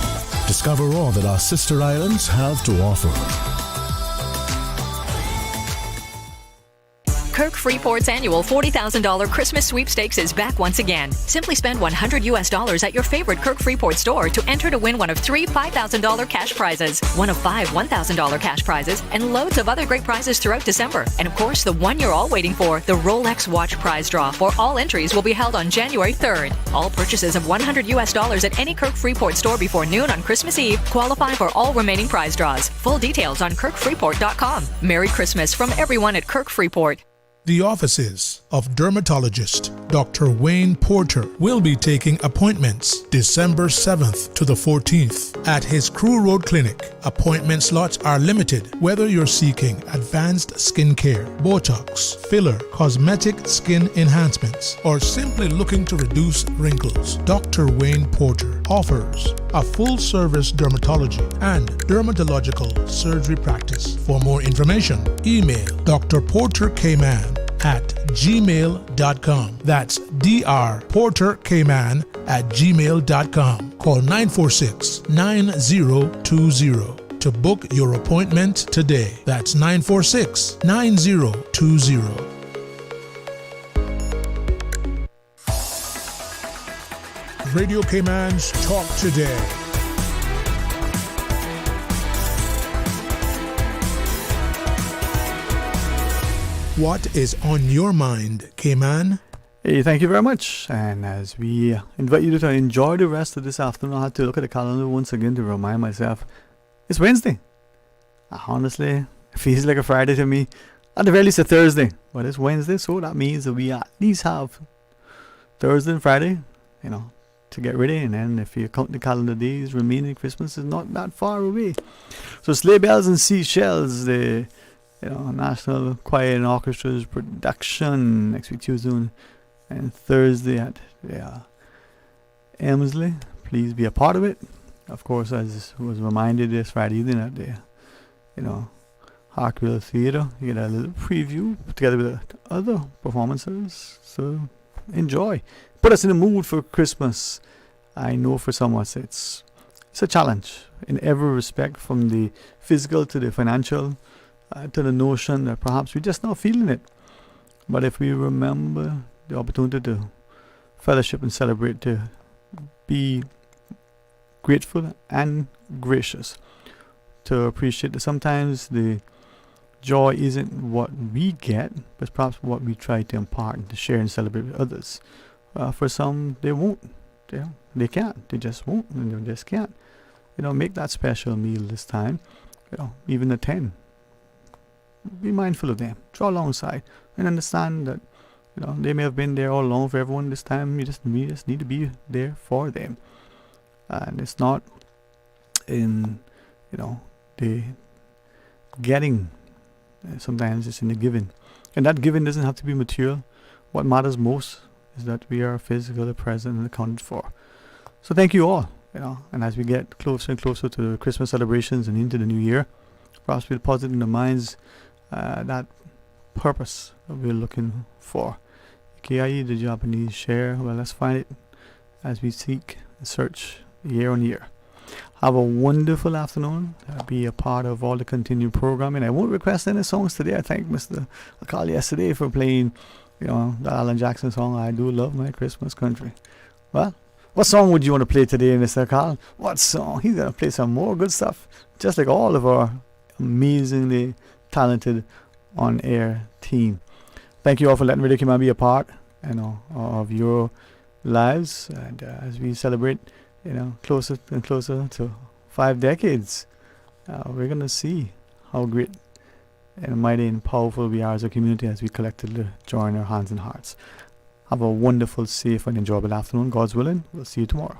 Discover all that our sister islands have to offer. Kirk Freeport's annual $40,000 Christmas sweepstakes is back once again. Simply spend $100 at your favorite Kirk Freeport store to enter to win one of 3 $5,000 cash prizes, one of 5 $1,000 cash prizes, and loads of other great prizes throughout December. And of course, the one you're all waiting for, the Rolex watch prize draw for all entries will be held on January 3rd. All purchases of $100 at any Kirk Freeport store before noon on Christmas Eve qualify for all remaining prize draws. Full details on kirkfreeport.com. Merry Christmas from everyone at Kirk Freeport. The offices of dermatologist Dr. Wayne Porter will be taking appointments December 7th to the 14th at his Crew Road Clinic. Appointment slots are limited whether you're seeking advanced skin care, Botox, filler, cosmetic skin enhancements, or simply looking to reduce wrinkles. Dr. Wayne Porter offers a full-service dermatology and dermatological surgery practice. For more information, email Dr. Porter Cayman at gmail.com. That's drportercayman@gmail.com. Call 946-9020 to book your appointment today. That's 946-9020. Radio Cayman's Talk Today. What is on your mind, Cayman? Hey, thank you very much. And as we invite you to enjoy the rest of this afternoon, I had to look at the calendar once again to remind myself it's Wednesday. Honestly, it feels like a Friday to me. At the very least, a Thursday. But it's Wednesday, so that means that we at least have Thursday and Friday, to get ready. And then if you count the calendar days remaining, Christmas is not that far away. So sleigh bells and seashells, the National Choir and Orchestra's production next week Tuesday and Thursday at Elmsley. Please be a part of it. Of course, as was reminded this Friday evening at the Hartwell Theatre, you get a little preview together with other performances. So enjoy. Put us in the mood for Christmas. I know for some of us it's a challenge in every respect, from the physical to the financial, to the notion that perhaps we're just not feeling it. But if we remember the opportunity to fellowship and celebrate, to be grateful and gracious, to appreciate that sometimes the joy isn't what we get, but perhaps what we try to impart and to share and celebrate with others. For some, they won't. They can't. They just won't. And they just can't. Make that special meal this time. Even the 10. Be mindful of them. Draw alongside and understand that they may have been there all along for everyone. This time, we just need to be there for them. And it's not in the getting. Sometimes it's in the giving, and that giving doesn't have to be material. What matters most is that we are physically present and accounted for. So thank you all. And as we get closer and closer to the Christmas celebrations and into the new year, perhaps we'll deposit in the minds that purpose that we're looking for. Ikigai, the Japanese share. Well, let's find it as we seek and search year on year. Have a wonderful afternoon. Be a part of all the continued programming. I won't request any songs today. I thank Mr. Akal yesterday for playing, the Alan Jackson song, I Do Love My Christmas Country. Well, what song would you want to play today, Mr. Akal? What song? He's going to play some more good stuff, just like all of our amazingly talented on-air team. Thank you all for letting Radio Kiman be a part, of your lives. And as we celebrate, closer and closer to 5 decades, we're going to see how great and mighty and powerful we are as a community as we collectively join our hands and hearts. Have a wonderful, safe, and enjoyable afternoon. God's willing, we'll see you tomorrow.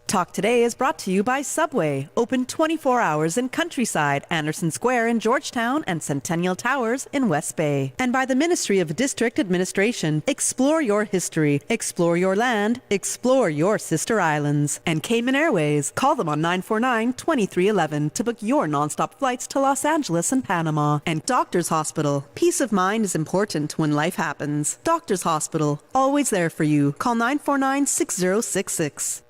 Talk Today is brought to you by Subway, open 24 hours in Countryside, Anderson Square in Georgetown, and Centennial Towers in West Bay. And by the Ministry of District Administration. Explore your history, explore your land, explore your sister islands. And Cayman Airways. Call them on 949-2311 to book your nonstop flights to Los Angeles and Panama. And Doctors Hospital. Peace of mind is important when life happens. Doctors Hospital, always there for you. Call 949-6066.